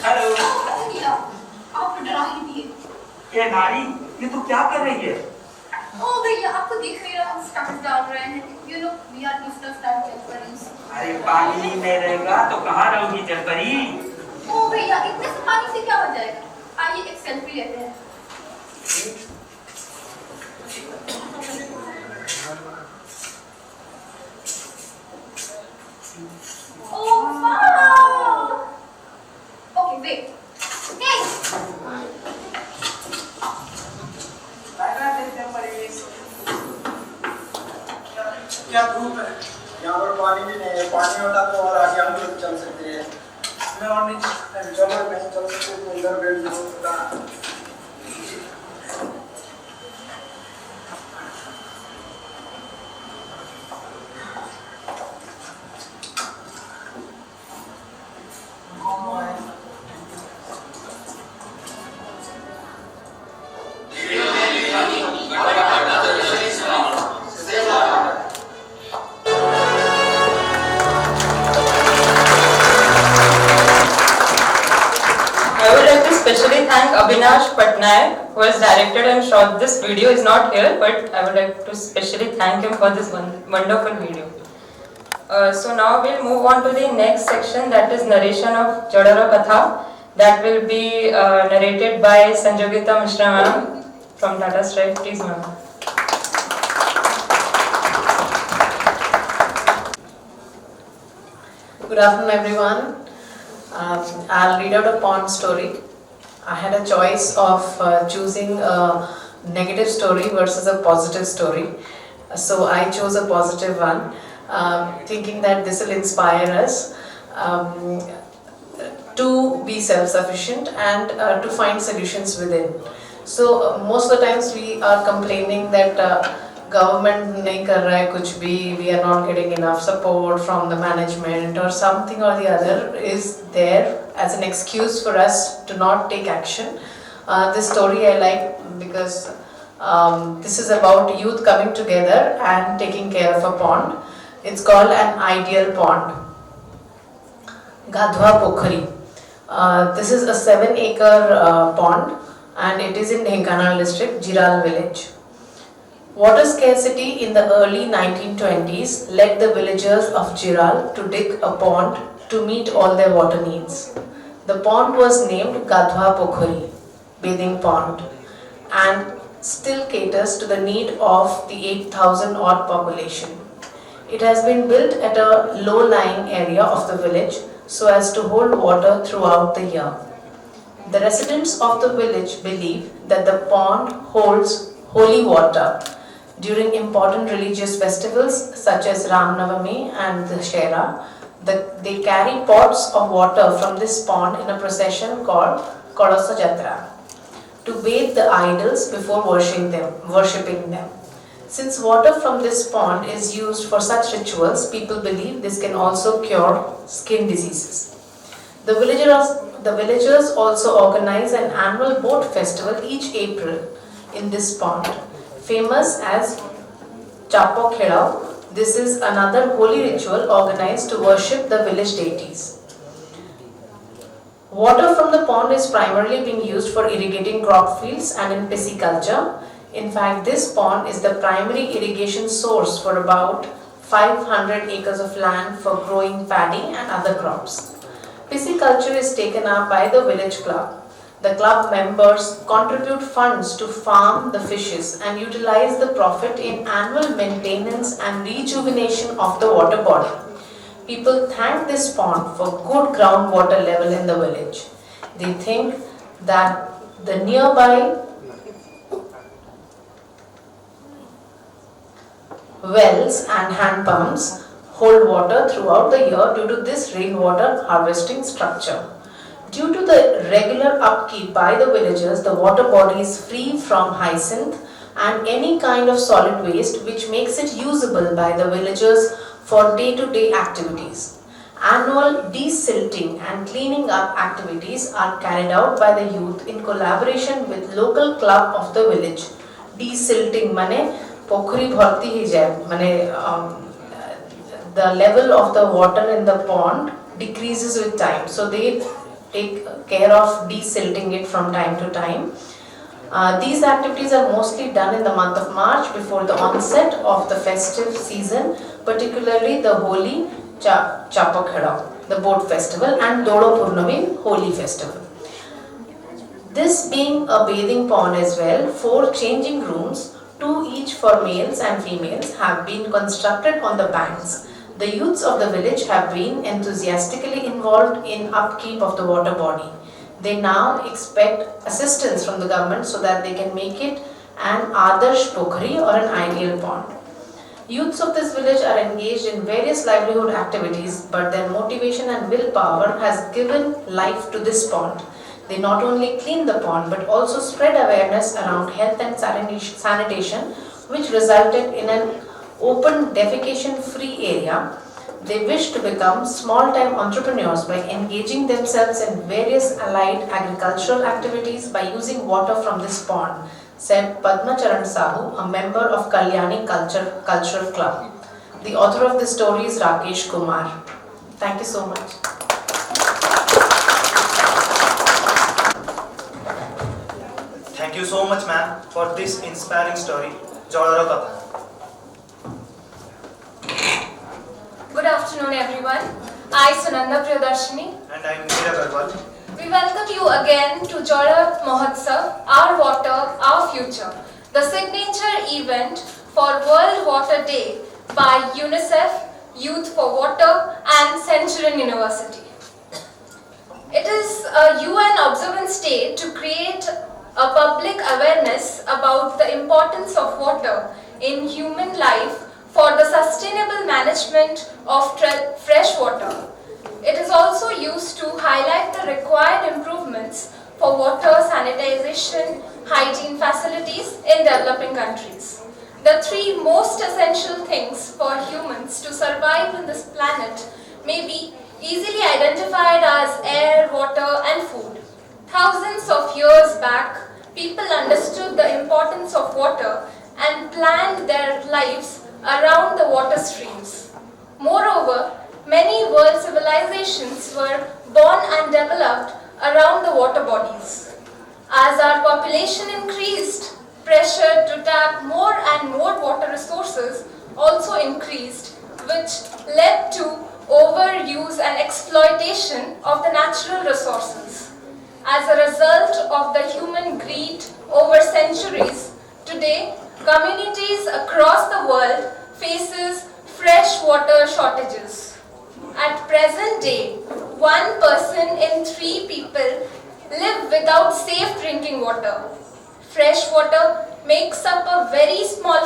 हेलो। आप डरा ही दिए। ये नारी, ये तू क्या कर रही है? ओ भैया, आपको दिख नहीं रहा, हम स्टार्ट डाल रहे हैं। You know, we are Mr. Star Jeffries. अरे पानी नहीं रहेगा तो कहाँ रहोगी जलपरी? ओ भैया, इतने से पानी से क्या हो जाएगा? आइए एक सेल्फी लेते हैं। Oh wow! Okay, wait. Hey! क्या धूप है, यहाँ पर पानी भी नहीं है। पानी होता तो और आगे हम लोग चल सकते हैं। मैं और नहीं चलो, नहीं चल सकते तो इधर बैठ जाओ। Especially thank Abhinash Patnaik, who has directed and shot this video. Is not here, but I would like to specially thank him for this wonderful video. So now we'll move on to the next section, that is narration of Jadara Katha, that will be narrated by Sanjogita Mishra ma'am from Tata Strike. Please ma'am. Good afternoon everyone. I'll read out a pond story. I had a choice of choosing a negative story versus a positive story. So I chose a positive one, thinking that this will inspire us to be self-sufficient and to find solutions within. So most of the times we are complaining that government nahi kar raha hai kuch bhi, we are not getting enough support from the management or something or the other is there as an excuse for us to not take action. This story I like because this is about youth coming together and taking care of a pond. It's called an ideal pond. Gadhwa Pokhari. This is a 7-acre pond and it is in Dhenkanal district, Jiral village. Water scarcity in the early 1920s led the villagers of Jiral to dig a pond to meet all their water needs. The pond was named Gadhwa Pokhari, bathing pond, and still caters to the need of the 8,000 odd population. It has been built at a low-lying area of the village so as to hold water throughout the year. The residents of the village believe that the pond holds holy water. During important religious festivals such as Ram Navami and the Shera, they carry pots of water from this pond in a procession called Kolasa Jatra to bathe the idols before worshipping them. Since water from this pond is used for such rituals, people believe this can also cure skin diseases. The villagers also organize an annual boat festival each April in this pond, famous as Chapo Khedao. This is another holy ritual organized to worship the village deities. Water from the pond is primarily being used for irrigating crop fields and in pisciculture. In fact, this pond is the primary irrigation source for about 500 acres of land for growing paddy and other crops. Pisciculture is taken up by the village club. The club members contribute funds to farm the fishes and utilize the profit in annual maintenance and rejuvenation of the water body. People thank this pond for good groundwater level in the village. They think that the nearby wells and hand pumps hold water throughout the year due to this rainwater harvesting structure. Due to the regular upkeep by the villagers, the water body is free from hyacinth and any kind of solid waste, which makes it usable by the villagers for day-to-day activities. Annual desilting and cleaning up activities are carried out by the youth in collaboration with local club of the village. Desilting mane pokhri bharti hi jay, mane the level of the water in the pond decreases with time. So they take care of desilting it from time to time. These activities are mostly done in the month of March before the onset of the festive season, particularly the Holi Chapakhada, the boat festival, and Dodo Purnami, Holi festival. This being a bathing pond as well, 4 changing rooms, 2 each for males and females, have been constructed on the banks. The youths of the village have been enthusiastically involved in upkeep of the water body. They now expect assistance from the government so that they can make it an Adarsh Pokhri or an ideal pond. Youths of this village are engaged in various livelihood activities, but their motivation and willpower has given life to this pond. They not only clean the pond but also spread awareness around health and sanitation, which resulted in an open defecation-free area. They wish to become small-time entrepreneurs by engaging themselves in various allied agricultural activities by using water from this pond, said Padma Charan Sahu, a member of Kalyani Cultural Club. The author of this story is Rakesh Kumar. Thank you so much. Thank you so much, ma'am, for this inspiring story. Jolaro Kata. Good afternoon, everyone. I, Sunanda Priyadarshini, And I am Meera Garwal. we welcome you again to Jala Mahotsav, Our Water, Our Future, the signature event for World Water Day by UNICEF, Youth4WATER and Centurion University. It is a UN observance day to create a public awareness about the importance of water in human life for the sustainable management of fresh water. It is also used to highlight the required improvements for water sanitization, hygiene facilities in developing countries. The 3 most essential things for humans to survive on this planet may be easily identified as air, water, and food. Thousands of years back, people understood the importance of water and planned their lives around the water streams. Moreover, many world civilizations were born and developed around the water bodies. As our population increased, pressure to tap more and more water resources also increased, which led to overuse and exploitation of the natural resources. As a result of the human greed over centuries, today communities across the world faces fresh water shortages. At present day, 1 person in 3 people live without safe drinking water. Fresh water makes up a very small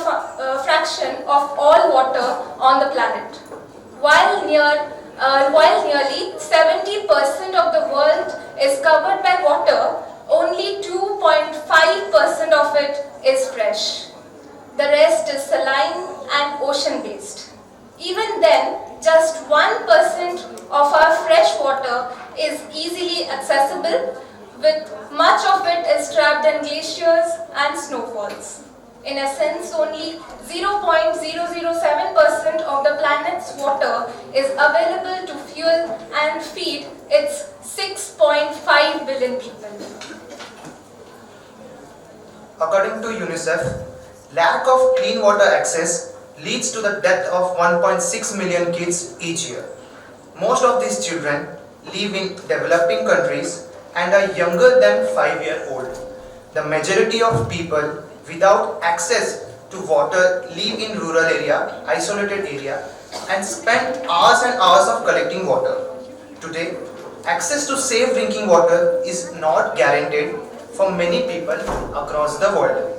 fraction of all water on the planet. While nearly 70% of the world is covered by water, only 2.5% of it is fresh. The rest is saline and ocean-based. Even then, just 1% of our fresh water is easily accessible, with much of it is trapped in glaciers and snowfalls. In essence, only 0.007% of the planet's water is available to fuel and feed its 6.5 billion people. According to UNICEF, lack of clean water access leads to the death of 1.6 million kids each year. Most of these children live in developing countries and are younger than 5-year-old. The majority of people without access to water live in rural area, isolated area, and spend hours and hours of collecting water. Today, access to safe drinking water is not guaranteed for many people across the world.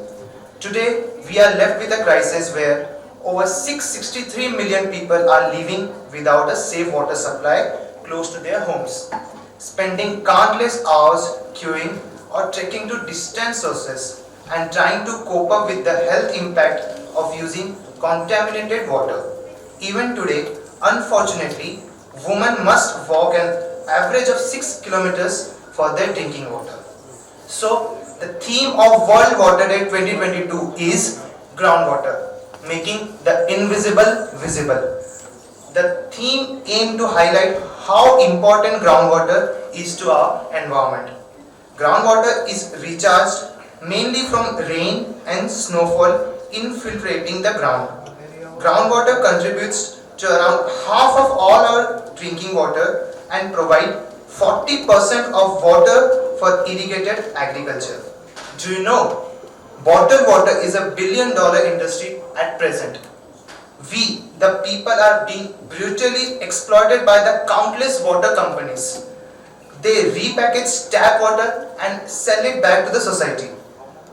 Today, we are left with a crisis where over 663 million people are living without a safe water supply close to their homes, spending countless hours queuing or trekking to distant sources and trying to cope up with the health impact of using contaminated water. Even today, unfortunately, women must walk an average of 6 kilometers for their drinking water. So, the theme of World Water Day 2022 is groundwater, making the invisible visible. The theme aims to highlight how important groundwater is to our environment. Groundwater is recharged mainly from rain and snowfall infiltrating the ground. Groundwater contributes to around half of all our drinking water and provide 40% of water for irrigated agriculture. Do you know, bottled water is $1 billion industry at present. We, the people, are being brutally exploited by the countless water companies. They repackage tap water and sell it back to the society.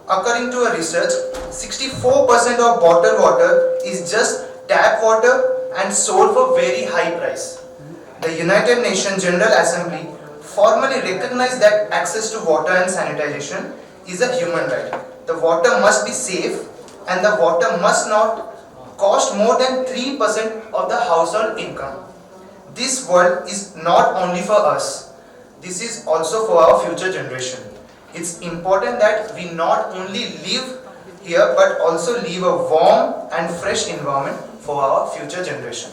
According to a research, 64% of bottled water is just tap water and sold for very high price. The United Nations General Assembly formally recognized that access to water and sanitation is a human right. The water must be safe and the water must not cost more than 3% of the household income. This world is not only for us, this is also for our future generation. It's important that we not only live here but also leave a warm and fresh environment for our future generation.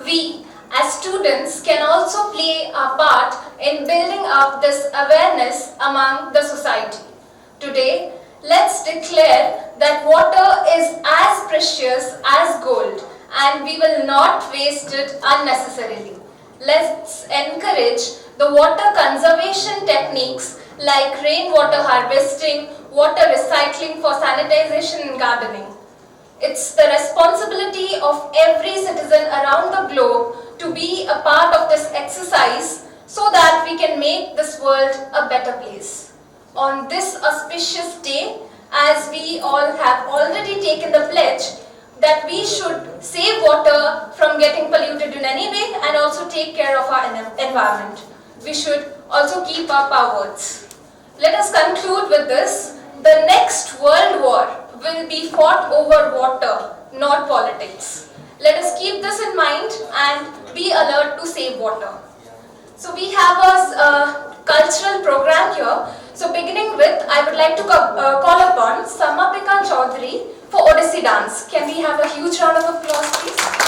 We, as students, can also play a part in building up this awareness among the society. Today, let's declare that water is as precious as gold and we will not waste it unnecessarily. Let's encourage the water conservation techniques like rainwater harvesting, water recycling for sanitization and gardening. It's the responsibility of every citizen around the globe to be a part of this exercise so that we can make this world a better place. On this auspicious day, as we all have already taken the pledge that we should save water from getting polluted in any way and also take care of our environment, we should also keep up our words. Let us conclude with this. The next world war will be fought over water, not politics. Let us keep this in mind and be alert to save water. So we have a cultural program here. So beginning with, I would like to call upon Samapika Chaudhary for Odissi dance. Can we have a huge round of applause, please?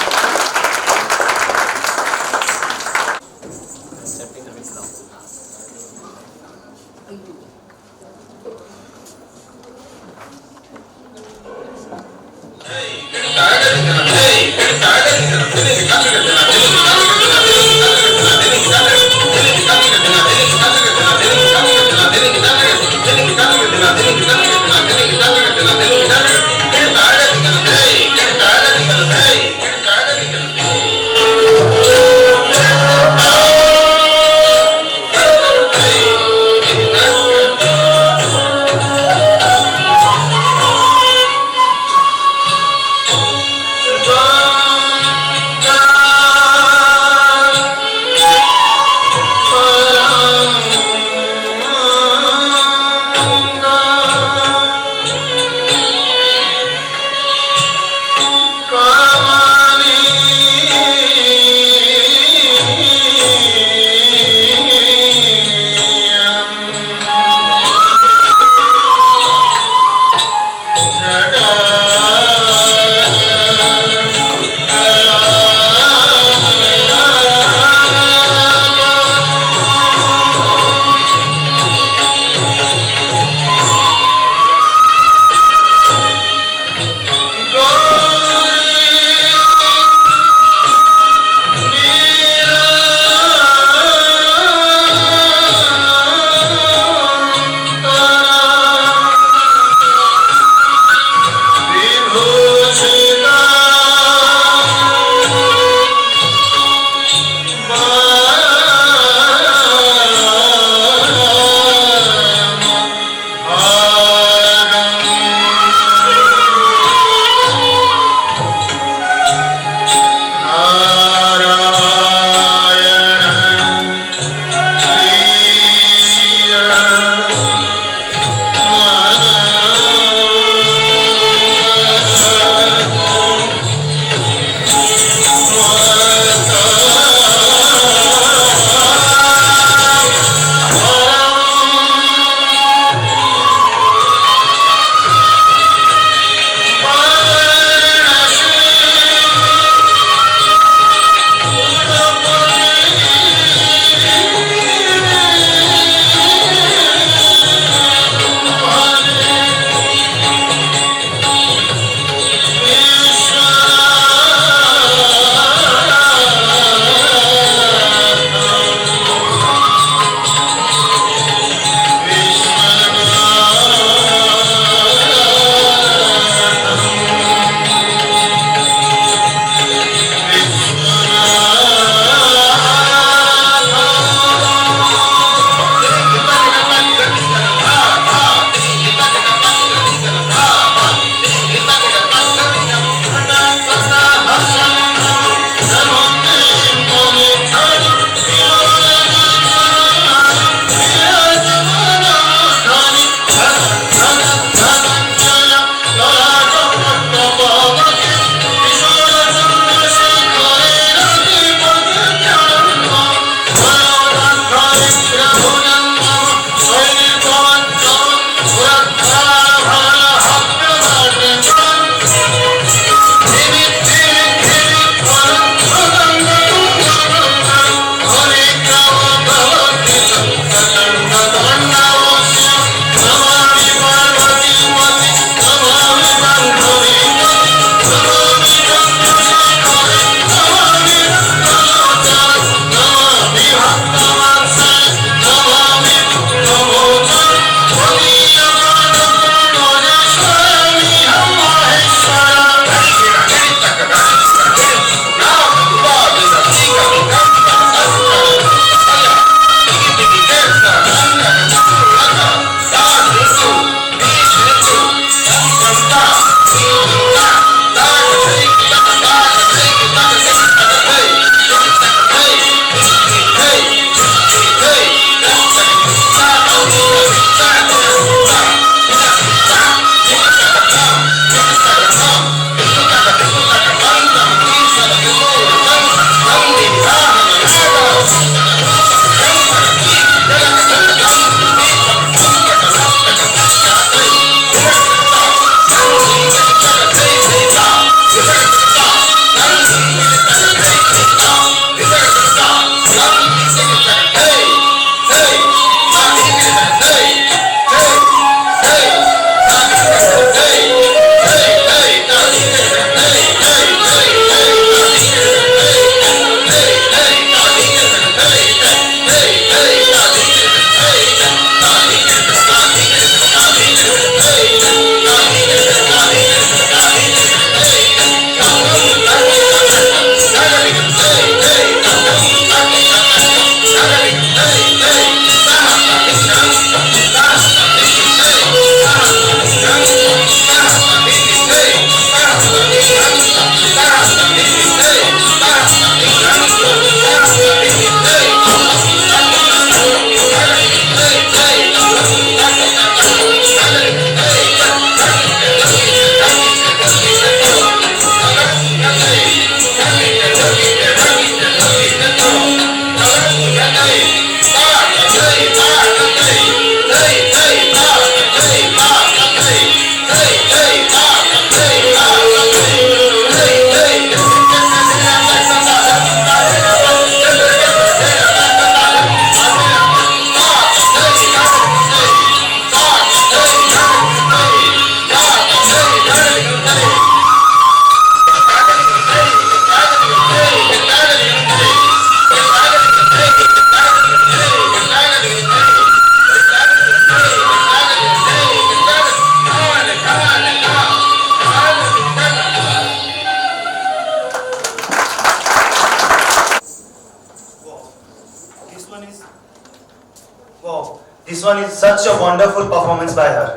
such a wonderful performance by her.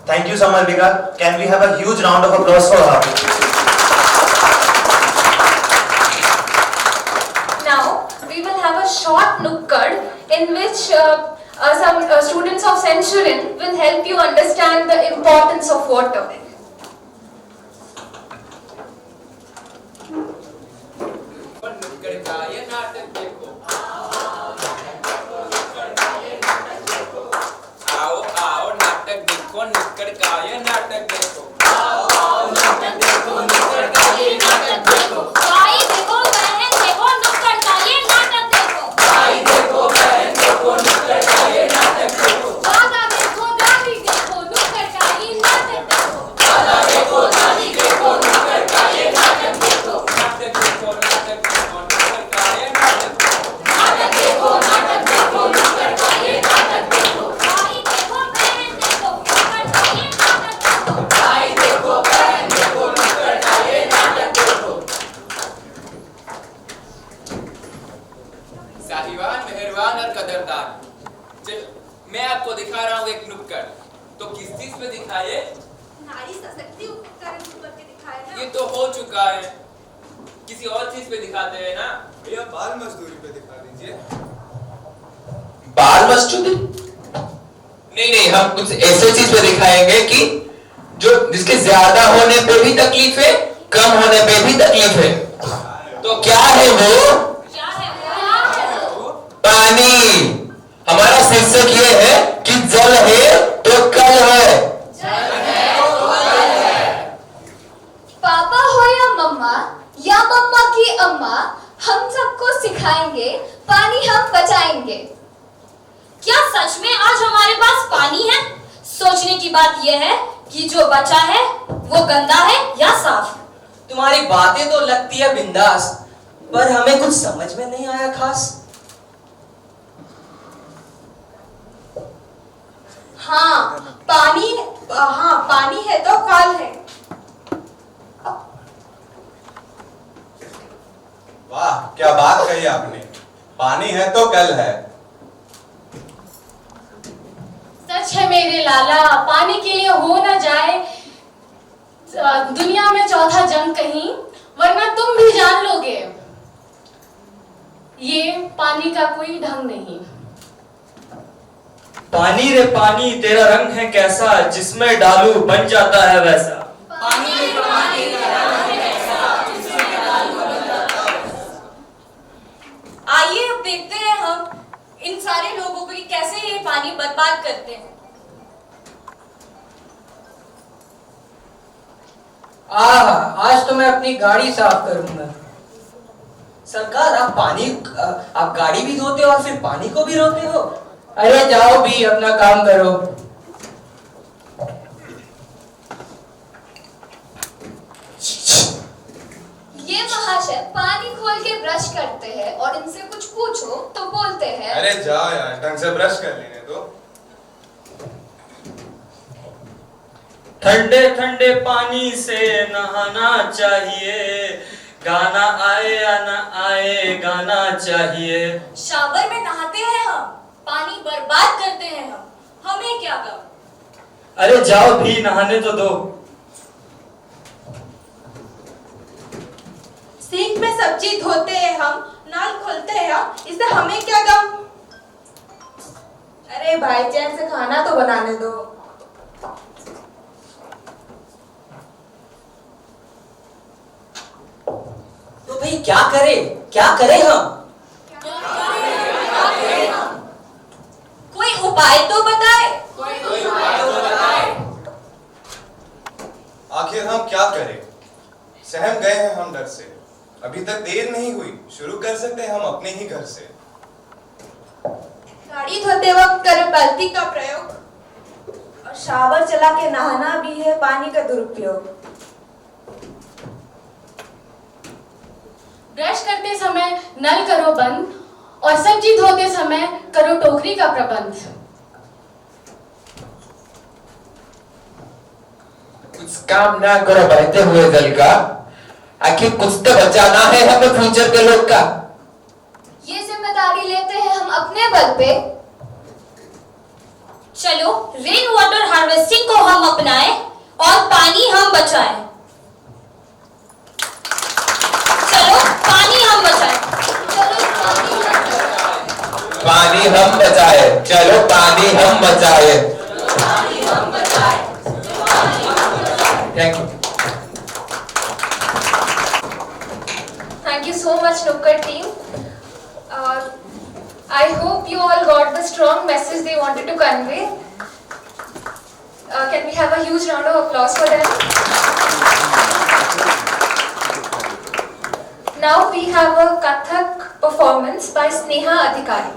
Thank you, Samalvika. Can we have a huge round of applause for her? Now, we will have a short nukkad in which some students of Centurion will help you understand the importance of water. साहिवान, मेहरबान और कदरदान। मैं आपको दिखा रहा हूँ एक नुक्कड़। तो किस चीज पे दिखाए? नारी सशक्तिकरण पे दिखाए ना। ये तो हो चुका है, किसी और चीज पे दिखाते हैं ना। भैया बाल मजदूरी पे दिखा दीजिए। बाल मजदूरी? नहीं, हम कुछ ऐसे चीज पे दिखाएंगे कि जो जिसके ज्यादा होने पे भी तकलीफ है, कम होने पे भी तकलीफ है। तो क्या है वो? पानी। हमारा शीर्षक ये है कि जल है तो कल है। पापा हो या मम्मा की अम्मा, हम सबको सिखाएंगे पानी हम बचाएंगे। क्या सच में आज हमारे पास पानी है? सोचने की बात यह है कि जो बचा है वो गंदा है या साफ। तुम्हारी बातें तो लगती है बिंदास, पर हमें कुछ समझ में नहीं आया खास। हाँ पानी है तो कल है। वाह, क्या बात कही आपने। पानी है तो कल है। सच है मेरे लाला, पानी के लिए हो न जाए दुनिया में चौथा जंग कहीं, वरना तुम भी जान लोगे ये पानी का कोई ढंग नहीं। पानी रे पानी, तेरा रंग है कैसा, जिसमें डालू बन जाता है वैसा। पानी रे पानी, तेरा रंग है कैसा, जिसमें डालू बन जाता है वैसा। आइए अब देखते हैं हम इन सारे लोगों को कि कैसे ये पानी बर्बाद करते हैं। आज तो मैं अपनी गाड़ी साफ करूंगा। सरकार, आप गाड़ी भी धोते हो और फिर पानी को भी रोते हो? अरे जाओ भी, अपना काम करो। ये महाशय पानी खोल के ब्रश करते हैं और इनसे कुछ पूछो तो बोलते हैं। अरे जाओ यार, ढंग से ब्रश कर लेने दो। ठंडे ठंडे पानी से नहाना चाहिए, गाना आए या ना आए गाना चाहिए। शावर में नहाते हैं हम, पानी बर्बाद करते हैं हम, हमें क्या गम। अरे जाओ भी, नहाने तो दो। सिंक में सब्जी धोते हैं हम, नल खोलते हैं हम, इससे हमें क्या गम। अरे भाई, चैन से खाना तो बनाने दो। तो भाई क्या करें हम? कोई उपाय तो बताए। आखिर हम क्या करें? सहम गए हैं हम डर से। अभी तक देर नहीं हुई, शुरू कर सकते हैं हम अपने ही घर से। गाड़ी धोते वक्त करें बाल्टी का प्रयोग, और शावर चला के नहाना भी है पानी का दुरुपयोग। ब्रश करते समय नल करो बंद और सब्जी धोते समय करो टोकरी का प्रबंध। कुछ काम ना करो बहते हुए जल का, आखिर कुछ तो बचाना है हमें फ्यूचर के लोग का। ये जिम्मेदारी लेते हैं हम अपने बल पे। चलो रेन वाटर हार्वेस्टिंग को हम अपनाएं और पानी हम बचाएं। चलो पानी हम बचाएं। पानी हम बचाए, चलो पानी हम बचाए। Thank you. Thank you so much, Nukkad team. I hope you all got the strong message they wanted to convey. Can we have a huge round of applause for them? Now we have a Kathak performance by Sneha Adhikari.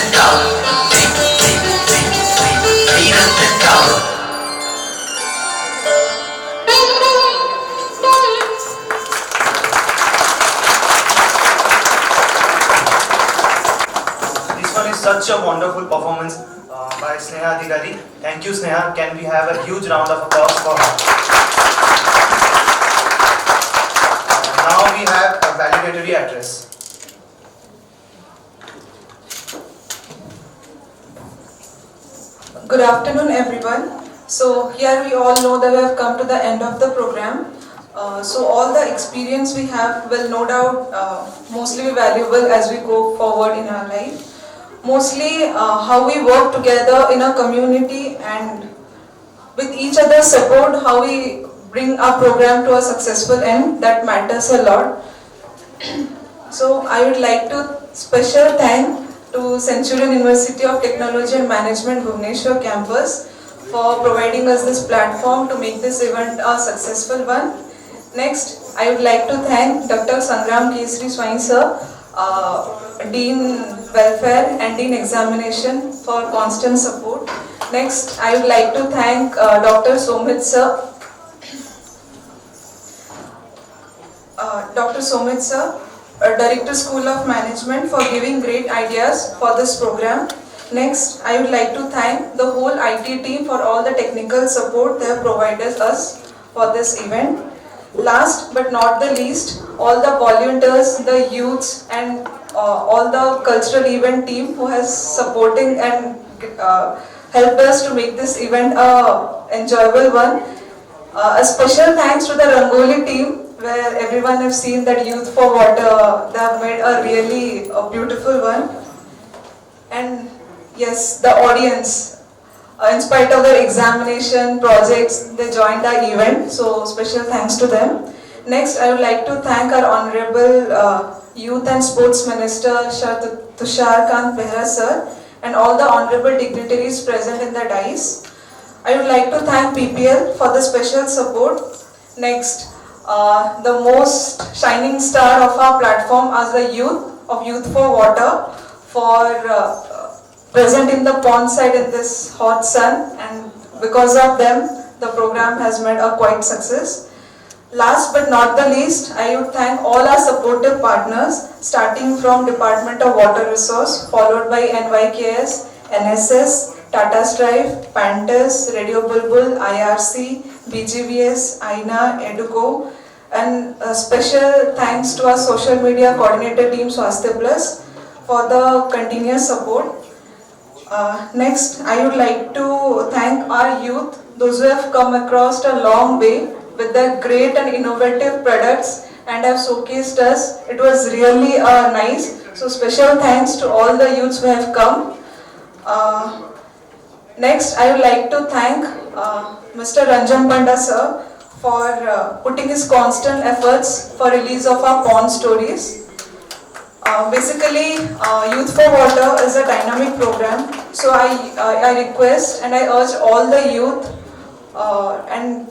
This one is such a wonderful performance by Sneha Adhikari. Thank you, Sneha. Can we have a huge round of applause for her? Now we have a valedictory address. Good afternoon, everyone. So here we all know that we have come to the end of the program. So all the experience we have will no doubt mostly be valuable as we go forward in our life. Mostly how we work together in a community and with each other's support, how we bring our program to a successful end, that matters a lot. So I would like to special thank to Centurion University of Technology and Management Bhubaneshwar campus for providing us this platform to make this event a successful one. Next, I would like to thank Dr. Sangram Kesri Swain sir, Dean Welfare and Dean Examination for constant support. Next, I would like to thank Dr. Somit sir, Director School of Management for giving great ideas for this program. Next, I would like to thank the whole IT team for all the technical support they have provided us for this event. Last but not the least, all the volunteers, the youths and all the cultural event team who has supporting and helped us to make this event a enjoyable one. A special thanks to the Rangoli team where everyone have seen that Youth4WATER, they have made a really beautiful one. And yes, the audience, in spite of their examination, projects, they joined our event, so special thanks to them. Next, I would like to thank our Honorable Youth and Sports Minister, Tushar Kant Behra sir, and all the honorable dignitaries present in the dais. I would like to thank PPL for the special support. Next, the most shining star of our platform as the youth of Youth4WATER for present in the pond side in this hot sun, and because of them the program has made a quite success. Last but not the least, I would thank all our supportive partners starting from Department of Water Resource, followed by NYKS, NSS, Tata Strive, Pantas, Radio Bulbul, IRC, BGVS, INA, Educo, and a special thanks to our social media coordinator team Swasthya Plus for the continuous support. Next, I would like to thank our youth, those who have come across a long way with their great and innovative products and have showcased us. It was really nice. So special thanks to all the youths who have come. Next, I would like to thank Mr. Ranjan Panda sir for putting his constant efforts for release of our pond stories. Basically, Youth4WATER is a dynamic program, so I request and I urge all the youth and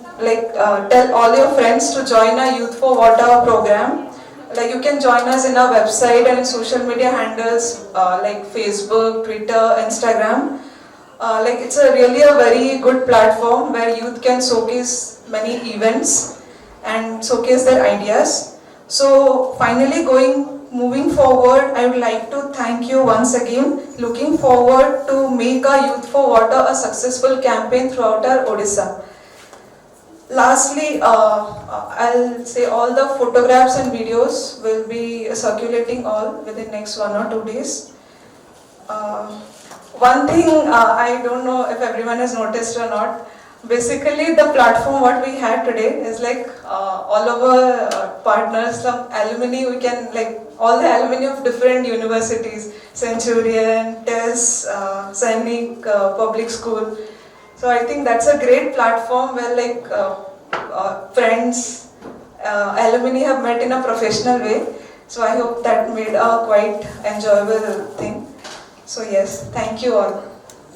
tell all your friends to join our Youth4WATER program. Like, you can join us in our website and in social media handles like Facebook, Twitter, Instagram. It's really a very good platform where youth can showcase many events and showcase their ideas. So finally, moving forward, I would like to thank you once again. Looking forward to make our Youth4WATER a successful campaign throughout our Odisha. Lastly, I'll say all the photographs and videos will be circulating all within next 1 or 2 days. One thing I don't know if everyone has noticed or not. Basically, the platform what we had today is like all of our partners, some alumni, we can all the alumni of different universities, Centurion, TES, Sainik, Public School. So I think that's a great platform where friends, alumni have met in a professional way. So I hope that made a quite enjoyable thing. So yes, thank you all.